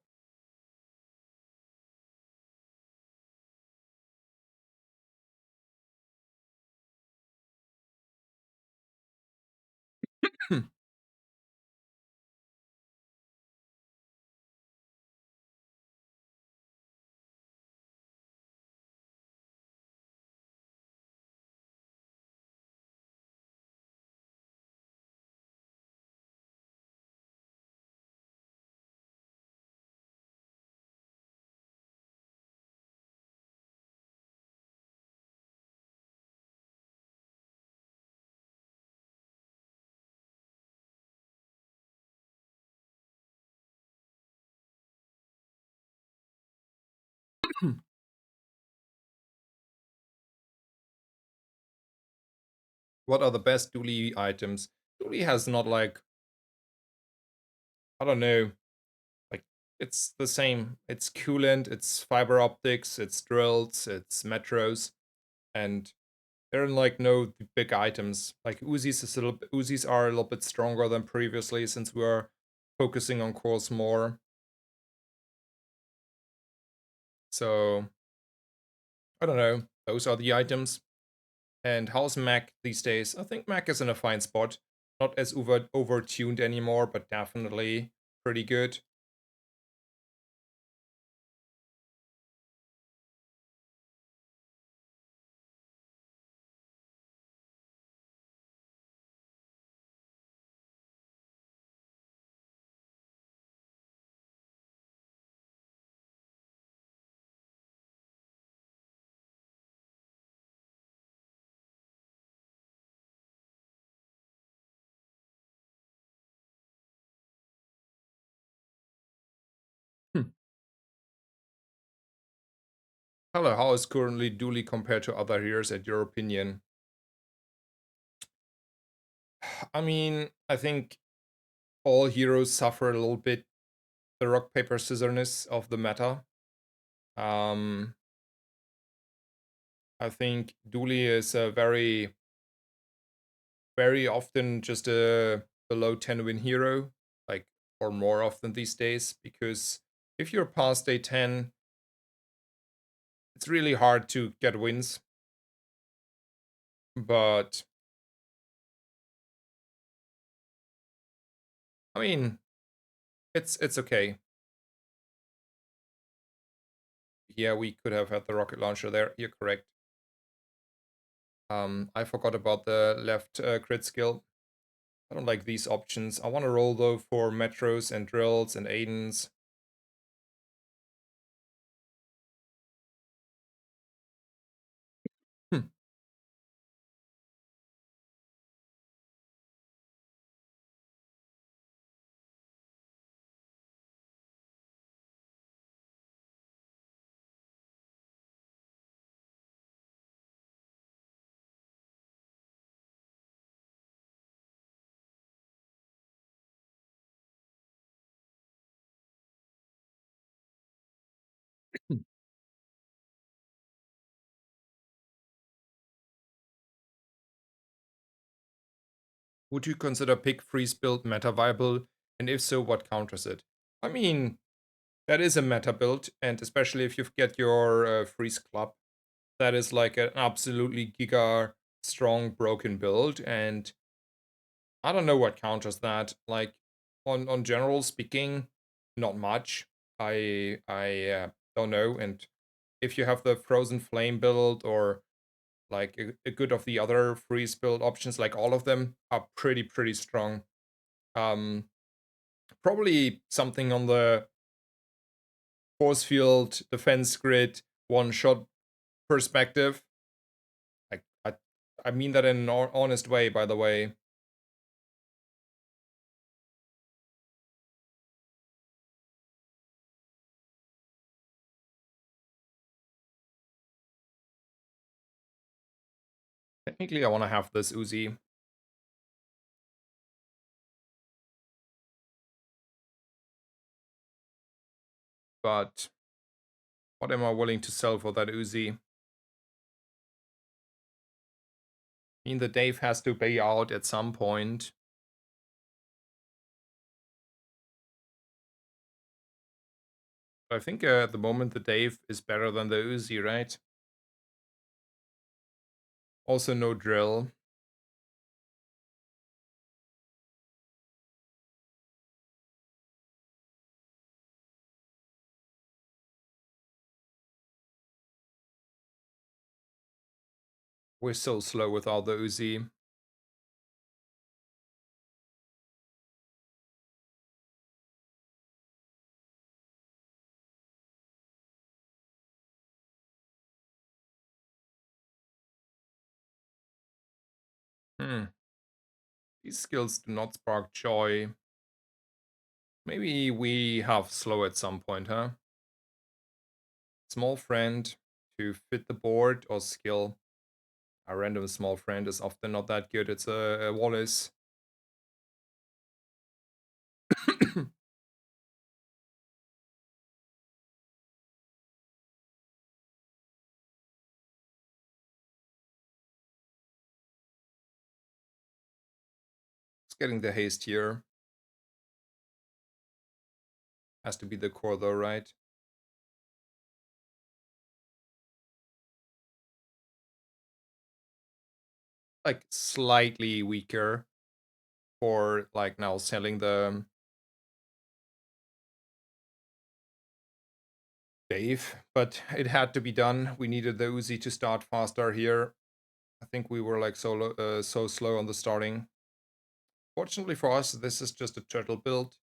S1: What are the best Dooley items? Dooley has not like, I don't know, like it's the same. It's coolant, it's fiber optics, it's drills, it's metros, and there are like no big items. Like Uzis are a little bit stronger than previously since we are focusing on cores more. So I don't know. Those are the items. And how's Mac these days? I think Mac is in a fine spot. Not as over-tuned anymore, but definitely pretty good. Hmm. Hello, how is currently Dooley compared to other heroes at your opinion? I mean, I think all heroes suffer a little bit the rock, paper, scissorness of the meta. Um, I think Dooley is a very often just a below 10 win hero, like, or more often these days, because if you're past day 10, it's really hard to get wins. But I mean, it's okay. Yeah, we could have had the rocket launcher there. You're correct. I forgot about the left crit skill. I don't like these options. I want to roll though for metros and drills and Aidens. Hmm. Would you consider pick freeze build meta viable? And if so, what counters it? I mean, that is a meta build, and especially if you get your freeze club, that is like an absolutely giga strong broken build, and I don't know what counters that. Like on general speaking, not much. I don't know. And if you have the frozen flame build or like a good of the other freeze build options, like all of them are pretty strong. Um, Probably something on the force field defense grid one shot perspective. Like I mean that in an honest way, by the way. Technically, I want to have this Uzi, but what am I willing to sell for that Uzi? I mean, the Dave has to pay out at some point. I think at the moment the Dave is better than the Uzi, right? Also, no drill. We're so slow without the Uzi. Hmm. These skills do not spark joy. Maybe we have slow at some point, huh? Small friend to fit the board or skill. A random small friend is often not that good. It's a Wallace. It's getting the haste here. Has to be the core though, right? Like slightly weaker for like now selling the Dave, but it had to be done. We needed the Uzi to start faster here. I think we were like so slow on the starting. Fortunately for us, this is just a turtle build,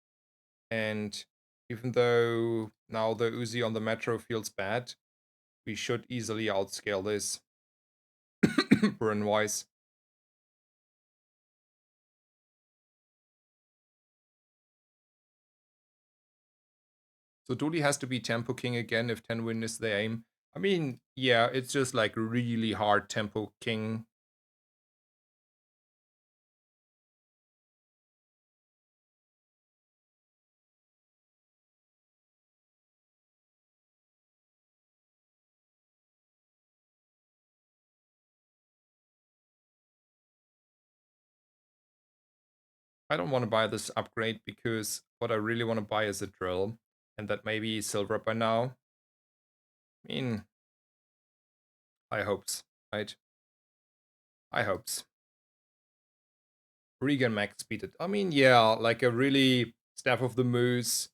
S1: and even though now the Uzi on the Metro feels bad, we should easily outscale this burn wise. So Dooley has to be Tempo King again if 10 win is the aim. I mean, yeah, it's just like really hard Tempo King. I don't want to buy this upgrade because what I really want to buy is a drill, and that may be silver by now. I mean, I hopes, right? I hopes. Regan max speed it. I mean, yeah, like a really Staff of the Moose.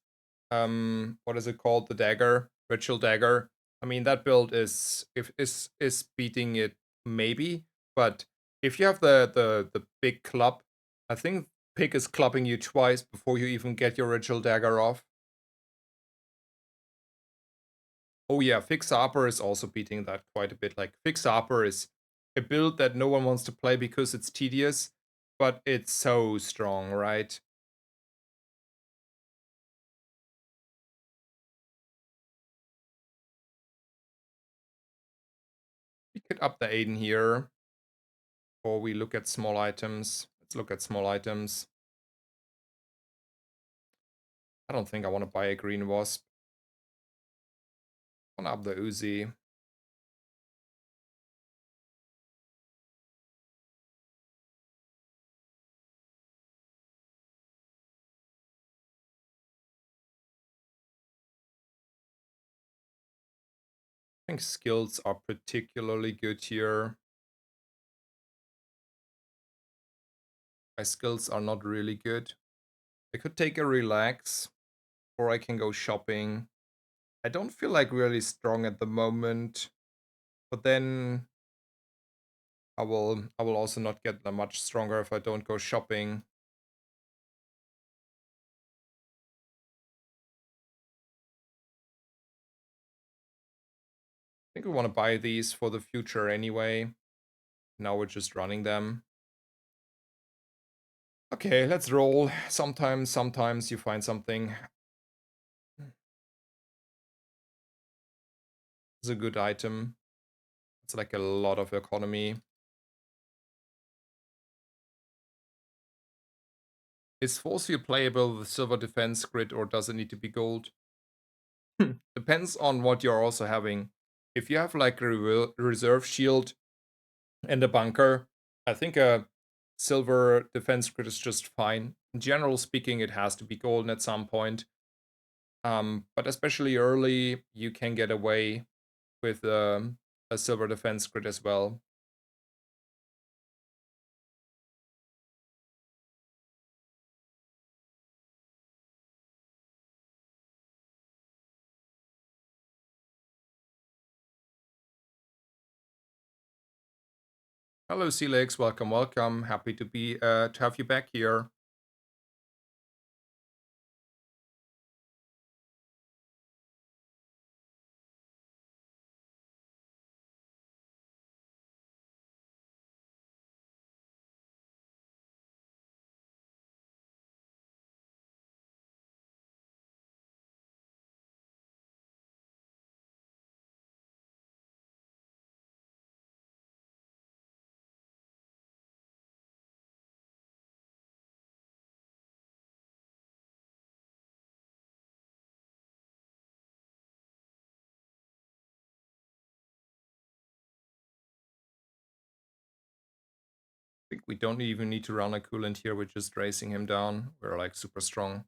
S1: What is it called? The dagger, ritual dagger. I mean, that build is if is beating it maybe, but if you have the big club, I think Pig is clubbing you twice before you even get your ritual dagger off. Oh yeah, Fixer Upper is also beating that quite a bit. Like Fixer Upper is a build that no one wants to play because it's tedious, but it's so strong, right? We could up the Aiden here, or we look at small items. Let's look at small items. I don't think I want to buy a green wasp. I want to up the Uzi. think skills are particularly good here. My skills are not really good. I could take a relax, or I can go shopping. I don't feel like really strong at the moment, but then I will also not get that much stronger if I don't go shopping. I think we want to buy these for the future anyway. Now we're just running them. Okay, let's roll. Sometimes you find something. It's a good item. It's like a lot of economy. Is force field playable with silver defense grid, or does it need to be gold? Depends on what you're also having. If you have like a reserve shield and a bunker, I think a silver defense grid is just fine. In general speaking, it has to be golden at some point. But especially early, you can get away with a silver defense grid as well. Hello, Celix. Welcome. Happy to have you back here. I think we don't even need to run a coolant here. We're just racing him down. We're like super strong.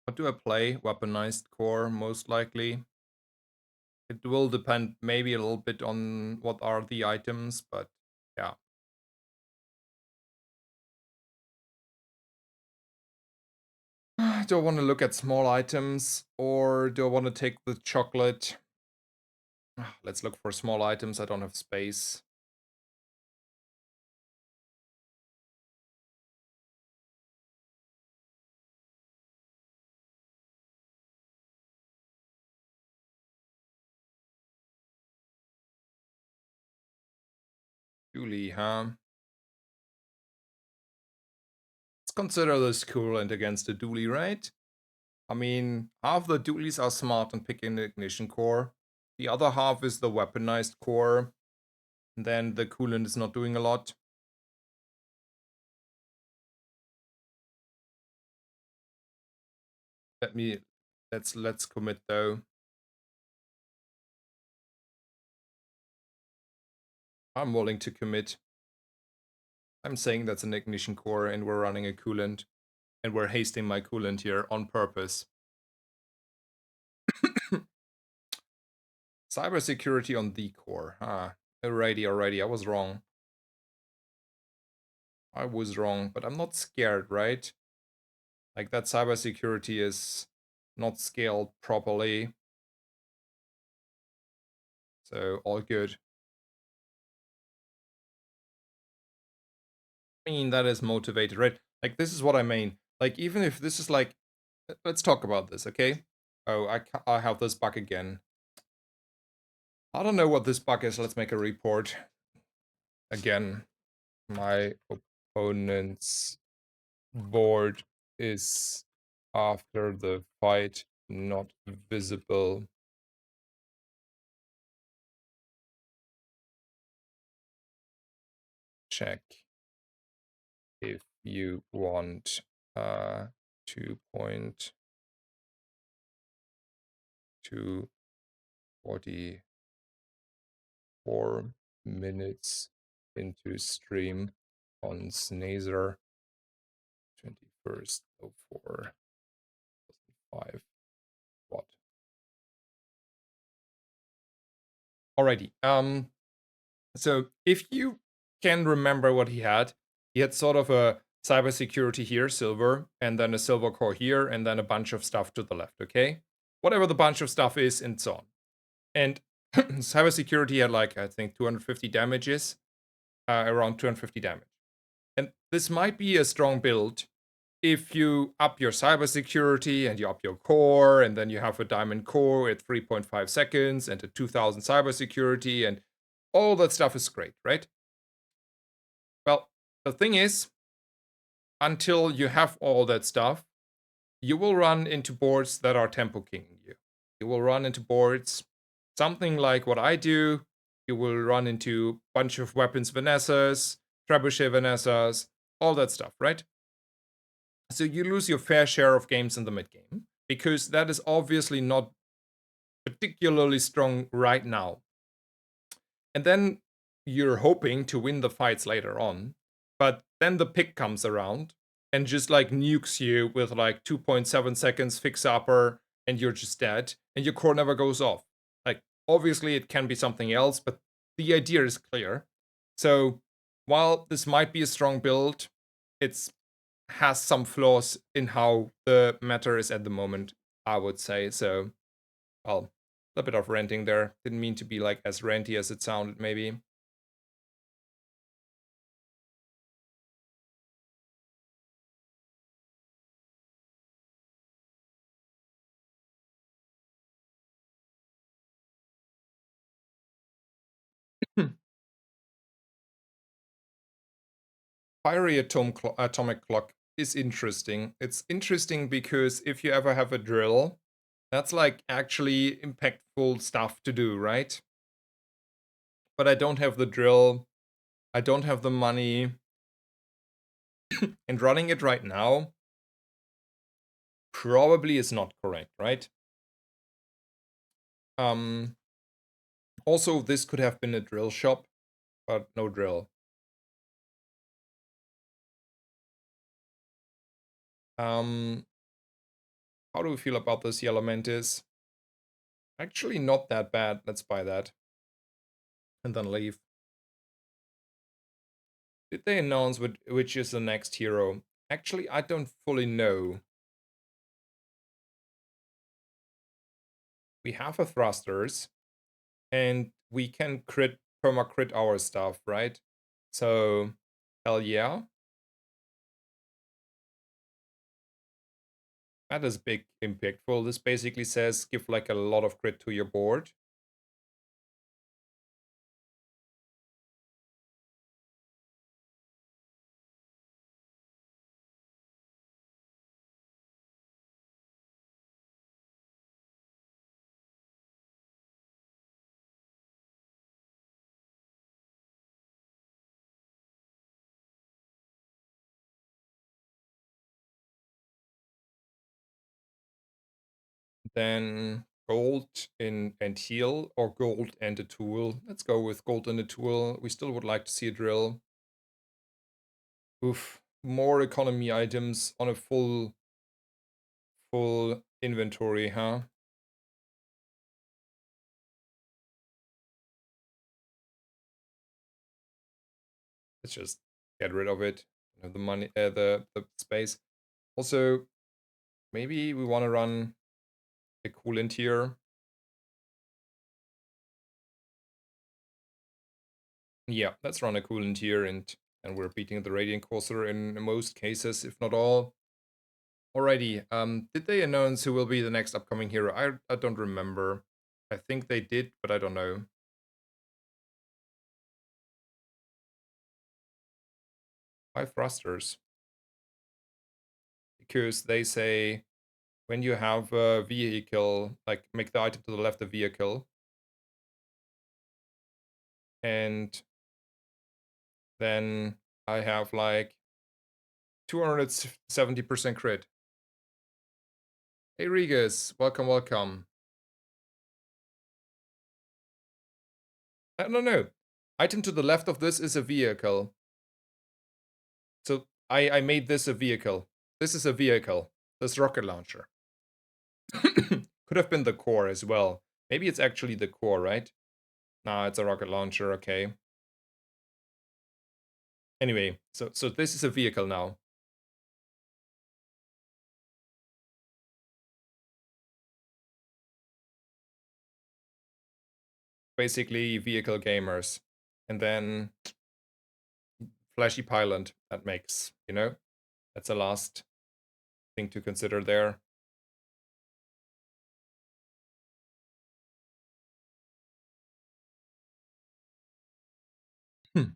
S1: What do I play? Weaponized core, most likely. It will depend maybe a little bit on what are the items, but yeah. Do I want to look at small items, or do I want to take the chocolate? Let's look for small items. I don't have space. Dooley, huh? Let's consider this coolant against the Dooley, right? I mean, half the Dooleys are smart and picking the ignition core. The other half is the weaponized core. And then the coolant is not doing a lot. Let's commit though. I'm willing to commit. I'm saying that's an ignition core and we're running a coolant. And we're hasting my coolant here on purpose. Cybersecurity on the core. Alrighty. I was wrong. But I'm not scared, right? Like that cybersecurity is not scaled properly. So all good. I mean, that is motivated, right? Like, this is what I mean. Like, even if this is like, let's talk about this, okay? Oh, I have this bug again. I don't know what this bug is. Let's make a report. Again, my opponent's board is after the fight not visible. Check if you want 2.244 minutes into stream on Snazer 21st of 4 5 watt. Alrighty. So if you can remember what he had sort of a cybersecurity here, silver, and then a silver core here, and then a bunch of stuff to the left, okay? Whatever the bunch of stuff is, and so on. And cybersecurity had like, I think, 250 damages, around 250 damage. And this might be a strong build if you up your cybersecurity and you up your core, and then you have a diamond core at 3.5 seconds and a 2000 cybersecurity, and all that stuff is great, right? Well, the thing is, until you have all that stuff, you will run into boards that are tempo kinging you. You will run into boards, something like what I do. You will run into a bunch of weapons Vanessas, trebuchet Vanessas, all that stuff, right? So you lose your fair share of games in the mid game, because that is obviously not particularly strong right now. And then you're hoping to win the fights later on, but then the pick comes around and just like nukes you with like 2.7 seconds fix upper, and you're just dead, and your core never goes off. Like, obviously it can be something else, but the idea is clear. So while this might be a strong build, it's has some flaws in how the matter is at the moment, I would say. So, well, a bit of ranting there. Didn't mean to be like as ranty as it sounded, maybe. Fiery atomic clock is interesting. It's interesting because if you ever have a drill, that's like actually impactful stuff to do, right? But I don't have the drill. I don't have the money. And running it right now probably is not correct, right? Also, this could have been a drill shop, but no drill. How do we feel about this yellow mantis? Actually, not that bad. Let's buy that. And then leave. Did they announce which is the next hero? Actually, I don't fully know. We have a thrusters, and we can perma crit our stuff, right? So, hell yeah. That is big impactful. This basically says give like a lot of crit to your board. Then gold and heal, or gold and a tool. Let's go with gold and a tool. We still would like to see a drill. Oof, more economy items on a full inventory, huh? Let's just get rid of it. Have the money, the space. Also, maybe we want to run a coolant here. Yeah, let's run a coolant here, and we're beating the Radiant Courser in most cases, if not all. Alrighty, did they announce who will be the next upcoming hero? I don't remember. I think they did, but I don't know. 5 thrusters. Because they say when you have a vehicle, like make the item to the left of vehicle, and then I have like 270% crit. Hey Regus, welcome, welcome. No. Item to the left of this is a vehicle. So I made this a vehicle. This is a vehicle. This rocket launcher. Could have been the core as well. Maybe it's actually the core, right? Nah, it's a rocket launcher, okay. Anyway, so this is a vehicle now. Basically, vehicle gamers. And then flashy pylon that makes, you know? That's the last thing to consider there. Hmm.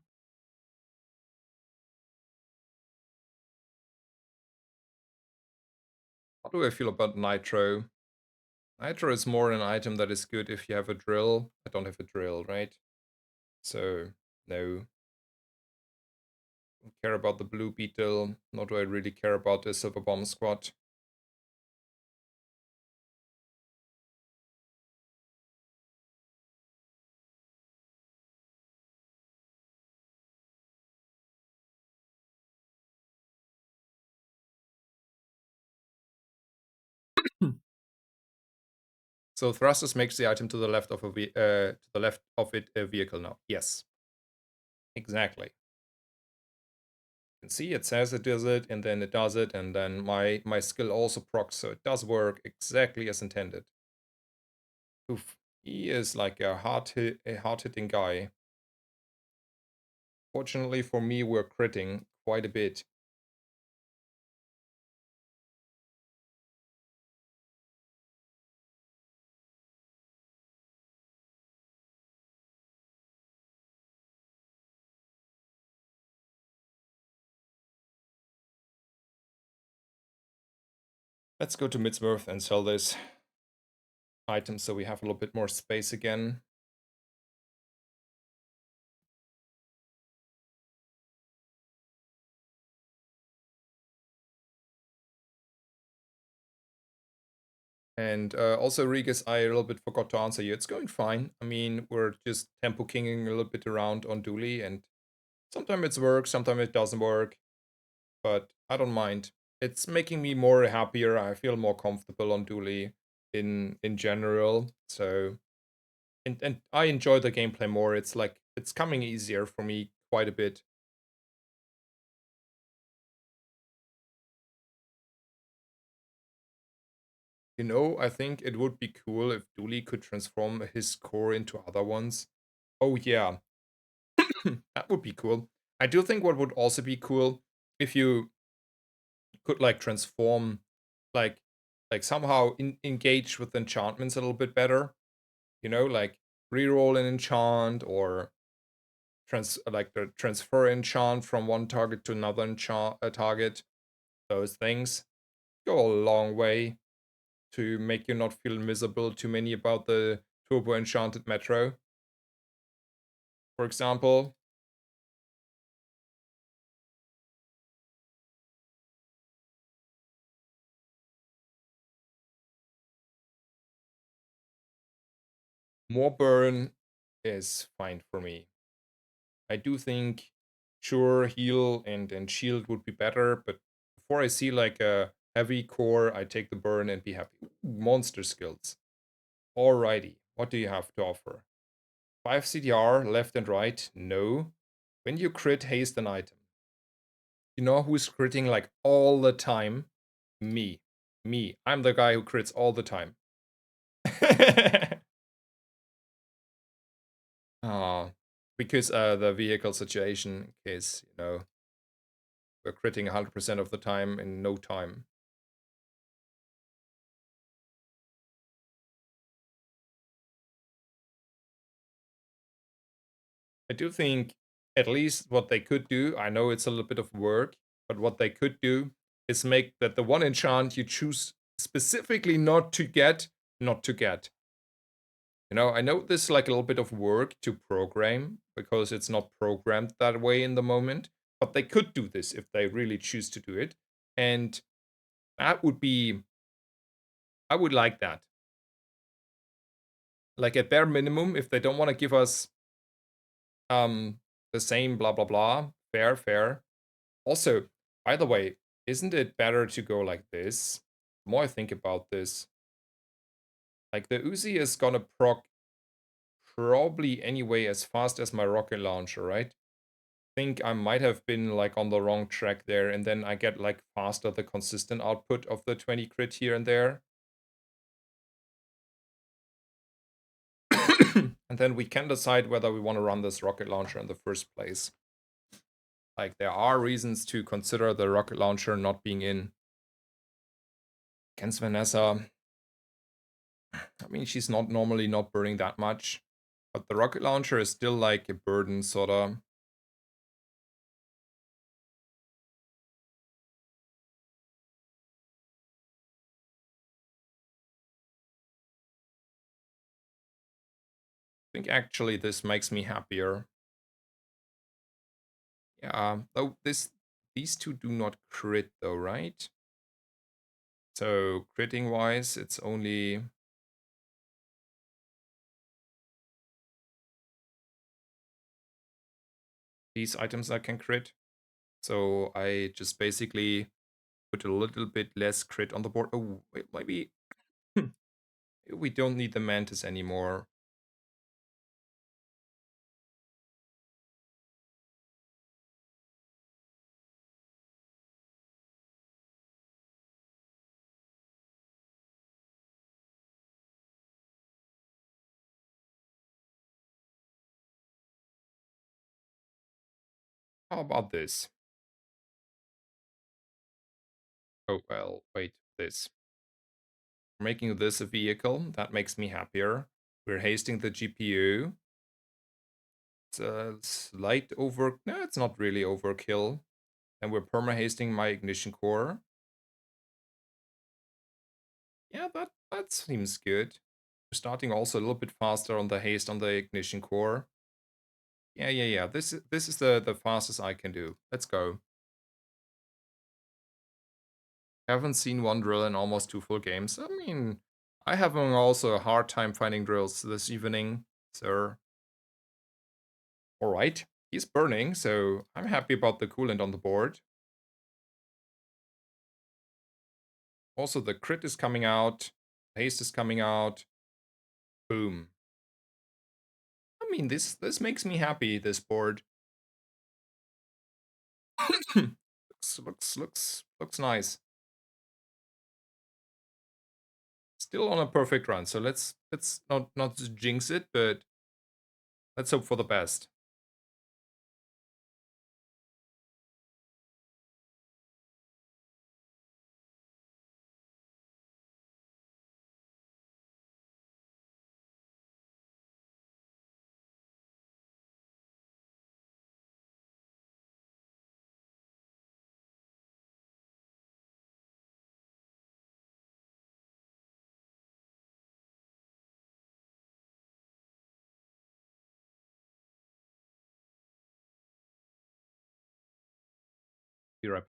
S1: How do I feel about Nitro? Nitro is more an item that is good if you have a drill. I don't have a drill, right? So, no. Don't care about the blue beetle, nor do I really care about the silver bomb squad. So thrusters makes the item to the left of a vehicle now. Yes, exactly. You can see it says it does it, and then it does it, and then my skill also procs, so it does work exactly as intended. Oof, he is like a hard-hitting guy. Fortunately for me, we're critting quite a bit. Let's go to Midsworth and sell this item so we have a little bit more space again. And also, Regis, I a little bit forgot to answer you. It's going fine. I mean, we're just tempo kinging a little bit around on Dooley, and sometimes it works, sometimes it doesn't work. But I don't mind. It's making me more happier. I feel more comfortable on Dooley in general. So, and I enjoy the gameplay more. It's like it's coming easier for me quite a bit. You know, I think it would be cool if Dooley could transform his core into other ones. Oh yeah, that would be cool. I do think what would also be cool if you could like transform, like somehow engage with enchantments a little bit better. You know, like reroll an enchant or transfer enchant from one target to another enchant target. Those things go a long way to make you not feel miserable too many about the turbo enchanted metro. For example, more burn is fine for me. I do think sure heal and shield would be better, but before I see like a heavy core, I take the burn and be happy. Monster skills. Alrighty, what do you have to offer? 5 CDR left and right? No. When you crit, haste an item. You know who's critting like all the time? Me. Me. I'm the guy who crits all the time. Oh, because the vehicle situation is, we're critting 100% of the time in no time. I do think at least what they could do, I know it's a little bit of work, but what they could do is make that the one enchant you choose specifically not to get. I know this is like a little bit of work to program because it's not programmed that way in the moment, but they could do this if they really choose to do it. And that would be, I would like that. Like at bare minimum, if they don't want to give us the same blah blah blah, fair. Also, by the way, isn't it better to go like this? The more I think about this, like the Uzi is gonna proc probably anyway as fast as my rocket launcher, right? Think I might have been like on the wrong track there, and then I get like faster the consistent output of the 20 crit here and there. And then we can decide whether we want to run this rocket launcher in the first place. Like there are reasons to consider the rocket launcher not being in. Against Vanessa, I mean, she's not normally not burning that much, but the rocket launcher is still like a burden, sorta. I think actually this makes me happier. Yeah, though these two do not crit though, right? So critting wise, it's only these items that can crit. So I just basically put a little bit less crit on the board. Oh, wait, maybe we don't need the Mantis anymore. How about this? Oh, well, wait, this. Making this a vehicle, that makes me happier. We're hasting the GPU. It's a slight no, it's not really overkill. And we're perma-hasting my ignition core. Yeah, that seems good. We're starting also a little bit faster on the haste on the ignition core. Yeah. This is the fastest I can do. Let's go. Haven't seen one drill in almost 2 full games. I mean, I have also a hard time finding drills this evening, sir. Alright, he's burning, so I'm happy about the coolant on the board. Also, the crit is coming out. Haste is coming out. Boom. I mean, this makes me happy, this board. looks nice. Still on a perfect run, so let's not jinx it, but let's hope for the best. Be right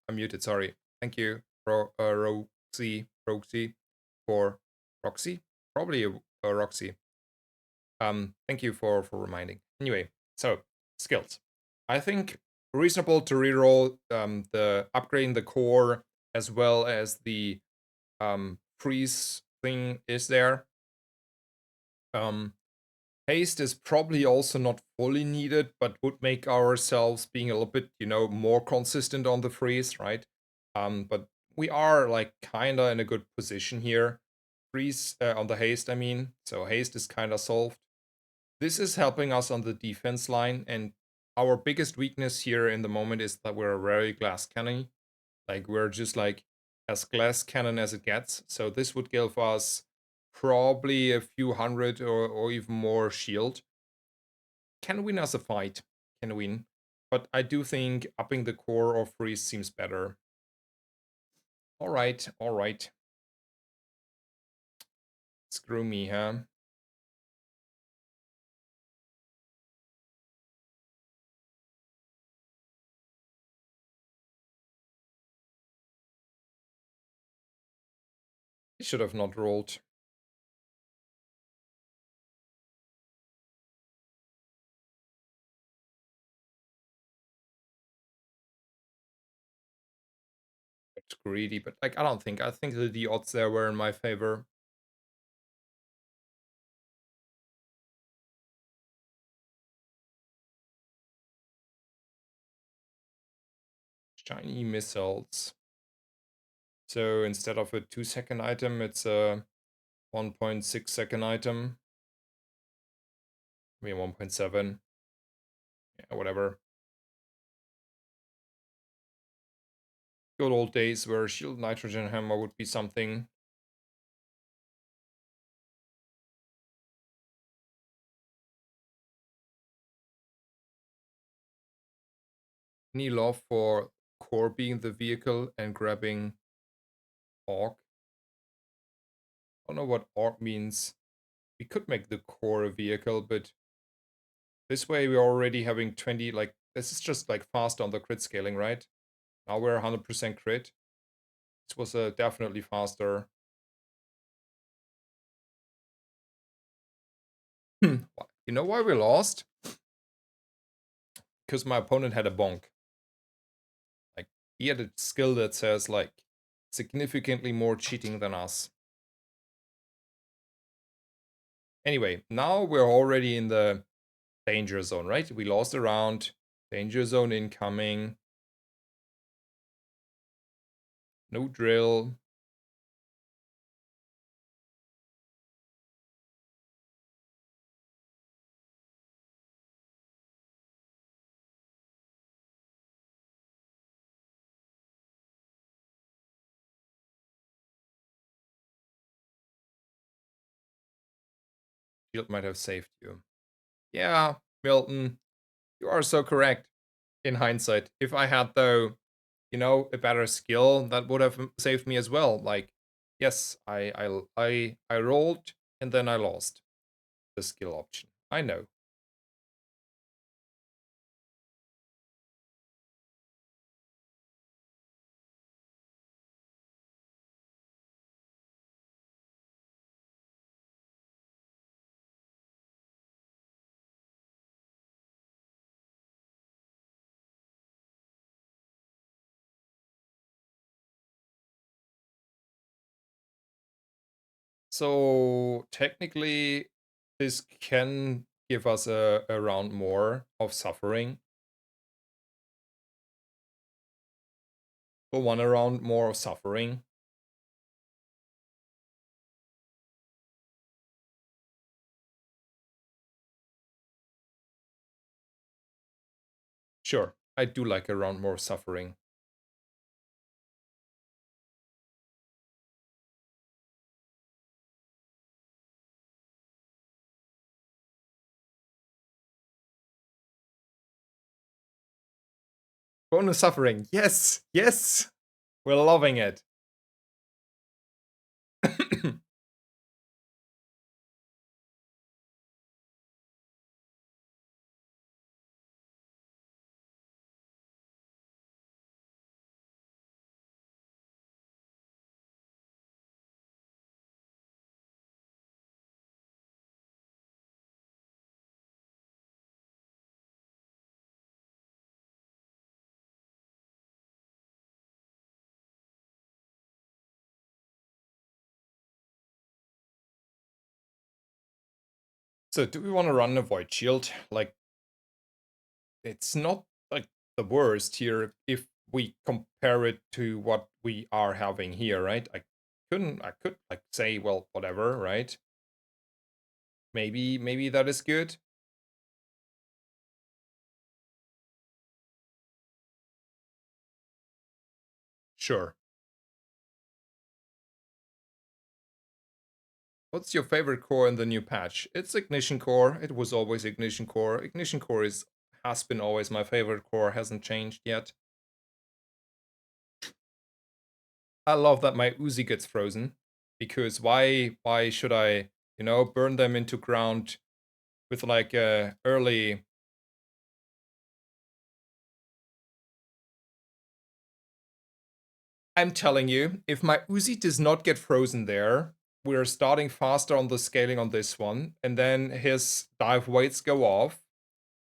S1: I'm muted, sorry. Thank you, Roxy, for Roxy? Probably Roxy. Thank you for reminding. Anyway, so skills. I think reasonable to reroll the upgrading the core as well as the freeze thing is there. Haste is probably also not fully needed, but would make ourselves being a little bit, more consistent on the freeze, right? But we are like kinda in a good position here. Freeze on the haste, I mean. So haste is kinda solved. This is helping us on the defense line, and our biggest weakness here in the moment is that we're very glass cannon. Like we're just like as glass cannon as it gets. So this would give us probably a few hundred or even more shield. Can win us a fight. Can win. But I do think upping the core or freeze seems better. Alright, alright. Screw me, huh? I should have not rolled. It's greedy, but like I think the odds there were in my favor. Shiny missiles. So instead of a 2-second item, it's a 1.6-second item. I mean 1.7. Yeah, whatever. Good old days where shield nitrogen hammer would be something. Any love for core being the vehicle and grabbing orc? I don't know what orc means. We could make the core a vehicle, but this way we're already having 20, like, this is just like fast on the crit scaling, right? Now we're 100% crit. This was definitely faster. You know why we lost? Because my opponent had a bonk. Like, he had a skill that says, like, significantly more cheating than us. Anyway, now we're already in the danger zone, right? We lost a round. Danger zone incoming. No drill. Shield might have saved you. Yeah, Milton, you are so correct in hindsight. If I had, though, a better skill, that would have saved me as well. Like, yes, I rolled and then I lost the skill option. I know. So technically, this can give us a round more of suffering. Or one round more of suffering. Sure, I do like a round more suffering. Bonus suffering. Yes, yes. We're loving it. So do we want to run a Void Shield? Like, it's not like the worst here if we compare it to what we are having here, right? I could like say, well, whatever, right? Maybe that is good. Sure. What's your favorite core in the new patch? It's Ignition Core. It was always Ignition Core. Ignition Core has been always my favorite core, hasn't changed yet. I love that my Uzi gets frozen, because why should I, burn them into ground with like a early. I'm telling you, if my Uzi does not get frozen there, we're starting faster on the scaling on this one, and then his dive weights go off,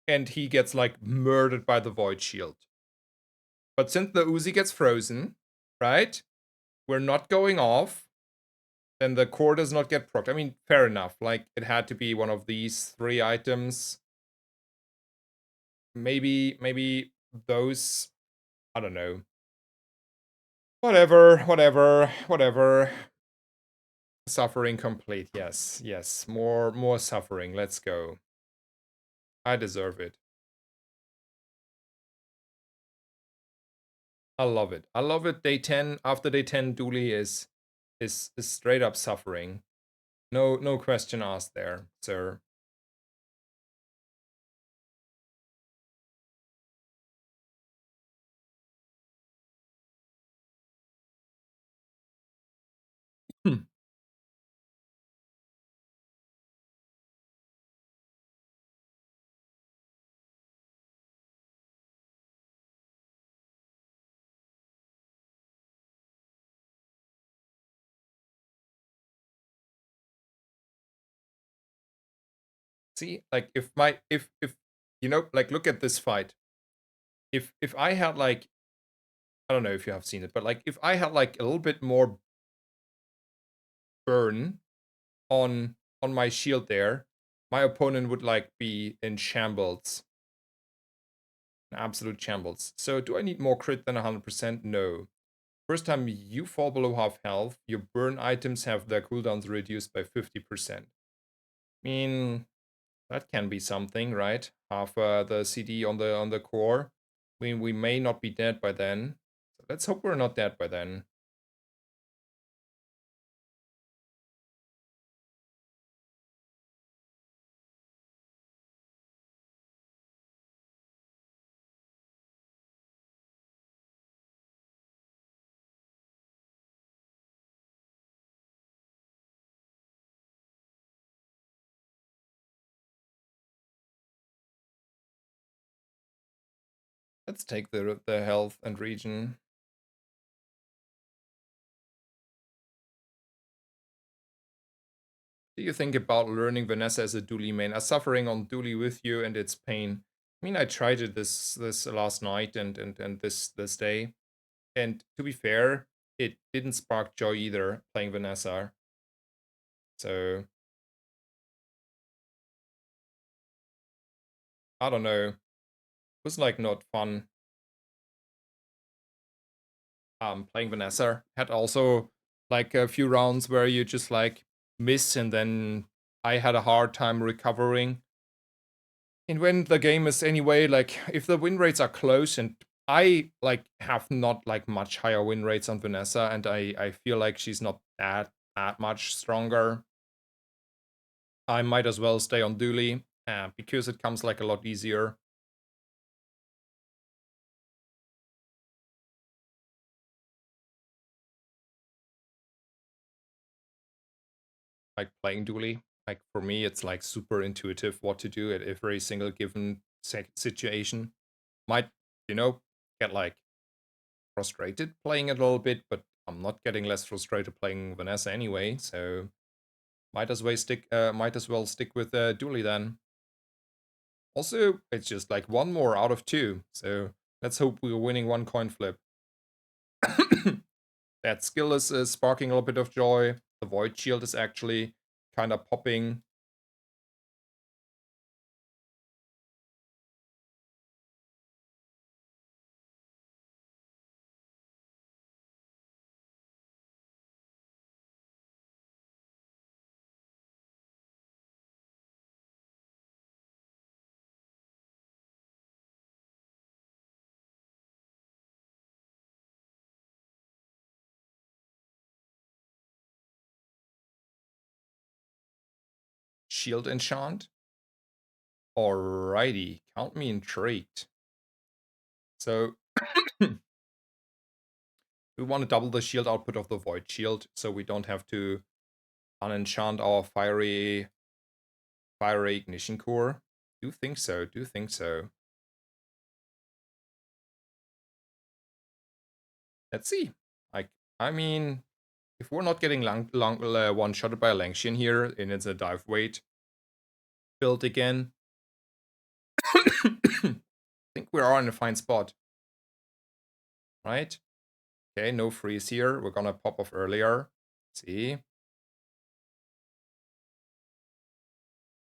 S1: and he gets like murdered by the Void Shield. But since the Uzi gets frozen, right, we're not going off, then the core does not get procced. I mean, fair enough. Like, it had to be one of these 3 items. Maybe those, I don't know. Whatever. Suffering complete. Yes. More suffering. Let's go. I deserve it. I love it. I love it. Day 10, after day 10, Dooley is straight up suffering. No question asked there, sir. Hmm. See, like, if like, look at this fight. If I had like, I don't know if you have seen it, but like, if I had like a little bit more burn on my shield there, my opponent would like be in shambles. Absolute shambles. So do I need more crit than 100%? No. First time you fall below half health, your burn items have their cooldowns reduced by 50%. I mean, that can be something, right? Half the CD on the core. I mean, we may not be dead by then. So let's hope we're not dead by then. Let's take the health and region. Do you think about learning Vanessa as a Dooley main? I'm suffering on Dooley with you and its pain. I mean, I tried it this last night and this day. And to be fair, it didn't spark joy either playing Vanessa. So I don't know. It was like not fun playing Vanessa. Had also like a few rounds where you just like miss, and then I had a hard time recovering. And when the game is anyway, like, if the win rates are close, and I like have not like much higher win rates on Vanessa, and I feel like she's not that much stronger, I might as well stay on Dooley because it comes like a lot easier. Like, playing Dooley, like, for me, it's like super intuitive what to do at every single given situation. Might, get like frustrated playing it a little bit, but I'm not getting less frustrated playing Vanessa anyway, so might as well stick with Dooley then. Also, it's just like 1 more out of 2, so let's hope we're winning 1 coin flip. That skill is sparking a little bit of joy. The Void Shield is actually kind of popping. shield enchant? Alrighty, count me intrigued. So we want to double the shield output of the Void Shield, so we don't have to unenchant our fiery ignition core. Do think so, do think so. Let's see. I mean, if we're not getting one-shotted by a Langshan here, and it's a dive weight build again, I think we are in a fine spot. Right? Okay, no freeze here. We're gonna pop off earlier. See?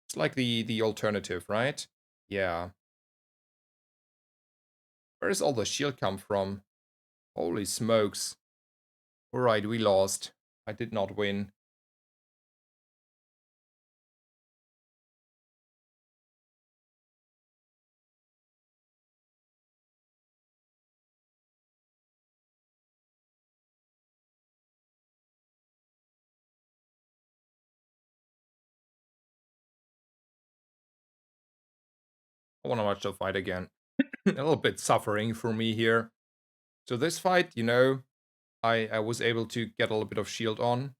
S1: It's like the alternative, right? Yeah. Where does all the shield come from? Holy smokes. Alright, we lost. I did not win. I want to watch the fight again. A little bit suffering for me here. So this fight, you know, I was able to get a little bit of shield on.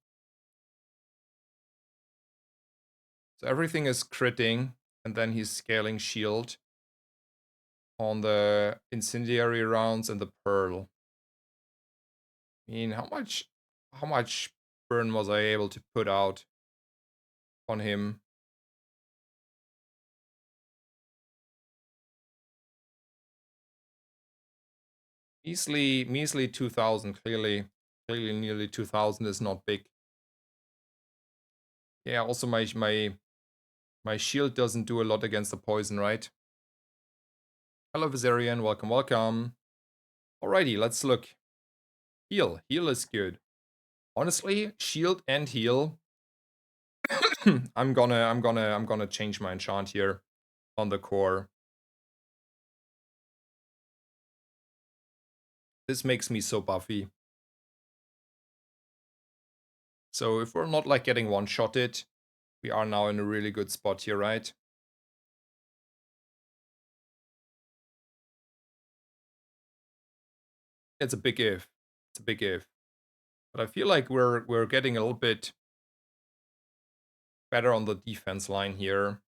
S1: So everything is critting, and then he's scaling shield on the incendiary rounds and the pearl. I mean, how much burn was I able to put out on him? Measly 2000, clearly nearly 2000 is not big. Yeah, also my shield doesn't do a lot against the poison, right? Hello Viserion, welcome, welcome. Alrighty, let's look. Heal is good. Honestly, shield and heal. I'm gonna change my enchant here on the core. This makes me so buffy. So if we're not like getting one-shotted, we are now in a really good spot here, right? It's a big if. It's a big if. But I feel like we're getting a little bit better on the defense line here.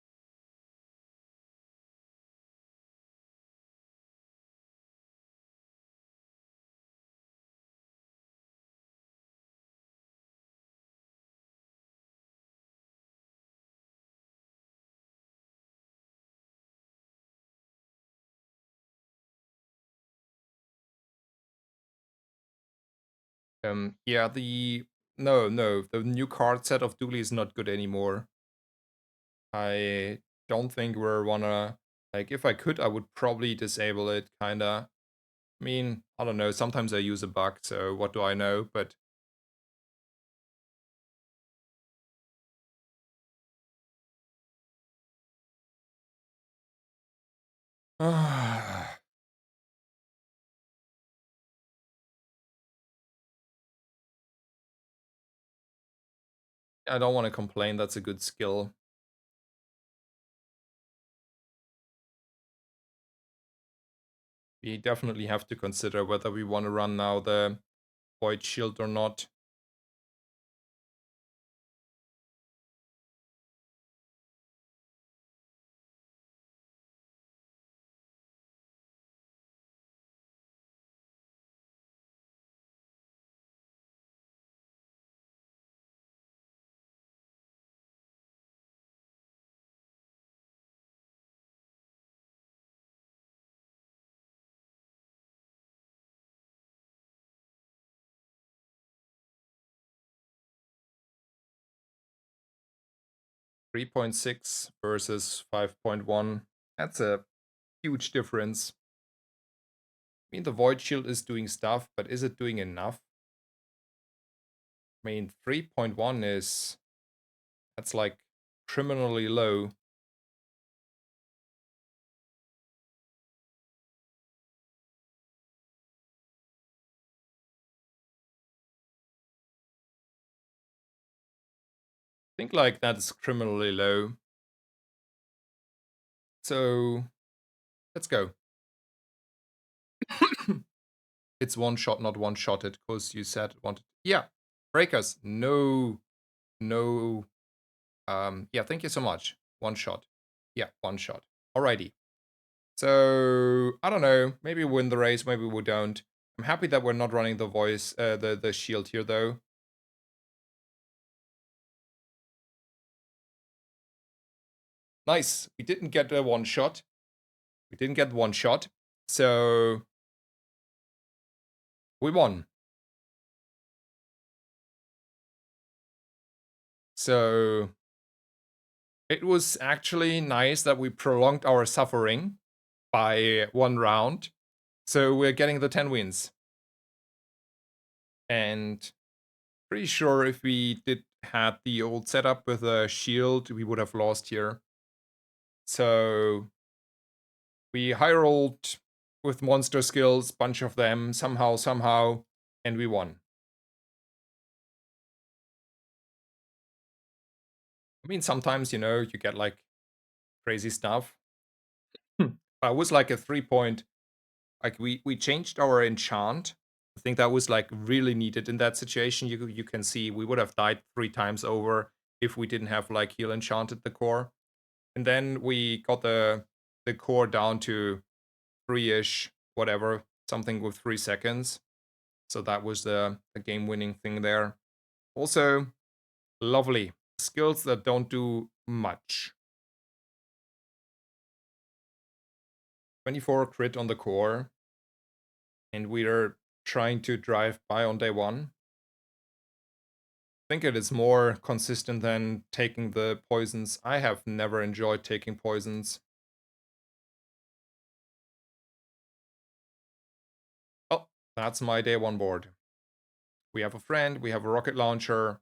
S1: Yeah, the new card set of Dooley is not good anymore. I don't think we're wanna like if I could I would probably disable it kinda. I mean, I don't know, sometimes I use a bug, so what do I know, but I don't want to complain, that's a good skill. We definitely have to consider whether we want to run now the Void Shield or not. .6 versus 5.1. That's a huge difference. I mean, the Void Shield is doing stuff, but is it doing enough? I mean, 3.1 is... that's like criminally low. think like that's criminally low. So let's go. It's one shot, not one shotted, because you said wanted. Yeah, breakers. No, no. Yeah, thank you so much. One shot. Yeah, one shot. Alrighty. So I don't know. Maybe we win the race. Maybe we don't. I'm happy that we're not running the voice, the shield here though. Nice. We didn't get a one shot. We didn't get one shot. So we won. So it was actually nice that we prolonged our suffering by one round. So we're getting the 10 wins. And pretty sure if we did had the old setup with a shield, we would have lost here. So we high rolled with monster skills, bunch of them, somehow, and we won. I mean, sometimes, you know, you get like crazy stuff. I was like a 3 point. Like we changed our enchant. I think that was like really needed in that situation. You can see we would have died 3 times over if we didn't have like heal enchanted the core. And then we got the core down to 3-ish, whatever, something with 3 seconds. So that was the game winning thing there. Also, lovely skills that don't do much. 24 crit on the core, and we're trying to drive by on day one. I think it is more consistent than taking the poisons. I have never enjoyed taking poisons. Oh, that's my day one board. We have a friend, we have a rocket launcher.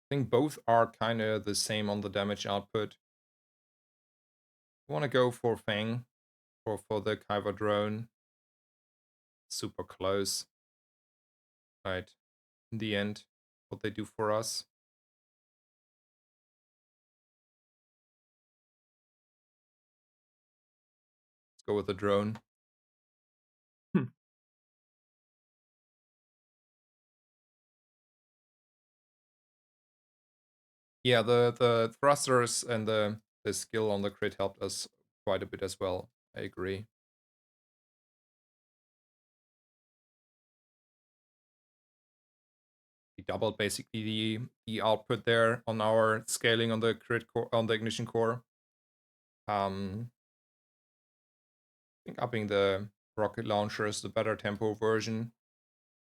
S1: I think both are kind of the same on the damage output. I want to go for Fang, for the Kyber drone. Super close. Right. In the end, what they do for us. Let's go with the drone. Yeah, the thrusters and the skill on the crit helped us quite a bit as well. I agree. We doubled basically the output there on our scaling on the crit core, on the ignition core. I think upping the rocket launcher is the better tempo version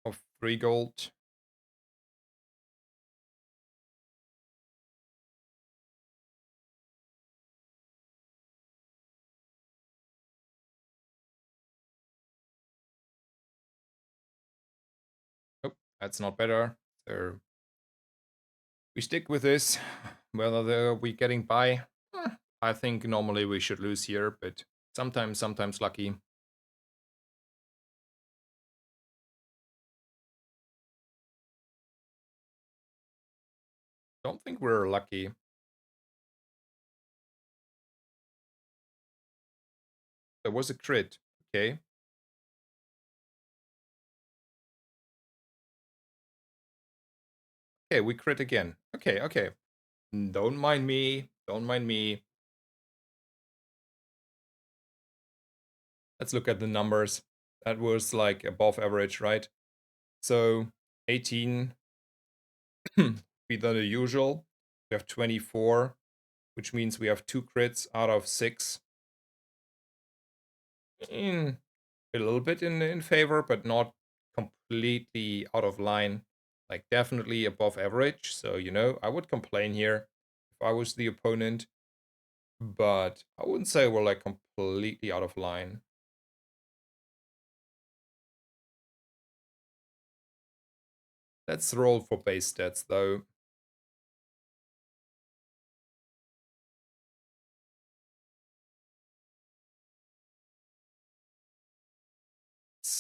S1: of 3 gold. Oh, that's not better. So we stick with this. Whether we getting by, I think normally we should lose here, but sometimes lucky. Don't think we're lucky. There was a crit. Okay. Okay, we crit again. Okay. Don't mind me. Don't mind me. Let's look at the numbers. That was like above average, right? So 18 be the usual. We have 24, which means we have 2 crits out of 6. In a little bit in favor, but not completely out of line. Like definitely above average. So, you know, I would complain here if I was the opponent. But I wouldn't say we're like completely out of line. Let's roll for base stats though.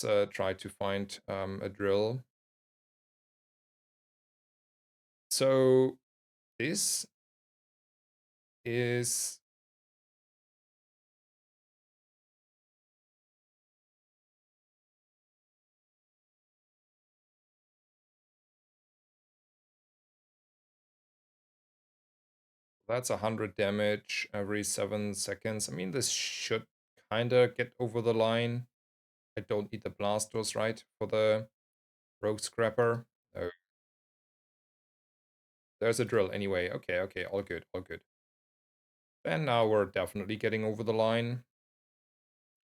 S1: let's try to find a drill. So this is that's 100 damage every 7 seconds. I mean, this should kind of get over the line. I don't need the blasters, right, for the rogue scrapper. Oh, there's a drill anyway. Okay, okay, all good, all good. And now we're definitely getting over the line.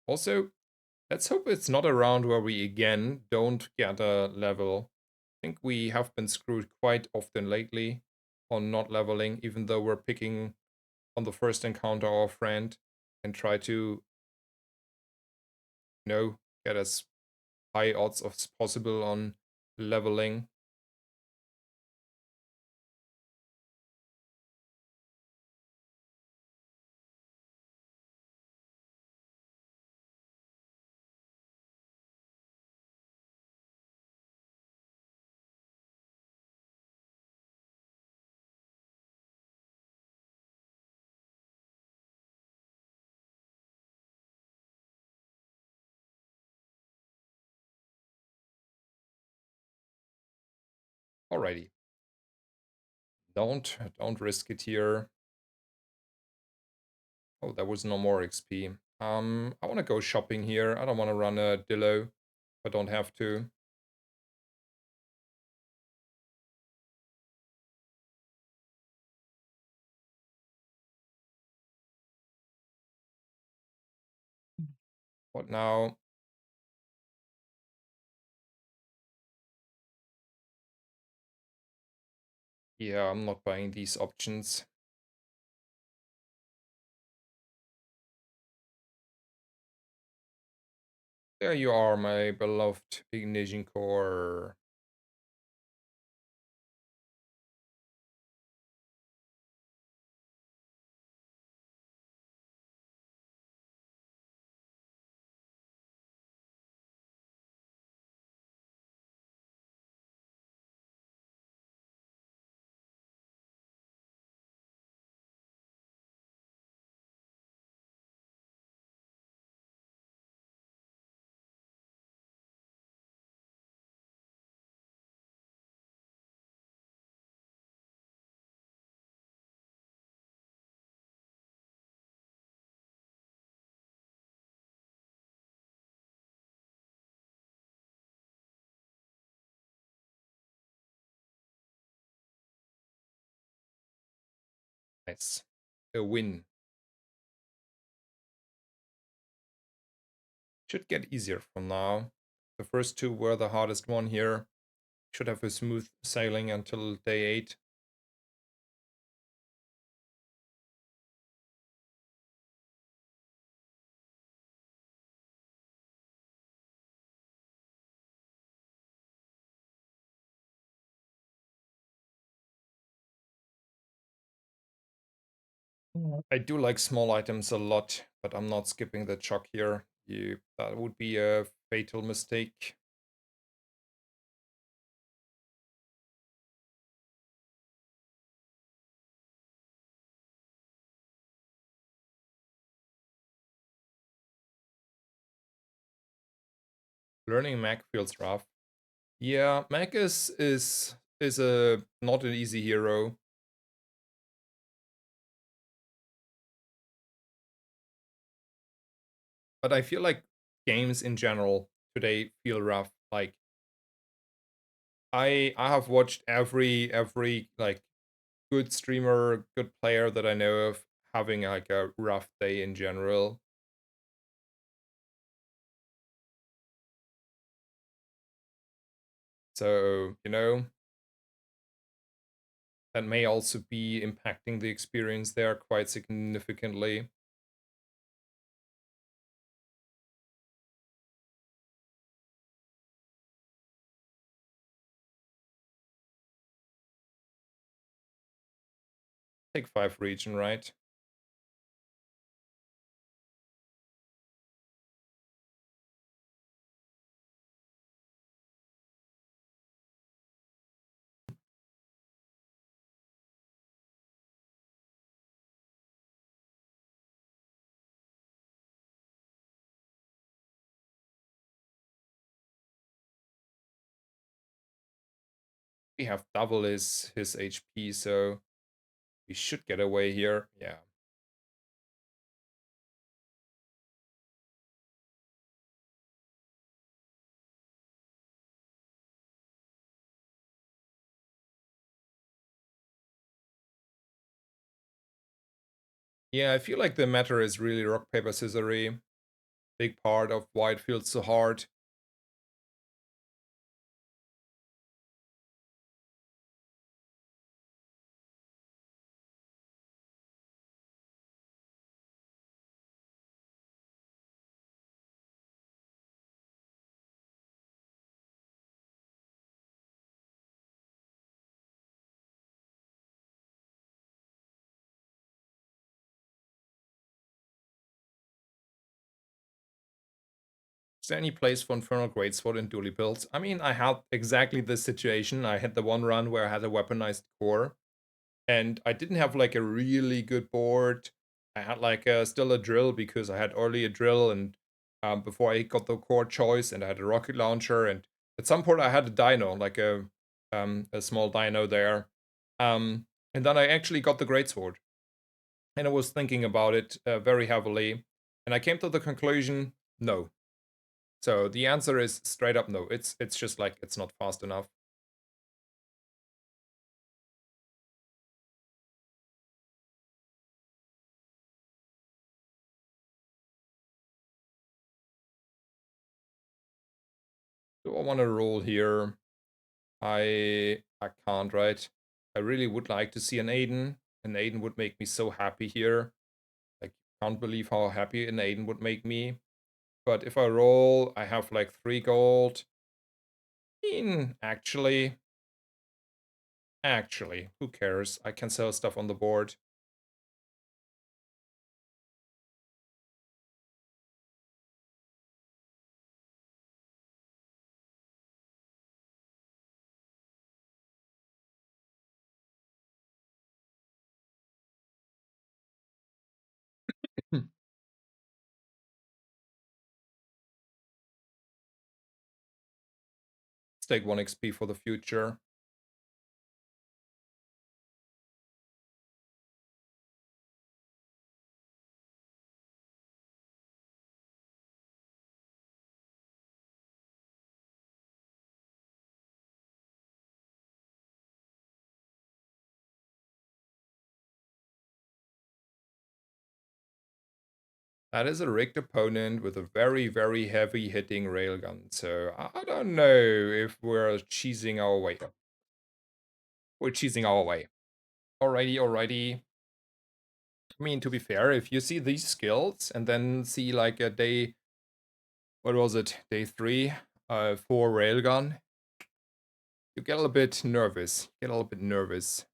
S1: Also, let's hope it's not a round where we again don't get a level. I think we have been screwed quite often lately on not leveling, even though we're picking on the first encounter our friend and try to, get as high odds as possible on leveling. Alrighty. Don't risk it here. Oh, there was no more XP. I want to go shopping here. I don't want to run a Dillo. I don't have to. What now? Yeah, I'm not buying these options. There you are, my beloved Ignition Core. Nice. A win. Should get easier from now. The first two were the hardest one here. Should have a smooth sailing until day 8. I do like small items a lot, but I'm not skipping the chuck here. That would be a fatal mistake. Learning Mac feels rough. Yeah, Mac is a not an easy hero. But I feel like games in general today feel rough. Like I have watched every like good streamer, good player that I know of having like a rough day in general. So, that may also be impacting the experience there quite significantly. Take 5 region, right? We have double his HP, so we should get away here. Yeah. Yeah, I feel like the meta is really rock, paper, scissory. Big part of why it feels so hard. Is there any place for Infernal Greatsword in dually builds? I mean, I had exactly this situation. I had the one run where I had a weaponized core, and I didn't have like a really good board. I had like still a drill because I had early a drill, and before I got the core choice, and I had a rocket launcher, and at some point I had a dino, like a small dino there, and then I actually got the greatsword, and I was thinking about it very heavily, and I came to the conclusion, no. So the answer is straight up no. It's just like it's not fast enough. Do I want to roll here? I can't, right? I really would like to see an Aiden. An Aiden would make me so happy here. Like, can't believe how happy an Aiden would make me. But if I roll, I have like 3 gold. I mean, actually, who cares? I can sell stuff on the board. Let's take 1 XP for the future. That is a rigged opponent with a very, very heavy hitting railgun. So I don't know if we're cheesing our way. We're cheesing our way. Alrighty, alrighty. I mean, to be fair, if you see these skills and then see like a day, what was it, day 3 for railgun, you get a little bit nervous. Get a little bit nervous.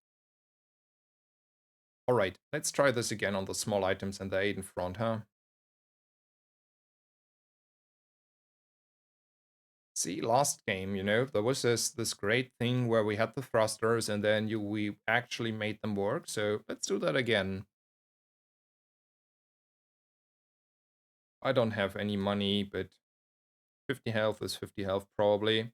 S1: Alright, let's try this again on the small items and the 8 in front, huh? See, last game, you know, there was this great thing where we had the thrusters and then we actually made them work. So let's do that again. I don't have any money, but 50 health is 50 health probably.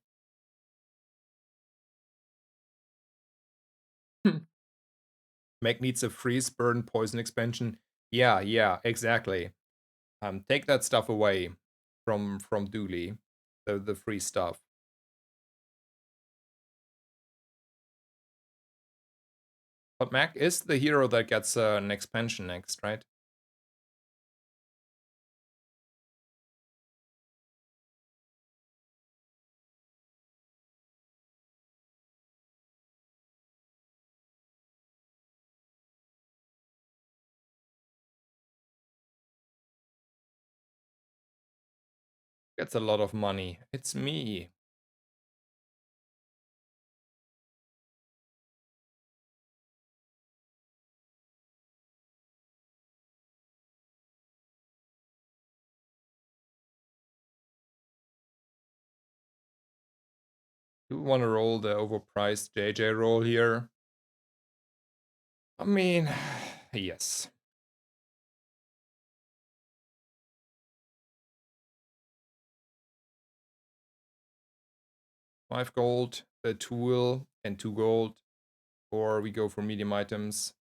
S1: Meg needs a freeze, burn, poison expansion. Yeah, exactly. Take that stuff away from Dooley, the free stuff. But Mac is the hero that gets an expansion next, right? Gets a lot of money. It's me. Do we want to roll the overpriced JJ roll here? I mean, yes. 5 gold. a tool and 2 gold, or we go for medium items.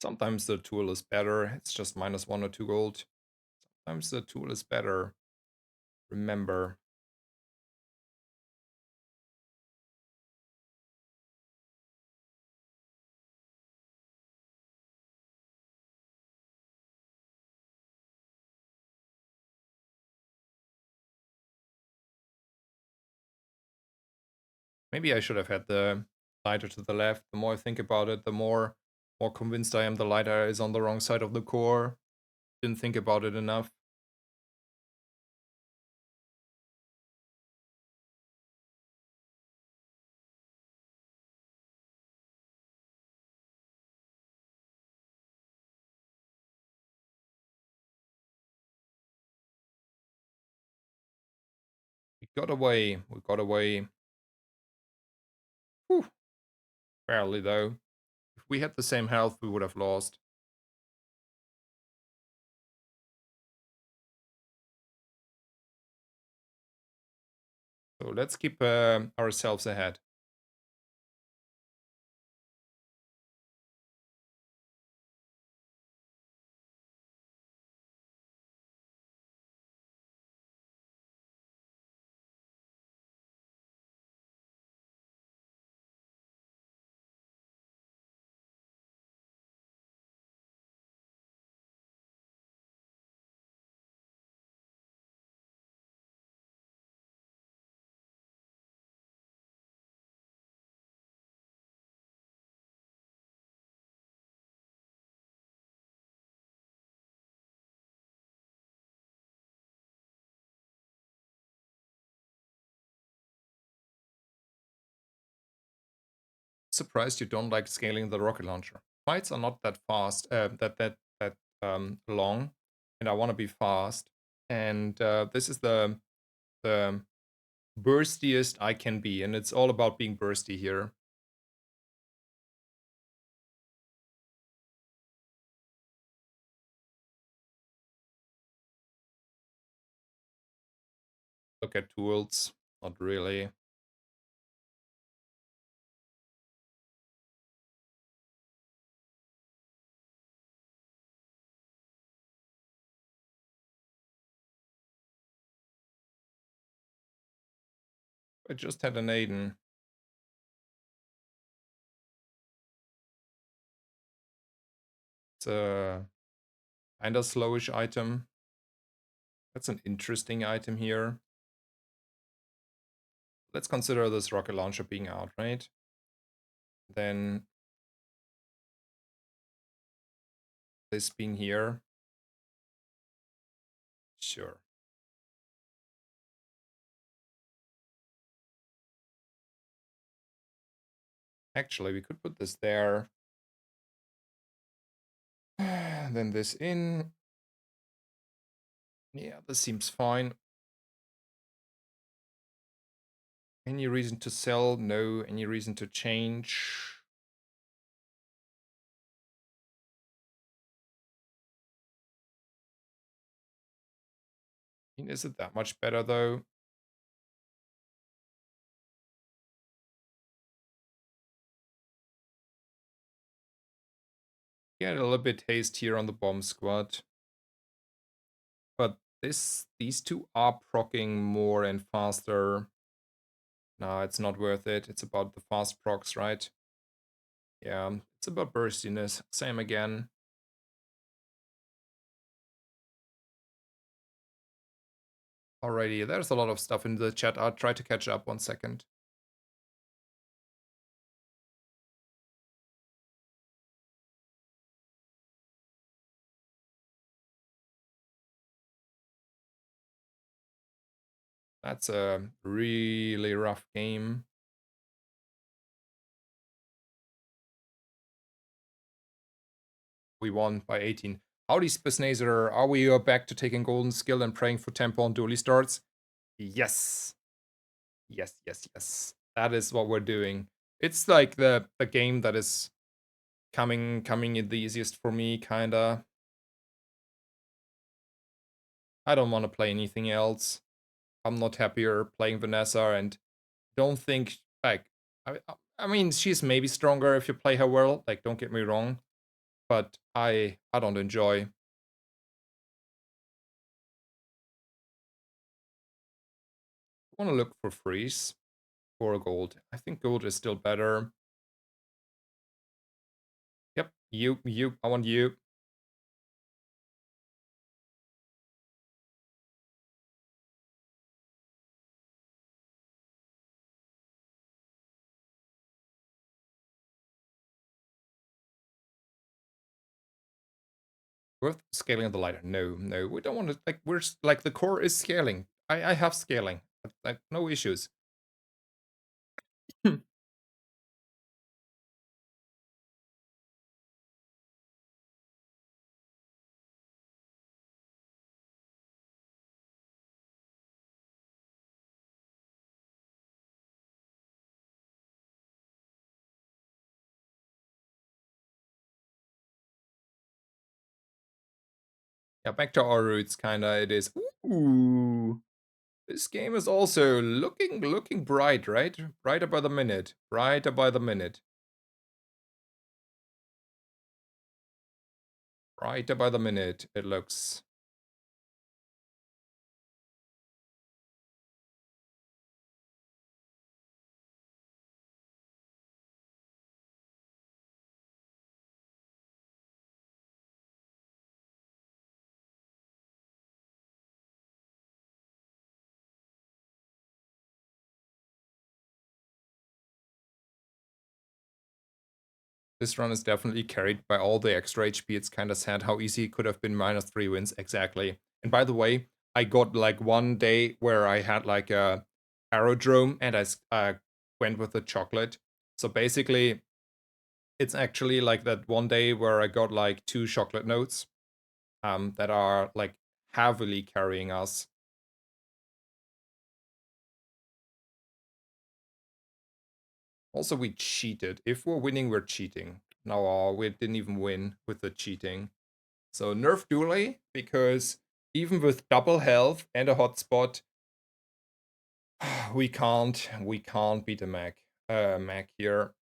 S1: Sometimes the tool is better. It's just -1 or 2 gold. Sometimes the tool is better. Remember. Maybe I should have had the lighter to the left. The more I think about it, the more convinced I am the lighter is on the wrong side of the core. Didn't think about it enough. We got away. We got away. Whew. Barely though. If we had the same health, we would have lost. So let's keep ourselves ahead. Surprised you don't like scaling the rocket launcher. Fights are not that fast, that long, and I want to be fast. And this is the burstiest I can be, and it's all about being bursty here. Look at tools, not really. I just had an Aiden. It's a kinda slowish item. That's an interesting item here. Let's consider this rocket launcher being out, right? Then this being here. Sure. Actually, we could put this there. Then this in. Yeah, this seems fine. Any reason to sell? No. Any reason to change? I mean, is it that much better though? Get a little bit haste here on the bomb squad. But these two are proccing more and faster. No, it's not worth it. It's about the fast procs, right? Yeah, it's about burstiness. Same again. Alrighty, there's a lot of stuff in the chat. I'll try to catch up 1 second. That's a really rough game. We won by 18. Howdy, Spesnazer. Are we back to taking Golden Skill and praying for Tempo on Dooley starts? Yes. Yes, yes, yes. That is what we're doing. It's like the game that is coming in the easiest for me, kinda. I don't want to play anything else. I'm not happier playing Vanessa, and don't think like I mean she's maybe stronger if you play her well. Like don't get me wrong, but I don't enjoy. I want to look for freeze or gold. I think gold is still better. Yep, you. I want you. Worth scaling the lighter. No, no, we don't want to. Like we're like the core is scaling. I have scaling. Like no issues. Yeah, back to our roots. Kinda. It is. Ooh. This game is also looking bright, right? Brighter by the minute. Brighter by the minute. Brighter by the minute, it looks. This run is definitely carried by all the extra HP. It's kind of sad how easy it could have been -3 wins, exactly. And by the way, I got like one day where I had like a aerodrome and I went with the chocolate. So basically, it's actually like that one day where I got like 2 chocolate notes that are like heavily carrying us. Also, we cheated. If we're winning, we're cheating. No, we didn't even win with the cheating. So nerf Dooley, because even with double health and a hotspot, we can't beat a Mac here.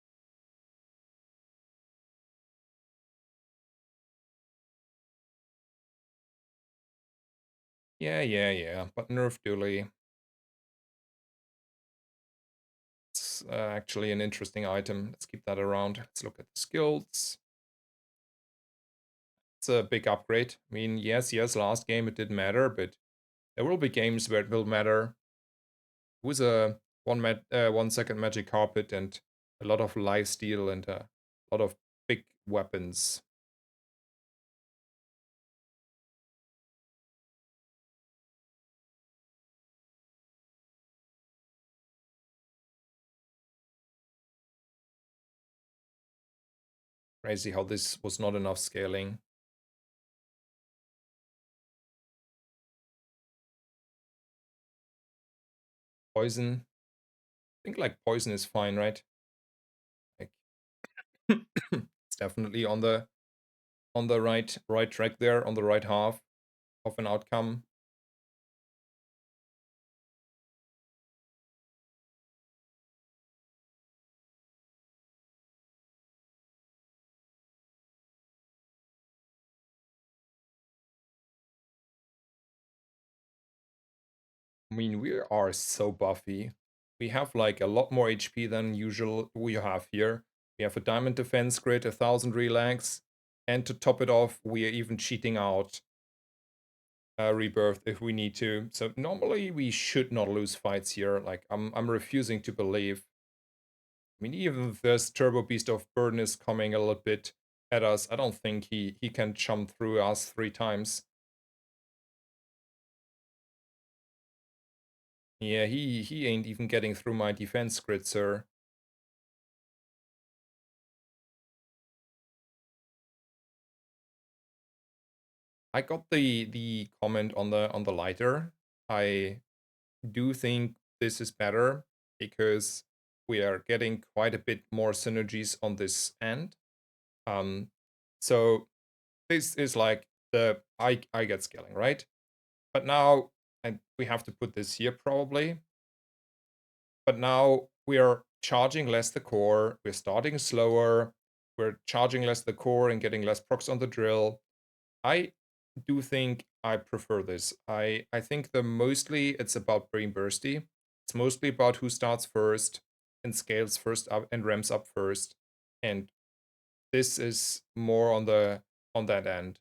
S1: Yeah. But nerf Dooley. It's actually an interesting item. Let's keep that around. Let's look at the skills. It's a big upgrade. I mean, yes, last game it didn't matter, but there will be games where it will matter. With a 1 second magic carpet and a lot of life steal and a lot of big weapons. Crazy how this was not enough scaling. Poison. I think like poison is fine, right? Like it's definitely on the right track there, on the right half of an outcome. I mean, we are so buffy. We have like a lot more HP than usual we have here. We have a diamond defense grid, 1,000 relax, and to top it off, we are even cheating out rebirth if we need to. So normally we should not lose fights here. Like I'm refusing to believe. I mean, even if this Turbo Beast of Burden is coming a little bit at us, I don't think he can jump through us 3 times. Yeah, he ain't even getting through my defense grid, sir. I got the comment on the lighter. I do think this is better because we are getting quite a bit more synergies on this end. So this is like the I get scaling, right? But now we have to put this here probably. But now we are charging less the core. We're starting slower. We're charging less the core and getting less procs on the drill. I do think I prefer this. I think the mostly it's about brain bursty. It's mostly about who starts first and scales first up and ramps up first. And this is more on that end.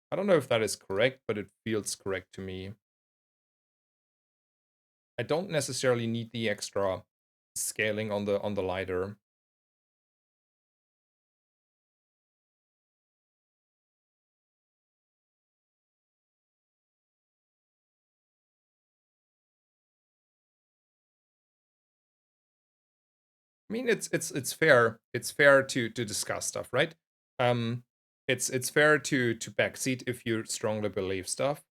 S1: I don't know if that is correct, but it feels correct to me. I don't necessarily need the extra scaling on the lighter. I mean, it's fair. It's fair to discuss stuff, right? Um, it's fair to backseat if you strongly believe stuff.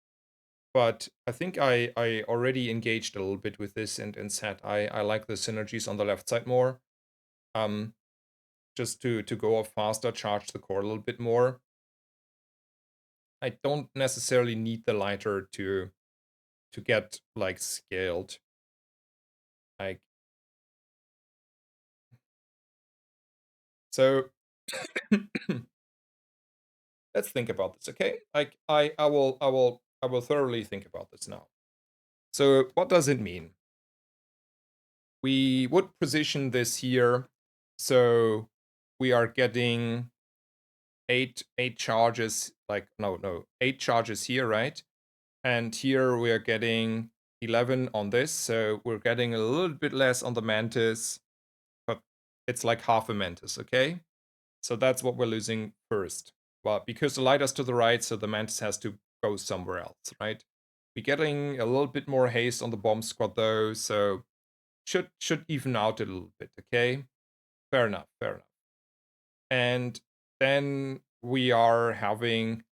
S1: But I think I already engaged a little bit with this and said I like the synergies on the left side more. Um, just to go off faster, charge the core a little bit more. I don't necessarily need the lighter to get like scaled. Like so let's think about this, okay? Like I will thoroughly think about this now. So what does it mean? We would position this here, so we are getting eight charges, like no, 8 charges here, right? And here we are getting 11 on this, so we're getting a little bit less on the mantis, but it's like half a mantis, okay? So that's what we're losing first. Well, because the lighter's to the right, so the mantis has to go somewhere else, right? We're getting a little bit more haste on the bomb squad though, so should even out a little bit, okay? Fair enough, fair enough. And then we are having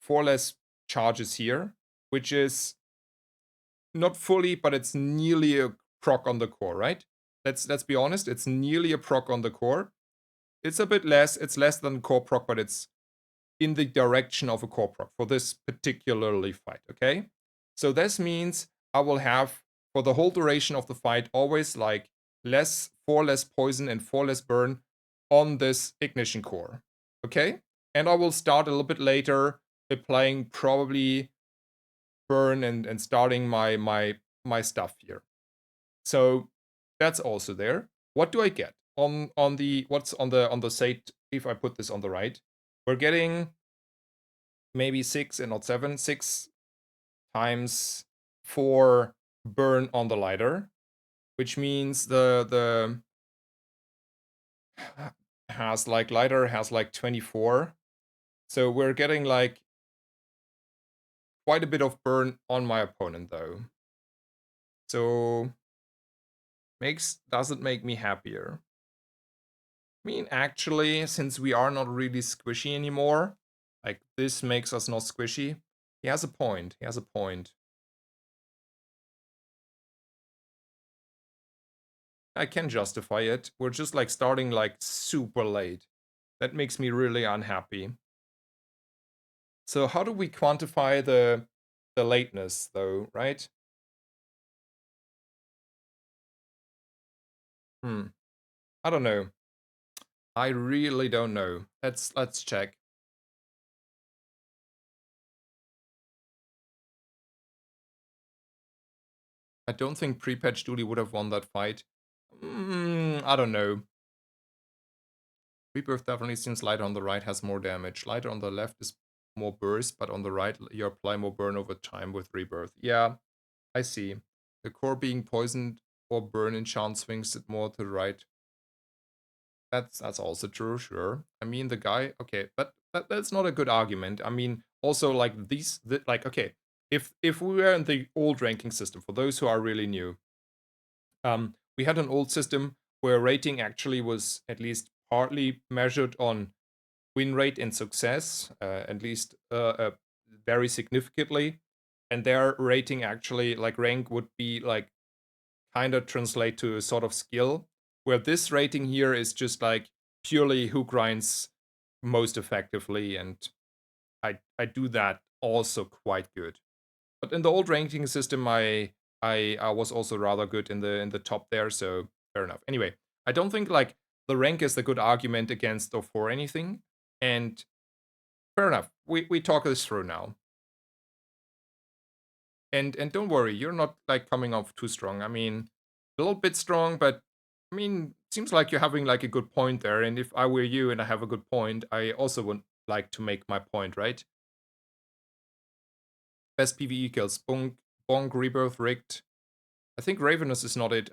S1: 4 less charges here, which is not fully, but it's nearly a proc on the core, right? Let's be honest, it's nearly a proc on the core. It's a bit less, it's less than core proc, but it's in the direction of a core proc for this particularly fight, okay? So this means I will have, for the whole duration of the fight, always like 4 less poison and 4 less burn on this ignition core, okay? And I will start a little bit later applying probably burn and starting my stuff here. So that's also there. What do I get on the what's on the site if I put this on the right? We're getting maybe 6 and not 7, 6 times 4 burn on the lighter, which means the has like lighter has like 24. So we're getting like quite a bit of burn on my opponent though. So doesn't make me happier. I mean, actually, since we are not really squishy anymore, like this makes us not squishy. He has a point. He has a point. I can justify it. We're just like starting like super late. That makes me really unhappy. So how do we quantify the lateness though, right? I don't know. I really don't know. Let's check. I don't think pre-patch Dooley would have won that fight. I don't know. Rebirth definitely seems lighter on the right has more damage. Lighter on the left is more burst, but on the right you apply more burn over time with Rebirth. Yeah, I see. The core being poisoned or burn in chance swings it more to the right. That's also true, sure. I mean the guy, okay, but that's not a good argument. I mean, also like like okay, if we were in the old ranking system, for those who are really new, we had an old system where rating actually was at least partly measured on win rate and success, at least very significantly. And their rating actually, like rank, would be like kind of translate to a sort of skill. Where this rating here is just like purely who grinds most effectively, and I do that also quite good. But in the old ranking system, I was also rather good in the top there, so fair enough. Anyway, I don't think like the rank is a good argument against or for anything, and fair enough. We talk this through now. And don't worry, you're not like coming off too strong. I mean, a little bit strong, but I mean, seems like you're having like a good point there. And if I were you and I have a good point, I also would like to make my point, right? Best PvE kills, Bonk, Rebirth, Rigged. I think Ravenous is not it.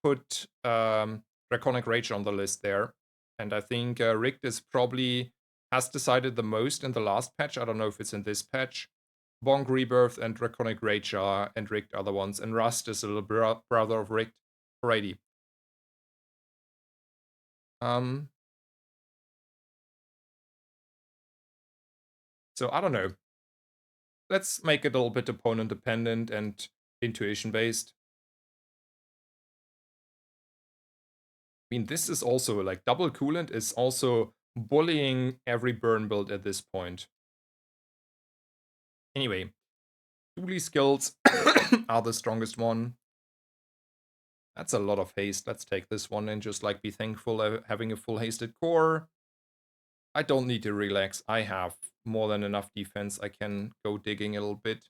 S1: Put Draconic Rage on the list there. And I think Rigged is probably has decided the most in the last patch. I don't know if it's in this patch. Bonk, Rebirth, and Draconic Rage are, and Rigged are the ones. And Rust is a little brother of Rigged. Alrighty. So I don't know. Let's make it a little bit opponent dependent and intuition based. I mean, this is also like double coolant is also bullying every burn build at this point. Anyway, Dooley skills are the strongest one. That's a lot of haste. Let's take this one and just like be thankful having a full hasted core. I don't need to relax. I have more than enough defense. I can go digging a little bit.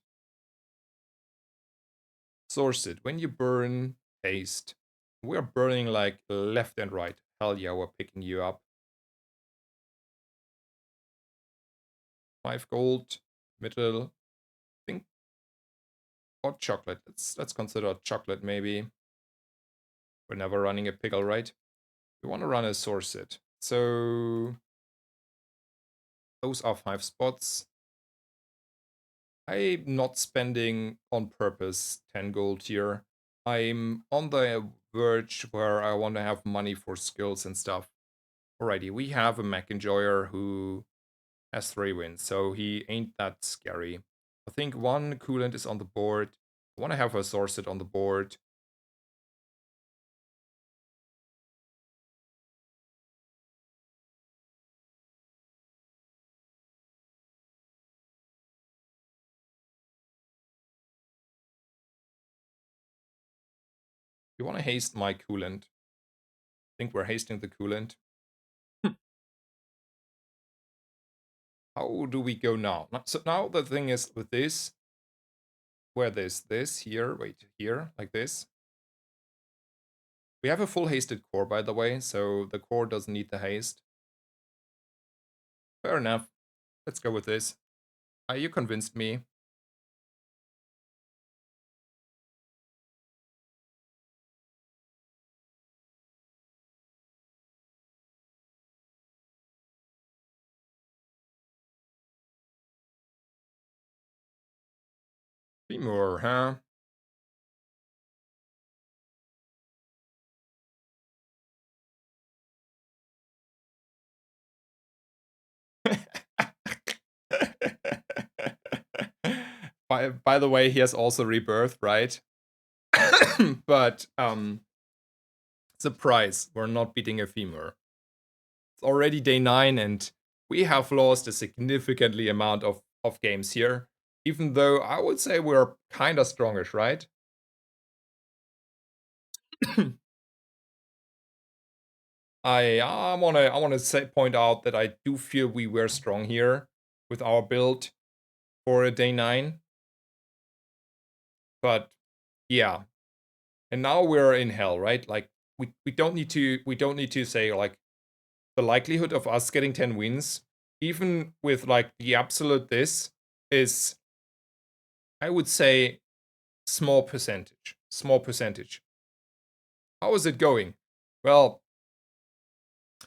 S1: Source it. When you burn haste, we're burning like left and right. Hell yeah, we're picking you up. 5 gold, middle. I think hot chocolate. Let's consider chocolate maybe. We're never running a pickle, right? We want to run a source it. So those are 5 spots. I'm not spending on purpose 10 gold here. I'm on the verge where I want to have money for skills and stuff. Alrighty, we have a Mac Enjoyer who has 3 wins, so he ain't that scary. I think 1 coolant is on the board. I want to have a source it on the board. You want to haste my coolant. I think we're hasting the coolant. How do we go now? So now the thing is with this, where this here, wait, here, like this. We have a full hasted core, by the way, so the core doesn't need the haste. Fair enough. Let's go with this. You convinced me. Femur, huh? By the way, he has also rebirth, right? But surprise, we're not beating a femur. It's already day 9 and we have lost a significantly amount of games here. Even though I would say we're kinda strongish, right? I wanna point out that I do feel we were strong here with our build for a day 9. But yeah. And now we're in hell, right? Like we don't need to say like the likelihood of us getting 10 wins, even with like the absolute this, is I would say small percentage. Small percentage. How is it going? Well,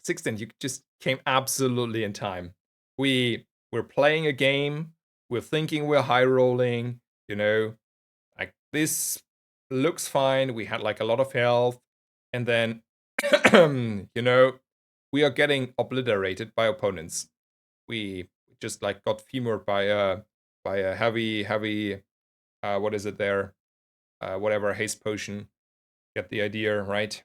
S1: 16, you just came absolutely in time. We're playing a game, we're thinking we're high rolling, you know, like this looks fine. We had like a lot of health, and then you know, we are getting obliterated by opponents. We just like got femured by a heavy what is it there? Whatever haste potion. Get the idea, right?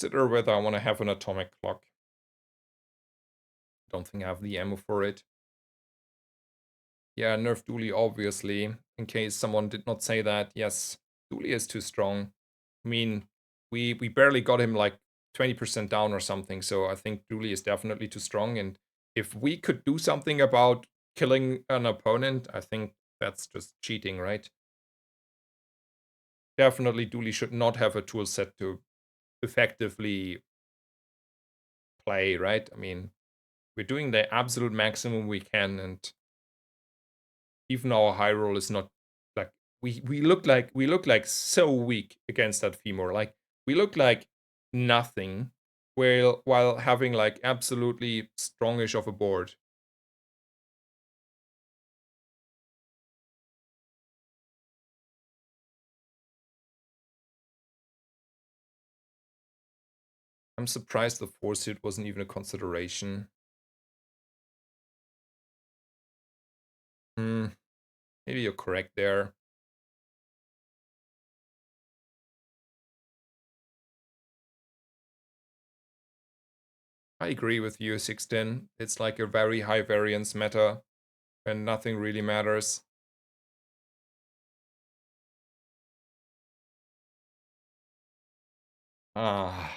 S1: consider whether I want to have an atomic clock. Don't think I have the ammo for it. Yeah, nerf Dooley, obviously. In case someone did not say that, yes, Dooley is too strong. I mean, we barely got him like 20% down or something, so I think Dooley is definitely too strong. And if we could do something about killing an opponent, I think that's just cheating, right? Definitely Dooley should not have a tool set to effectively play, right? I mean, we're doing the absolute maximum we can, and even our high roll is not like we look like so weak against that femur. Like we look like nothing while having like absolutely strongish of a board. I'm surprised the force hit wasn't even a consideration. Hmm, maybe you're correct there. I agree with you, 16. It's like a very high variance meta when nothing really matters. Ah,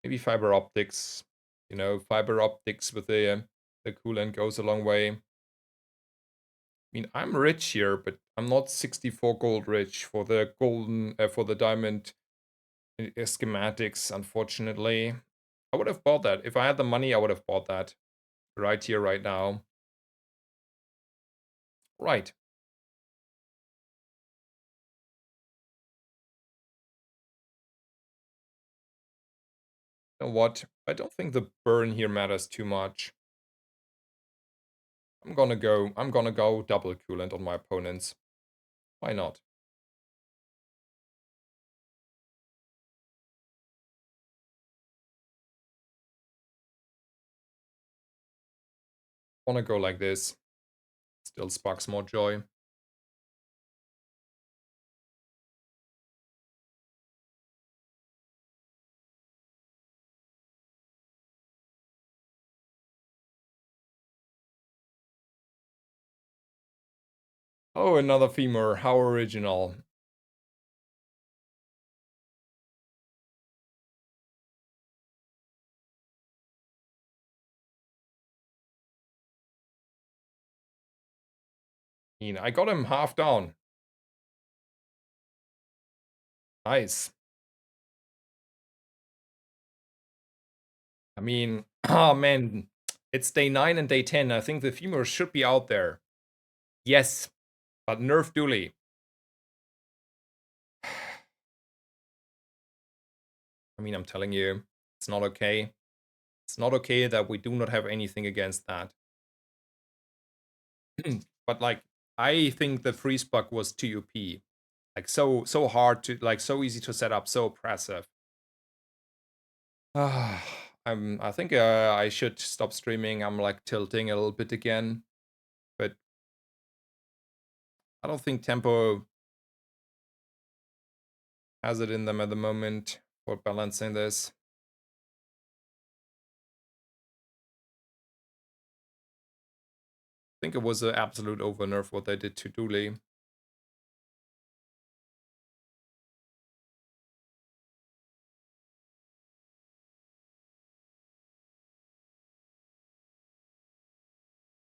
S1: maybe fiber optics. You know, fiber optics with the coolant goes a long way. I mean, I'm rich here, but I'm not 64 gold rich for the golden, for the diamond schematics, unfortunately. I would have bought that. If I had the money, I would have bought that. Right here, right now. Right. You know what? I don't think the burn here matters too much. I'm gonna go double coolant on my opponents. Why not? Wanna go like this. Still sparks more joy. Oh, another femur. How original. I got him half down. Nice. I mean, oh man, it's day 9 and day 10. I think the femur should be out there. Yes, but nerf Dooley. I mean, I'm telling you, it's not okay. It's not okay that we do not have anything against that. But like, I think the freeze bug was too OP. Like so hard to like so easy to set up, so oppressive. I think I should stop streaming. I'm like tilting a little bit again, but I don't think Tempo has it in them at the moment for balancing this. I think it was an absolute over nerf what they did to Dooley.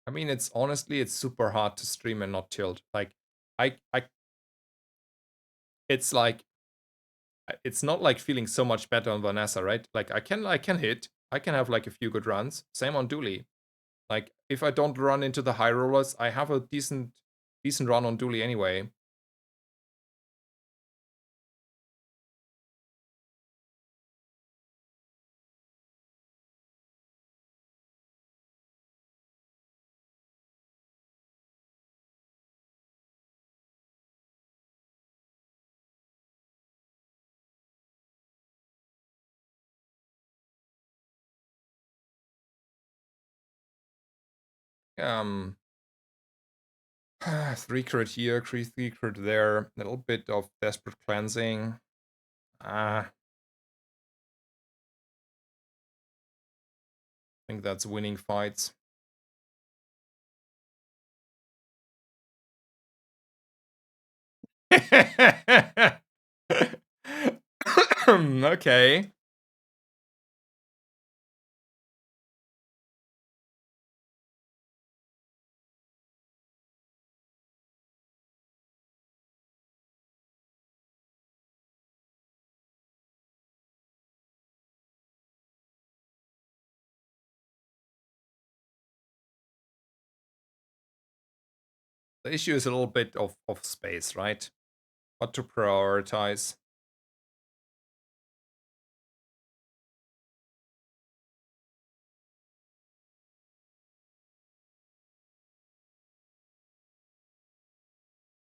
S1: I mean, it's honestly, it's super hard to stream and not tilt. Like, I, it's like, it's not like feeling so much better on Vanessa, right? Like, I can hit, I can have like a few good runs. Same on Dooley. Like, if I don't run into the high rollers, I have a decent run on Dooley anyway. Um, 3 crit here, 3 crit there, a little bit of desperate cleansing. I think that's winning fights. Okay. The issue is a little bit of space, right? What to prioritize.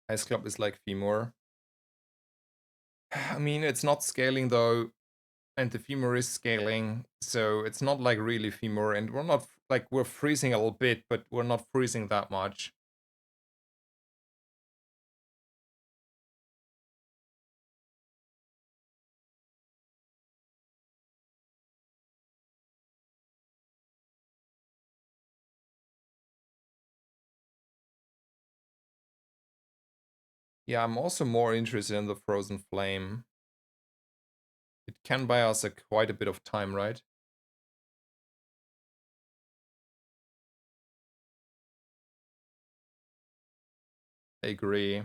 S1: Ice Club is like Femur. I mean, it's not scaling though, and the Femur is scaling, so it's not like really Femur, and we're not, like, we're freezing a little bit, but we're not freezing that much. Yeah, I'm also more interested in the Frozen Flame. It can buy us quite a bit of time, right? I agree.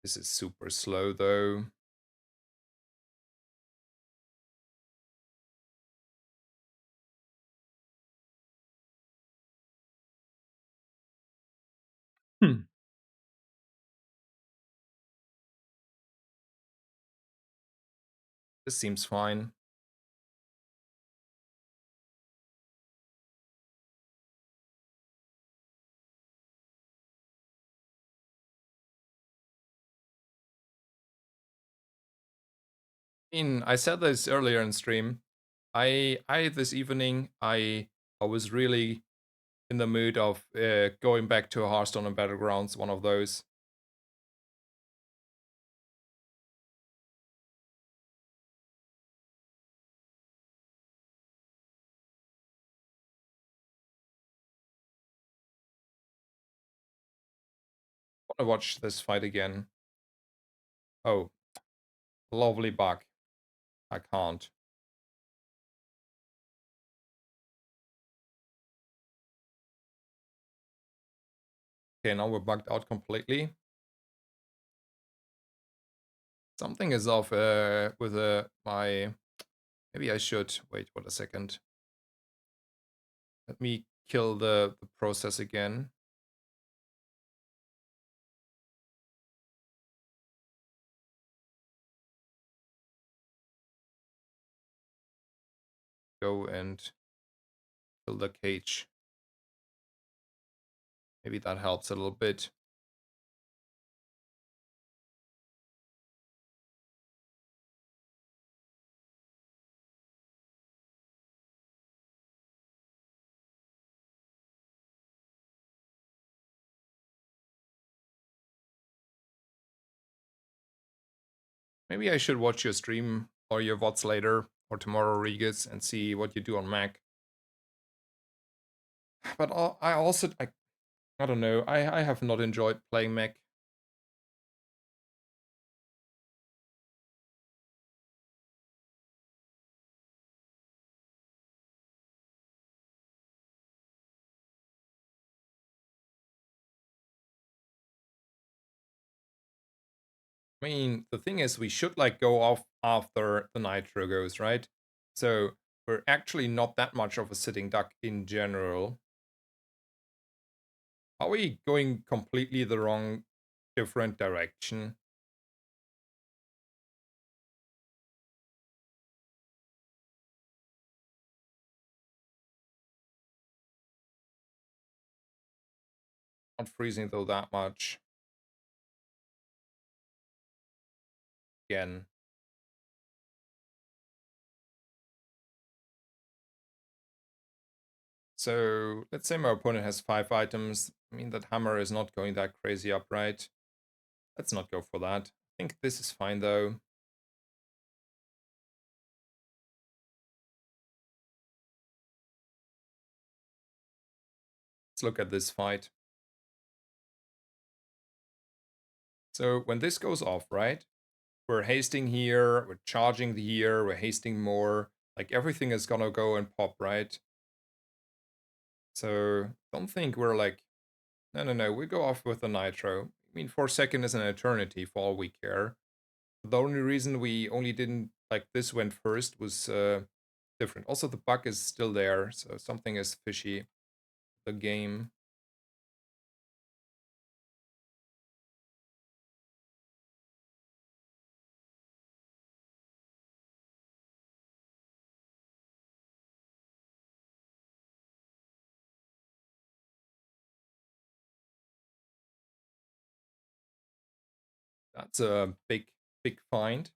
S1: This is super slow though. Hmm. This seems fine. I said this earlier in stream. I this evening I was really in the mood of going back to Hearthstone and Battlegrounds, one of those. I want to watch this fight again. Oh, lovely bug. I can't. Okay, now we're bugged out completely. Something is off with my... Maybe I should... Wait, what a second. Let me kill the process again. Go and kill the cage. Maybe that helps a little bit. Maybe I should watch your stream or your VODs later or tomorrow, Regis, and see what you do on Mac. But I also... I don't know. I have not enjoyed playing Mac. I mean, the thing is, we should like go off after the Nitro goes, right? So we're actually not that much of a sitting duck in general. Are we going completely the wrong, different direction? Not freezing though that much. Again. So let's say my opponent has 5 items. I mean, that hammer is not going that crazy upright. Let's not go for that. I think this is fine though. Let's look at this fight. So when this goes off, right? We're hasting here, we're charging here, we're hasting more. Like everything is gonna go and pop, right? So don't think we're like, no, we go off with the nitro. I mean, 4 seconds is an eternity for all we care. The only reason we only didn't, like this went first was different. Also, the bug is still there, so something is fishy. The game. That's a big find.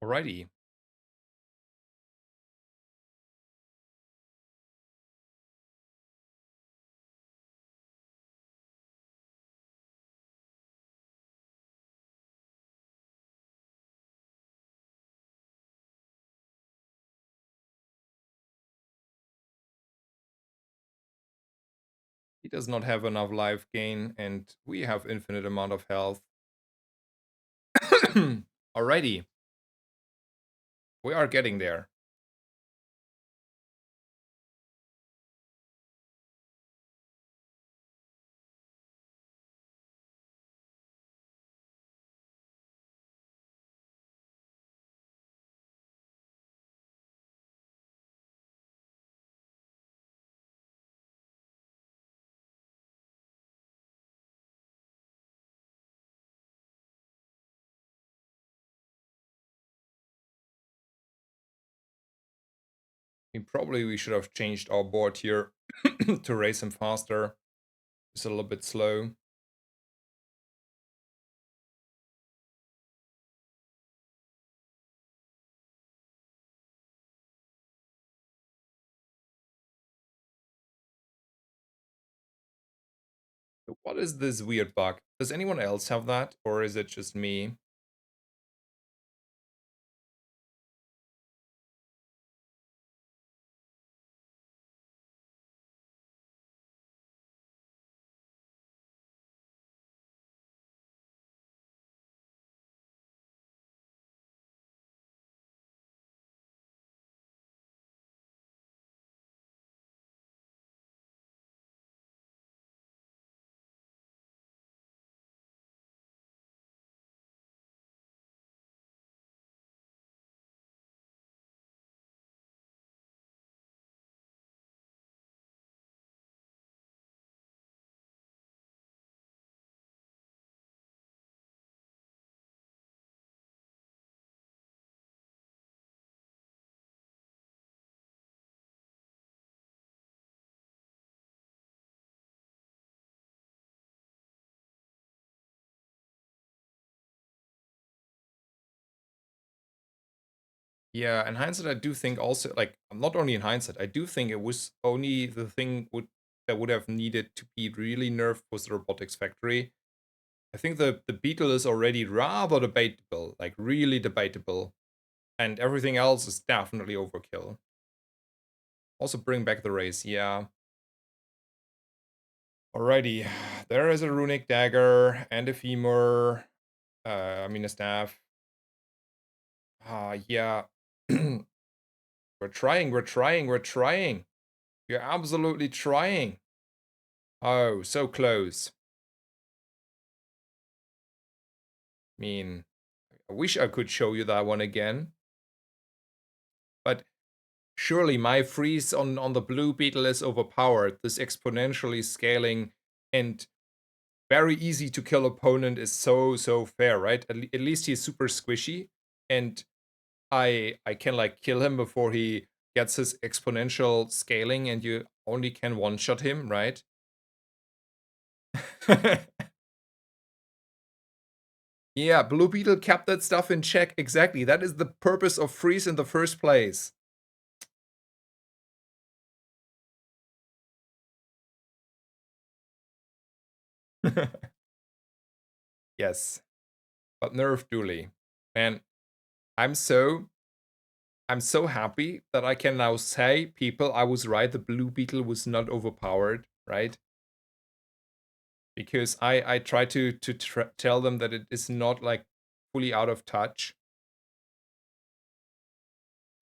S1: Alrighty. He does not have enough life gain, and we have infinite amount of health. Alrighty. We are getting there. Probably we should have changed our board here to race him faster. It's a little bit slow. What is this weird bug? Does anyone else have that, or is it just me? Yeah, in hindsight, I do think also, like, not only in hindsight, I do think it was only the thing that would have needed to be really nerfed was the robotics factory. I think the beetle is already rather debatable, like really debatable, and everything else is definitely overkill. Also, bring back the race, yeah. Alrighty, there is a runic dagger and a femur. I mean a staff. Yeah. We're trying, we're trying, we're trying. You're absolutely trying. Oh, so close. I mean, I wish I could show you that one again. But surely my freeze on the blue beetle is overpowered. This exponentially scaling and very easy to kill opponent is so fair, right? At least he's super squishy, and I can like kill him before he gets his exponential scaling, and you only can one shot him, right? Yeah, Blue Beetle kept that stuff in check. Exactly. That is the purpose of freeze in the first place. Yes. But nerf Dooley. Man, I'm so I'm so happy that I can now say, people, I was right, the Blue Beetle was not overpowered, right? Because I try to tell them that it is not like fully out of touch.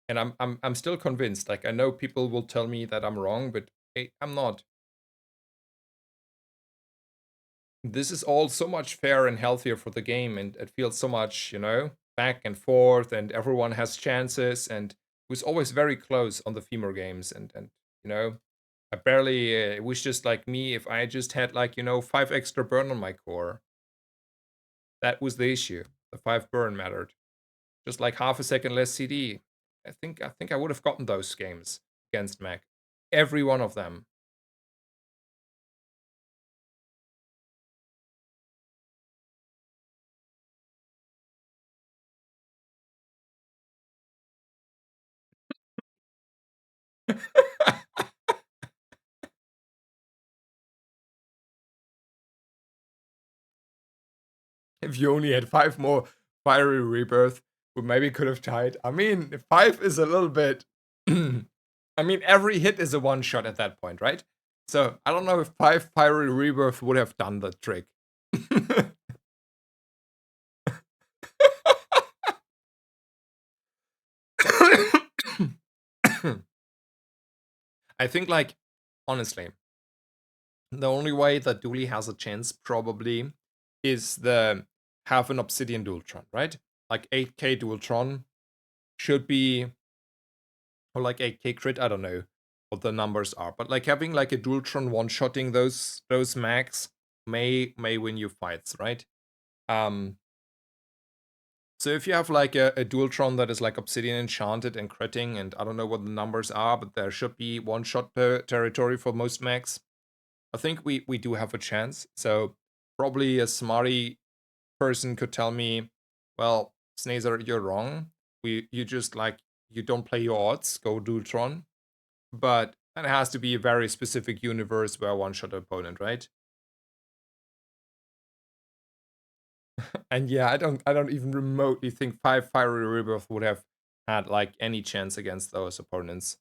S1: And I'm still convinced. Like I know people will tell me that I'm wrong, but hey, I'm not. This is all so much fair and healthier for the game, and it feels so much, back and forth, and everyone has chances, and it was always very close on the femur games, and you know, I barely. It was just like me if I just had like 5 extra burn on my core. That was the issue. The 5 burn mattered. Just like half a second less CD. I think I would have gotten those games against Mac. Every one of them. If you only had 5 more fiery rebirth, we maybe could have tied. I mean, 5 is a little bit. I mean, every hit is a one shot at that point, right? So I don't know if 5 fiery rebirth would have done the trick. I think, like, honestly, the only way that Dooley has a chance probably is the have an Obsidian Dualtron, right? Like 8k Dualtron should be, or like 8k crit, I don't know what the numbers are, but like having like a Dualtron one-shotting those max may win you fights, right? So if you have like a Dualtron that is like Obsidian enchanted and critting, and I don't know what the numbers are, but there should be one shot per territory for most max. I think we do have a chance. So probably a smarty person could tell me, well, Snazer, you're wrong. You just like you don't play your odds, go Dualtron. But that has to be a very specific universe where one shot opponent, right? And yeah, I don't even remotely think 5 fiery rebirth would have had like any chance against those opponents.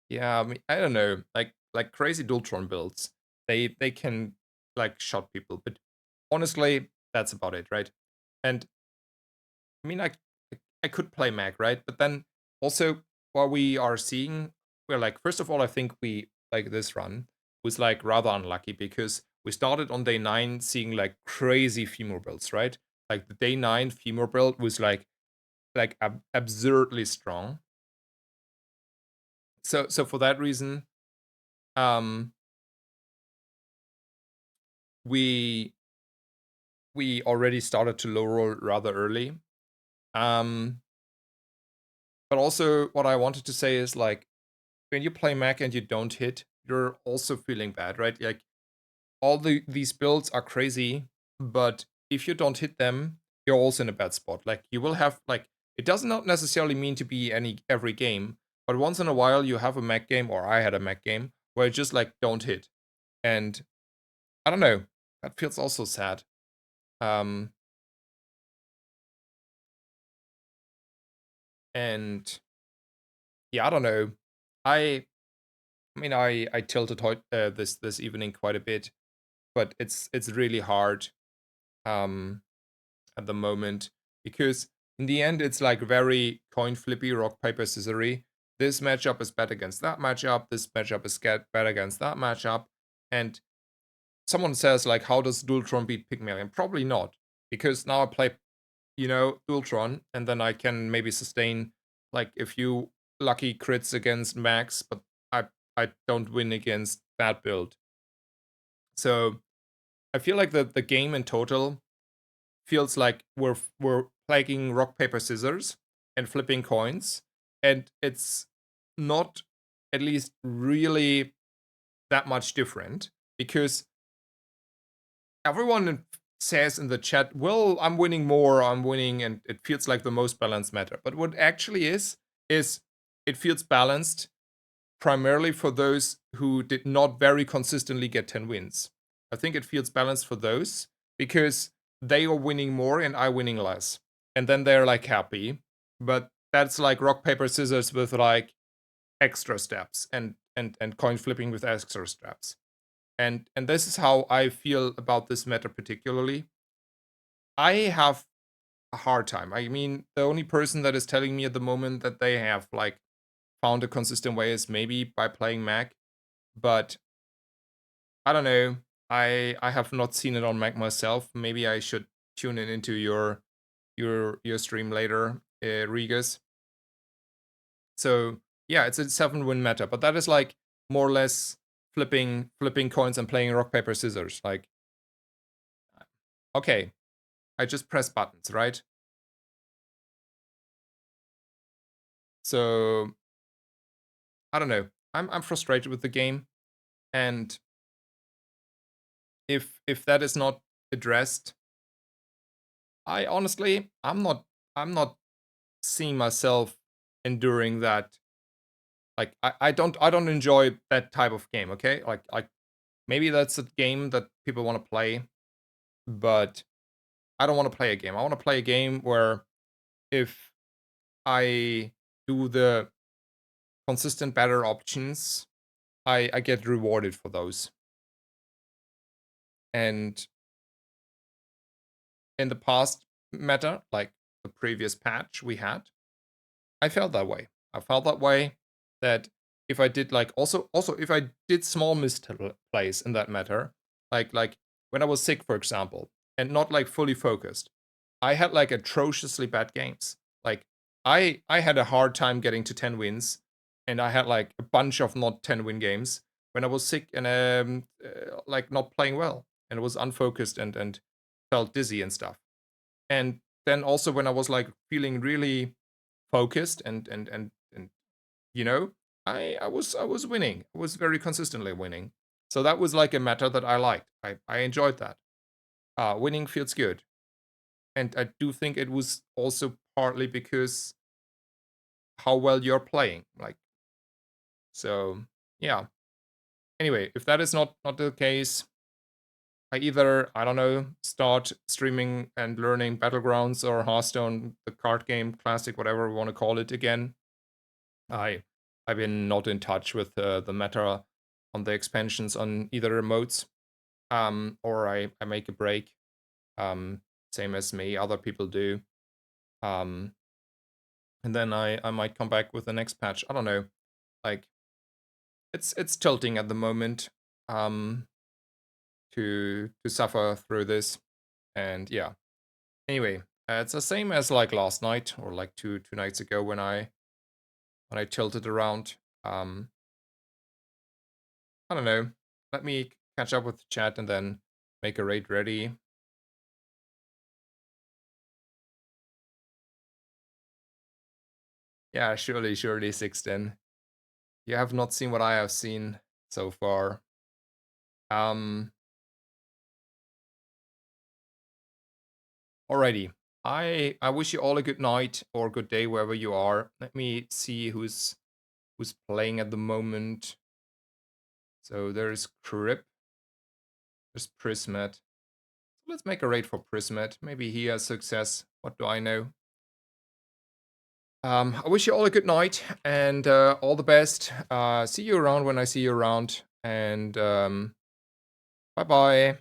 S1: Yeah, I mean, I don't know, like crazy Dultron builds, they can like shot people, but honestly, that's about it, right? And I mean, I could play Mag, right? But then also, what we are seeing, we're like, first of all, I think we like this run was like rather unlucky because we started on day 9 seeing like crazy femur builds, right? Like the day 9 femur build was like absurdly strong. So for that reason, um, we we already started to low roll rather early. Um, but also what I wanted to say is like when you play Mac and you don't hit, you're also feeling bad, right? Like all these builds are crazy, but if you don't hit them, you're also in a bad spot. Like you will have like it does not necessarily mean to be every game, but once in a while you have a Mac game, or I had a Mac game where I just like don't hit, and I don't know, that feels also sad. Um, And yeah, I don't know. I mean, I tilted this evening quite a bit, but it's really hard um at the moment because in the end it's like very coin flippy, rock paper scissory. This matchup is bad against that matchup. This matchup is bad against that matchup. And someone says like, how does Dualtron beat Pygmalion? Probably not, because now I play, Dualtron, and then I can maybe sustain like a few lucky crits against Max, but I I don't win against bad build. So I feel like the game in total feels like we're playing rock paper scissors and flipping coins, and it's not at least really that much different because everyone says in the chat, well, I'm winning more, I'm winning, and it feels like the most balanced meta. But what actually is it feels balanced primarily for those who did not very consistently get 10 wins. I think it feels balanced for those because they are winning more and I winning less. And then they're like happy. But that's like rock, paper, scissors with like extra steps and coin flipping with extra steps. And this is how I feel about this meta particularly. I have a hard time. I mean, the only person that is telling me at the moment that they have like found a consistent way is maybe by playing Mac, but I don't know. I have not seen it on Mac myself. Maybe I should tune in into your stream later, Regas. So yeah, it's a 7-win meta, but that is like more or less flipping coins and playing rock paper scissors. Like, okay, I just press buttons, right? So I don't know. I'm frustrated with the game, and if that is not addressed, I honestly I'm not seeing myself enduring that. Like I don't enjoy that type of game. Okay, like maybe that's a game that people want to play, but I don't want to play a game. I want to play a game where if I do the consistent better options, I get rewarded for those. And in the past meta, like the previous patch we had, I felt that way. I felt that way that if I did like also if I did small misplays in that matter, like when I was sick, for example, and not like fully focused, I had like atrociously bad games. Like I had a hard time getting to 10 wins, and I had like a bunch of not 10-win games when I was sick and like not playing well and was unfocused and felt dizzy and stuff. And then also when I was like feeling really focused and I was winning. I was very consistently winning. So that was like a meta that I liked. I enjoyed that. Winning feels good. And I do think it was also partly because how well you're playing. Like, so yeah. Anyway, if that is not the case, I either, I don't know, start streaming and learning Battlegrounds or Hearthstone, the card game, classic, whatever we want to call it again. I've been not in touch with the meta on the expansions on either modes, or I make a break, same as me, other people do, um, and then I might come back with the next patch. I don't know, like it's tilting at the moment, um, to suffer through this, and yeah. Anyway, it's the same as like last night or like two nights ago when I tilted around. I don't know. Let me catch up with the chat and then make a raid ready. Yeah, surely, Sixten. You have not seen what I have seen so far. Um, Alrighty. I wish you all a good night or good day wherever you are. Let me see who's playing at the moment. So there's Crip. There's Prismet. Let's make a raid for Prismet. Maybe he has success. What do I know? I wish you all a good night and all the best. See you around when I see you around. And bye bye.